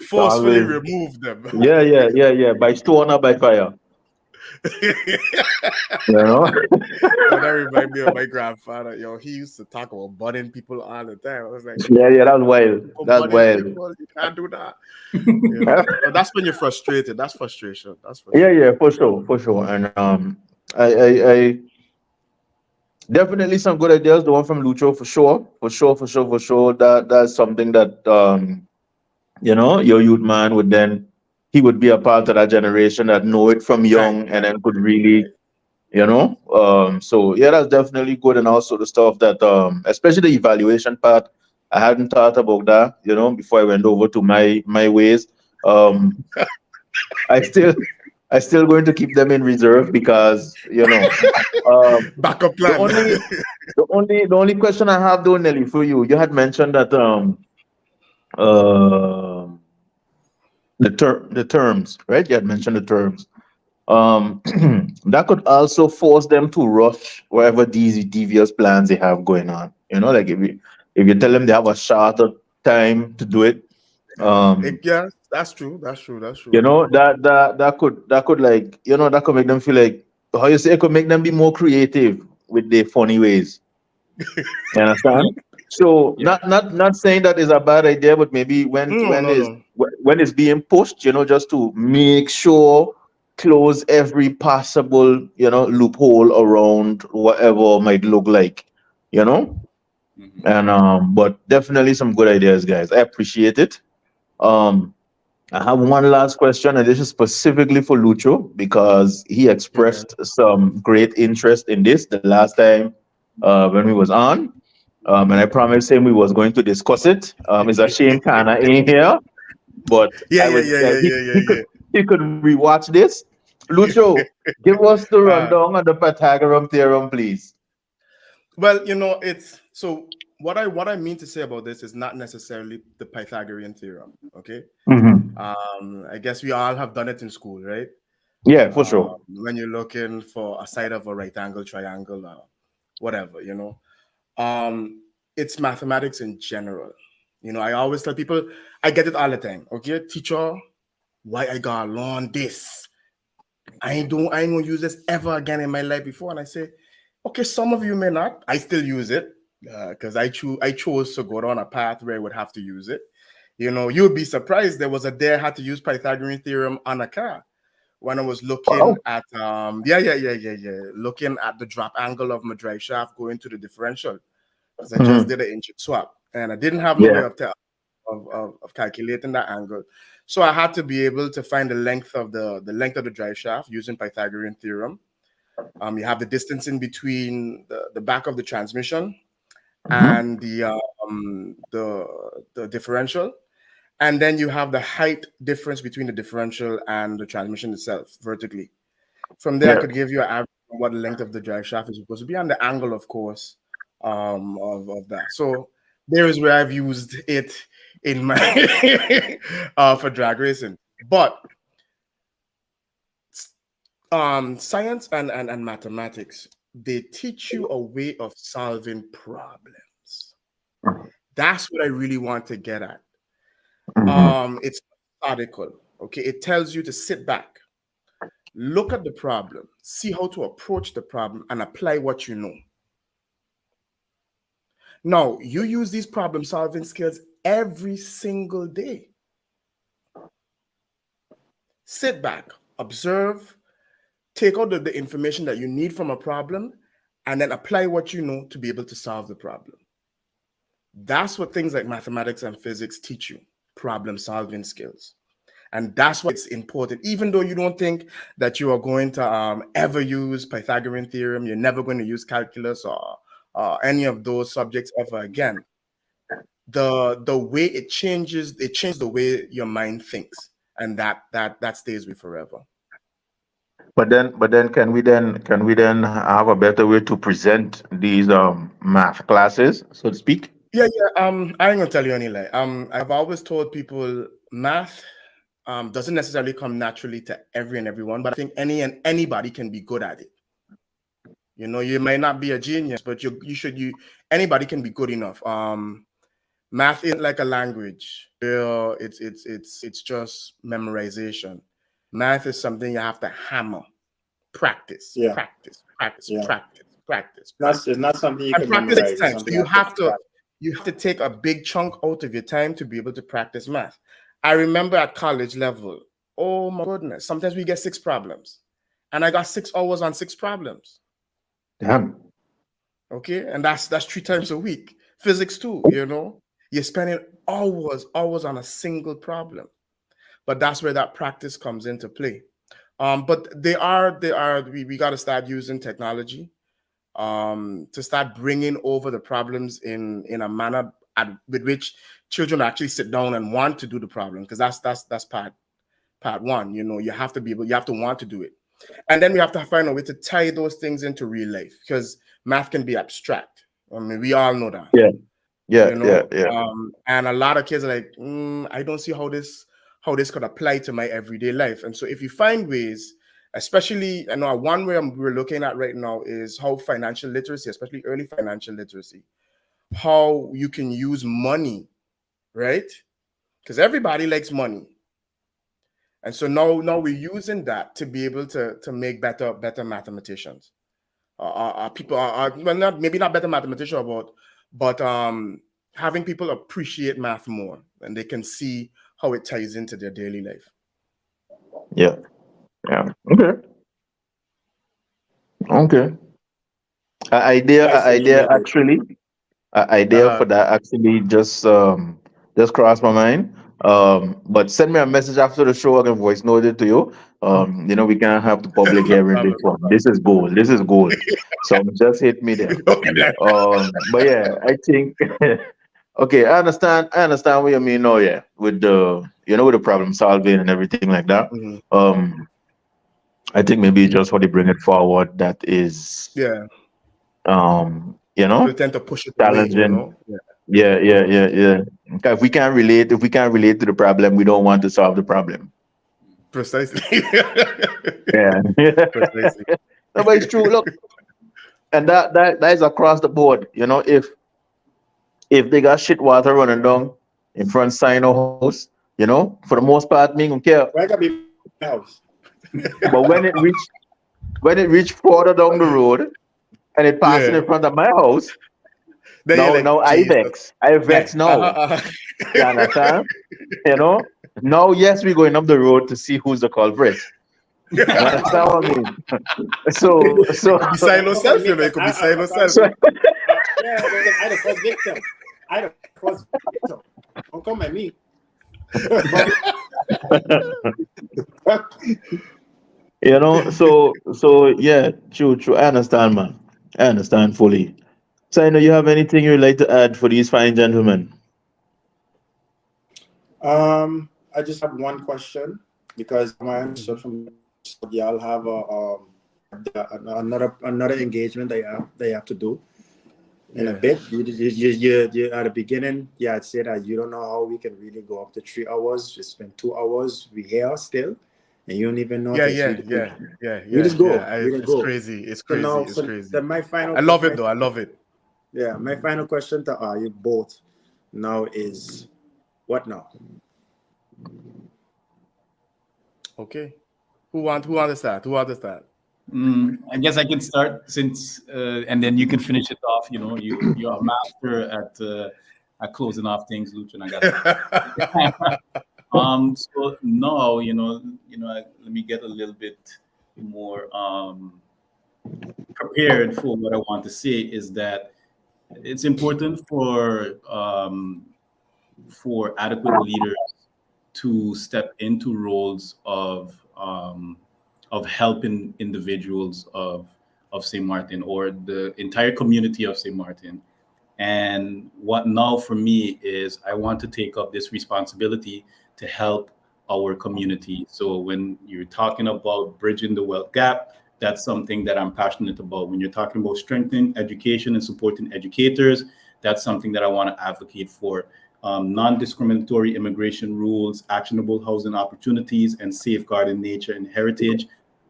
Speaker 2: Forcefully remove them.
Speaker 4: Yeah. By stone or by fire.
Speaker 2: That reminds me of my grandfather. He used to talk about budding people all the time. I was like,
Speaker 4: yeah, that's wild. That's wild.
Speaker 2: People, you can't do that. But that's when you're frustrated. That's frustration.
Speaker 4: Yeah, for sure. And I definitely some good ideas. The one from Lucho, for sure. That's something that your youth man would then. He would be a part of that generation that know it from young and then could really, so yeah, that's definitely good. And also the stuff that, especially the evaluation part, I hadn't thought about that, before I went over to my ways. I still going to keep them in reserve because,
Speaker 2: backup plan.
Speaker 4: The only question I have though, Nelly, for you had mentioned that, the terms, right? You had mentioned the terms. That could also force them to rush whatever these devious plans they have going on. Like if you tell them they have a shorter time to do it.
Speaker 2: Yeah, that's true. That could like that could make them feel like how you say it could make them be more creative with their funny ways. You understand? So not saying that is a bad idea, but maybe when it's being pushed, just to make sure close every possible loophole around whatever might look like, and but definitely some good ideas, guys. I appreciate it. I have one last question, and this is specifically for Lucho because he expressed some great interest in this the last time when we was on. And I promised him we was going to discuss it. It's a shame Kana ain't here, but he could rewatch this. Lucho, give us the rundown on the Pythagorean theorem, please. Well, it's so what I mean to say about this is not necessarily the Pythagorean theorem. Okay.
Speaker 4: Mm-hmm.
Speaker 2: I guess we all have done it in school, right?
Speaker 4: Yeah, for sure.
Speaker 2: When you're looking for a side of a right angle triangle or whatever, you know. It's mathematics in general. You know, I always tell people, I get it all the time. Okay, teacher, why I got learn this? I ain't gonna use this ever again in my life before. And I say, okay, some of you may not. I still use it because I chose to go down a path where I would have to use it. You know, you'd be surprised. There was a day I had to use Pythagorean theorem on a car when I was looking at looking at the drop angle of my drive shaft going to the differential, because I just did an engine swap and I didn't have no way of calculating that angle. So I had to be able to find the length of the drive shaft using Pythagorean theorem. You have the distance in between the back of the transmission and the differential. And then you have the height difference between the differential and the transmission itself vertically. From there, I could give you an average of what the length of the drive shaft is supposed to be and the angle, of course, of that. So there is where I've used it in my for drag racing. But science and mathematics, they teach you a way of solving problems. That's what I really want to get at. It's methodical. Okay, it tells you to sit back, look at the problem, see how to approach the problem, and apply what you know. Now, you use these problem-solving skills every single day. Sit back, observe, take out the information that you need from a problem, and then apply what you know to be able to solve the problem. That's what things like mathematics and physics teach you. Problem-solving skills. And that's why it's important. Even though you don't think that you are going to ever use Pythagorean theorem, you're never going to use calculus or any of those subjects ever again. The way it changes the way your mind thinks, and that stays with forever.
Speaker 4: But then can we then have a better way to present these math classes, so to speak?
Speaker 2: Yeah. I ain't gonna tell you any lie. I've always told people math doesn't necessarily come naturally to everyone, but I think anybody can be good at it. You know, you might not be a genius, but anybody can be good enough. Math isn't like a language. It's just memorization. Math is something you have to hammer, practice. It's
Speaker 1: not something you can
Speaker 2: practice
Speaker 1: memorize.
Speaker 2: time. So you have to take a big chunk out of your time to be able to practice math. I remember at college level, oh my goodness, sometimes we get 6 problems, and I got 6 hours on 6 problems.
Speaker 4: Damn.
Speaker 2: Okay, and that's 3 times a week. Physics too, you know, you're spending hours on a single problem, but that's where that practice comes into play. But we got to start using technology to start bringing over the problems in a manner with which children actually sit down and want to do the problem, because that's part one. You know, you have to want to do it, and then we have to find a way to tie those things into real life, because math can be abstract. I mean, we all know that.
Speaker 4: Yeah.
Speaker 2: And a lot of kids are like, I don't see how this could apply to my everyday life. And so if you find ways, especially, I know one way we're looking at right now is how financial literacy, especially early financial literacy, how you can use money, right? Because everybody likes money. And so now we're using that to be able to make better mathematicians. People are well, maybe not better mathematicians, but having people appreciate math more, and they can see how it ties into their daily life.
Speaker 4: Yeah. Okay. Idea for that actually just crossed my mind. But send me a message after the show. I can voice note it to you. You know, we can't have the public hearing this one. This is gold. So just hit me there. But yeah, I think okay, I understand what you mean now, yeah. With with the problem solving and everything like that. I think maybe just how they bring it forward, that is you know,
Speaker 2: People tend to push it away, you
Speaker 4: challenging.
Speaker 2: know.
Speaker 4: Yeah. Okay, if we can't relate to the problem, we don't want to solve the problem.
Speaker 2: Precisely.
Speaker 4: Yeah.
Speaker 2: Precisely.
Speaker 4: No, but it's true. Look, and that is across the board. You know, if they got shit water running down in front sign of house, you know, for the most part, me don't care.
Speaker 1: Why gotta be my house?
Speaker 4: But when it reach further down the road and it passing
Speaker 2: Yeah.
Speaker 4: in front of my house,
Speaker 2: Then you're like,
Speaker 4: now I
Speaker 2: Jesus.
Speaker 4: vex. I vex
Speaker 2: Yeah.
Speaker 4: now. You understand? You know? Now, yes, we're going up the road to see who's the culprit. You understand what I mean? So
Speaker 2: Be silo self, you know. It could be silo self.
Speaker 4: so
Speaker 1: Yeah, because I the first victim. I the first victim. Don't come at me.
Speaker 4: you know, so yeah, true. I understand, man. I understand fully. So I know you have anything you'd like to add for these fine gentlemen.
Speaker 1: I just have one question because my understood from y'all have another engagement that you have to do in a bit. You at the beginning, I'd say that you don't know how we can really go up to 3 hours. We spend 2 hours. We here still, and you don't even know.
Speaker 2: Yeah.
Speaker 1: We just go.
Speaker 2: It's crazy. It's crazy. It's crazy.
Speaker 1: Then my final.
Speaker 2: I love it though. I love it.
Speaker 1: Yeah, my final question to you both now is, what now?
Speaker 2: Okay. Who wants that? Who wants that?
Speaker 3: I guess I can start since, and then you can finish it off. You know, you're a master at closing off things, Lucian. I got it. So no, let me get a little bit more prepared for what I want to say. Is that it's important for adequate leaders to step into roles of helping individuals of St. Martin or the entire community of St. Martin. And what now for me is I want to take up this responsibility to help our community. So when you're talking about bridging the wealth gap, that's something that I'm passionate about. When you're talking about strengthening education and supporting educators, that's something that I want to advocate for. Non-discriminatory immigration rules, actionable housing opportunities, and safeguarding nature and heritage.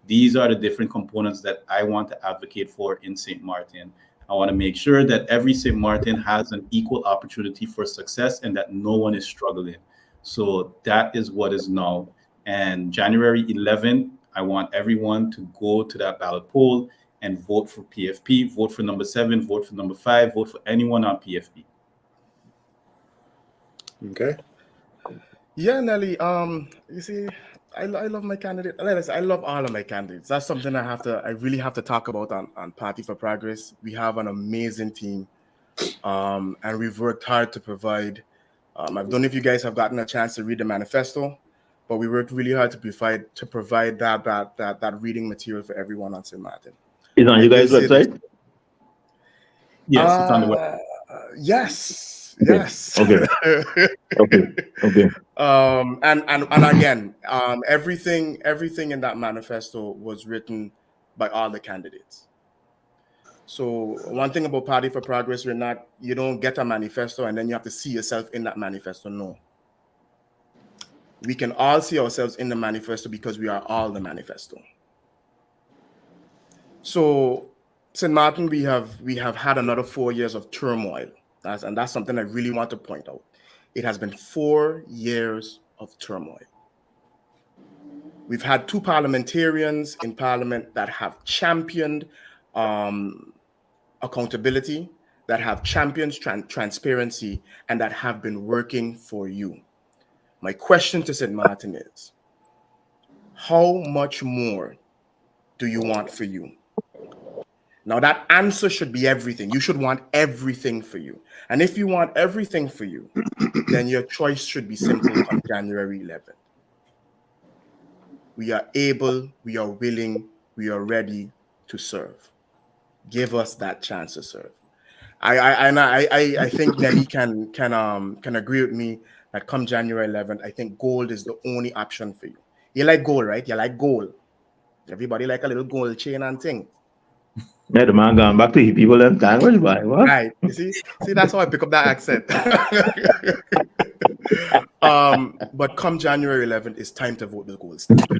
Speaker 3: These are the different components that I want to advocate for in St. Martin. I want to make sure that every St. Martin has an equal opportunity for success and that no one is struggling. So that is what is now. And January 11th, I want everyone to go to that ballot poll and vote for PFP, vote for number 7, vote for number 5, vote for anyone on PFP.
Speaker 1: Okay.
Speaker 2: Yeah, Nelly. You see, I love my candidate. I love all of my candidates. That's something I really have to talk about on Party for Progress. We have an amazing team, and we've worked hard to provide. I don't know if you guys have gotten a chance to read the manifesto, but we worked really hard to provide that reading material for everyone on St. Martin.
Speaker 4: Is on you guys' website?
Speaker 3: Yes, it's on the website.
Speaker 2: Yes.
Speaker 4: Okay.
Speaker 2: And again, everything in that manifesto was written by all the candidates. So one thing about Party for Progress, you don't get a manifesto and then you have to see yourself in that manifesto. No. We can all see ourselves in the manifesto because we are all the manifesto. So St. Martin, we have had another 4 years of turmoil. That's something I really want to point out. It has been 4 years of turmoil. We've had 2 parliamentarians in Parliament that have championed accountability, that have championed transparency, and that have been working for you. My question to St. Martin is, how much more do you want for you? Now, that answer should be everything. You should want everything for you. And if you want everything for you, then your choice should be simple on January 11th. We are able, we are willing, we are ready to serve. Give us that chance to serve. I think Nelly can agree with me that come January 11th, I think gold is the only option for you. You like gold, right? You like gold. Everybody like a little gold chain and thing.
Speaker 4: Yeah, the man gone back to his people them time. What?
Speaker 2: Right. You see, that's how I pick up that accent. But come January 11th, it's time to vote the gold standard.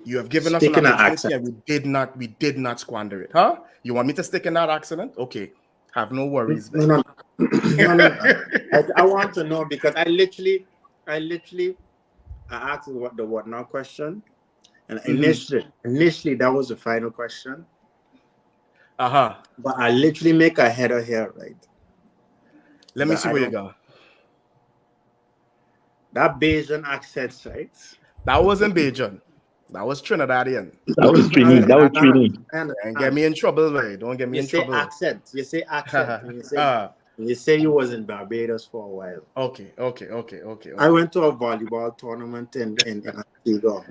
Speaker 2: You have given us an
Speaker 1: Speaking of
Speaker 2: opportunity,
Speaker 1: accent.
Speaker 2: and we did not squander it, huh? You want me to stick in that accent? Okay, have no worries.
Speaker 1: No. I want to know because I literally asked what the what now question, and initially that was the final question. But I literally make a header here, right?
Speaker 2: Let me see where you go.
Speaker 1: That Bayesian accent, right?
Speaker 2: That wasn't Bajan. That was Trinidadian.
Speaker 4: That was Trini. That was Trini.
Speaker 2: And get me in trouble, right? Don't get me in trouble.
Speaker 1: You say accent. You say you was in Barbados for a while.
Speaker 2: Okay.
Speaker 1: I went to a volleyball tournament in Antigua.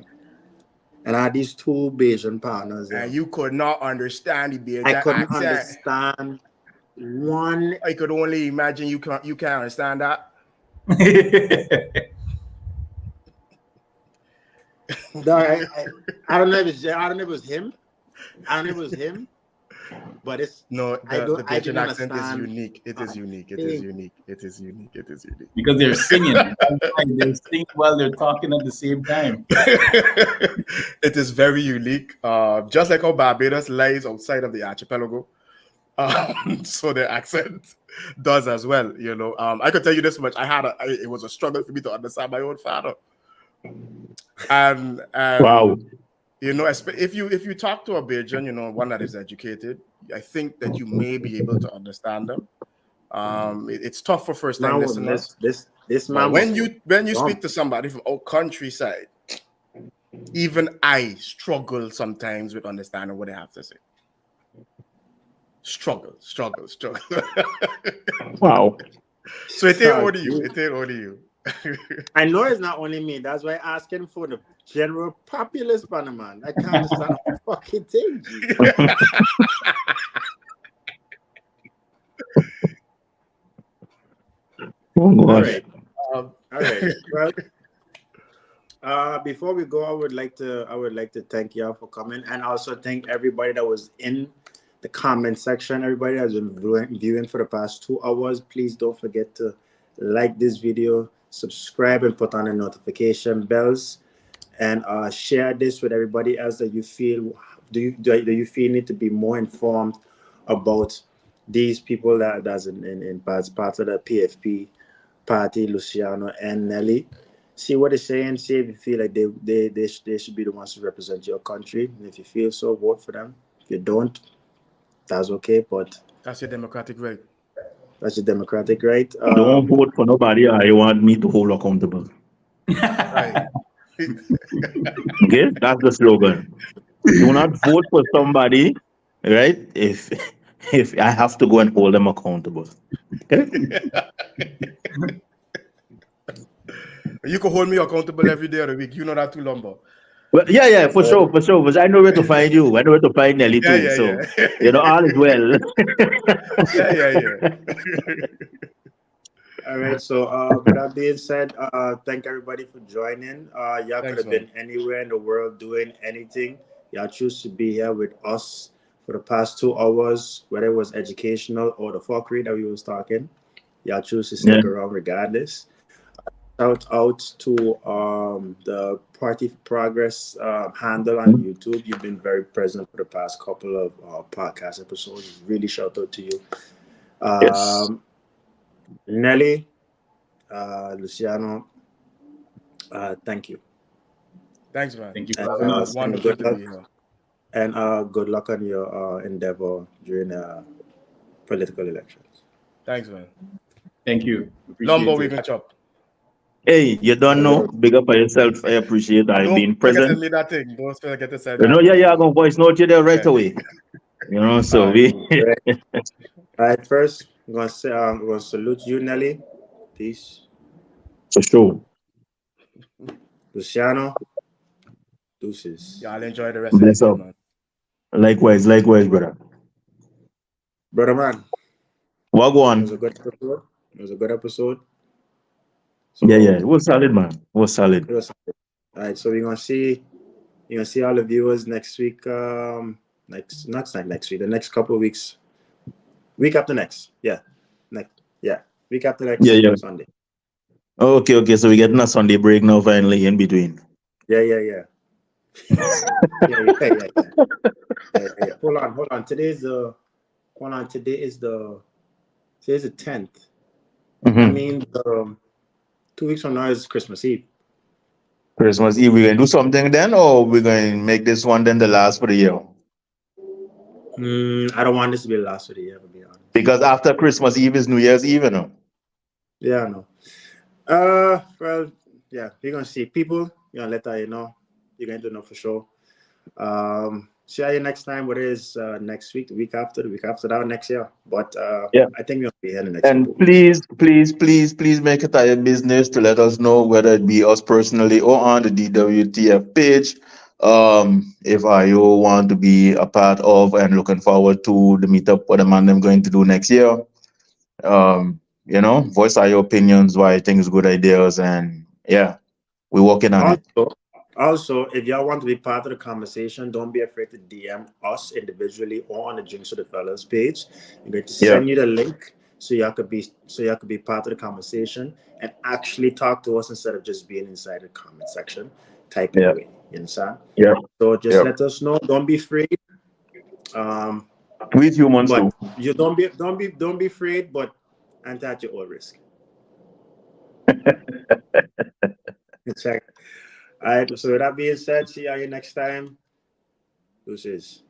Speaker 1: And I had these two Bayesian partners.
Speaker 2: And you could not understand the Bayesian
Speaker 1: I couldn't
Speaker 2: accent.
Speaker 1: understand one.
Speaker 2: I could only imagine you can't understand that.
Speaker 1: No, I don't know if it was him. But it's
Speaker 2: no. The Bayesian accent is unique. It is unique.
Speaker 3: Because they're singing. They're singing while they're talking at the same time.
Speaker 2: It is very unique. Just like how Barbados lies outside of the archipelago. So their accent does as well. You know, I could tell you this much. It was a struggle for me to understand my own father. And
Speaker 4: wow.
Speaker 2: You know, if you talk to a Bajan, you know, one that is educated, I think that you may be able to understand them. It's tough for first time listeners.
Speaker 1: This man.
Speaker 2: When you speak to somebody from our countryside, even I struggle sometimes with understanding what they have to say. Struggle.
Speaker 4: Wow.
Speaker 2: So it ain't only you.
Speaker 1: I know it's not only me. That's why asking for the general populace, man. I can't understand a fucking thing.
Speaker 4: Oh,
Speaker 1: all right. Well, before we go, I would like to thank y'all for coming, and also thank everybody that was in the comment section. Everybody has been viewing for the past 2 hours. Please don't forget to like this video, subscribe, and put on the notification bells, and share this with everybody else that you feel do you feel need to be more informed about these people that's in parts of the PFP party, Luciano and Nelly. See what they're saying. See if you feel like they should be the ones to represent your country. And if you feel so, vote for them. If you don't, that's okay. But
Speaker 2: that's your democratic right.
Speaker 1: That's your democratic right.
Speaker 4: Don't vote for nobody. I want me to hold accountable.
Speaker 2: Right.
Speaker 4: Okay, that's the slogan. Do not vote for somebody, right? If I have to go and hold them accountable. Okay.
Speaker 2: You can hold me accountable every day of the week. You know that too, Lumber.
Speaker 4: Well, yeah, for sure. But I know where to find you. I know where to find Nelly too. So you know, all is well.
Speaker 2: Yeah.
Speaker 1: All right. So with that being said, thank everybody for joining. Y'all could have been anywhere in the world doing anything. Y'all choose to be here with us for the past 2 hours, whether it was educational or the fuckery that we was talking. Y'all choose to stick around regardless. Shout out to the Party for Progress handle on YouTube. You've been very present for the past couple of podcast episodes. Really shout out to you.
Speaker 4: Yes.
Speaker 1: Nelly, Luciano, thank you.
Speaker 2: Thanks, man.
Speaker 3: Thank you.
Speaker 2: Wonderful to be here.
Speaker 1: And good luck on your endeavor during political elections.
Speaker 2: Thanks, man.
Speaker 3: Thank you.
Speaker 2: Lumber, we catch up.
Speaker 4: Hey, you don't know. Big up for yourself. I appreciate that being present.
Speaker 2: Don't forget to me that thing. Don't forget to say
Speaker 4: that. I'm going to voice note you there right away. You know, so we.
Speaker 1: All right, first, I'm going to salute you, Nelly. Peace.
Speaker 4: For sure.
Speaker 1: Luciano, deuces.
Speaker 2: Yeah, I'll enjoy the rest of the day, man.
Speaker 4: Likewise, brother.
Speaker 1: Brother, man.
Speaker 4: What go on?
Speaker 1: It was a good episode.
Speaker 4: So, yeah. It was solid, man. It was solid.
Speaker 1: All right, so we're going to see You're gonna see all the viewers next week. Next week. The next couple of weeks. Week after next. Yeah. Week after next
Speaker 4: Yeah.
Speaker 1: Sunday.
Speaker 4: Okay. So we're getting a Sunday break now finally in between.
Speaker 1: Yeah. Hold on. Today is the 10th.
Speaker 4: Mhm.
Speaker 1: That means 2 weeks from now is Christmas Eve.
Speaker 4: Christmas Eve, we're going to do something then, or we're going to make this one then the last for the year?
Speaker 1: I don't want this to be the last of the year, to be honest.
Speaker 4: Because after Christmas Eve is New Year's Eve, you know.
Speaker 1: Yeah, I know. Well, yeah, we're gonna see people. You're gonna let that you know. You're going to know for sure. See you next time. What is next week, the week after that, next year. But
Speaker 4: Yeah.
Speaker 1: I think we'll be here in the next
Speaker 4: And
Speaker 1: couple of weeks.
Speaker 4: please make it our business to let us know, whether it be us personally or on the DWTF page. If you want to be a part of and looking forward to the meetup what the man them going to do next year. Voice our opinions, why you think it's good ideas, and yeah, we're working on it.
Speaker 1: Also, if y'all want to be part of the conversation, don't be afraid to DM us individually or on the Drinks with the Fellas page. I'm going to send you the link so y'all could be part of the conversation and actually talk to us instead of just being inside the comment section, typing away. You understand?
Speaker 4: Yeah.
Speaker 1: So just let us know. Don't be afraid.
Speaker 4: With humans too.
Speaker 1: You don't be afraid, but and at your own risk. Check. All right. So with that being said, see you next time. Deuces.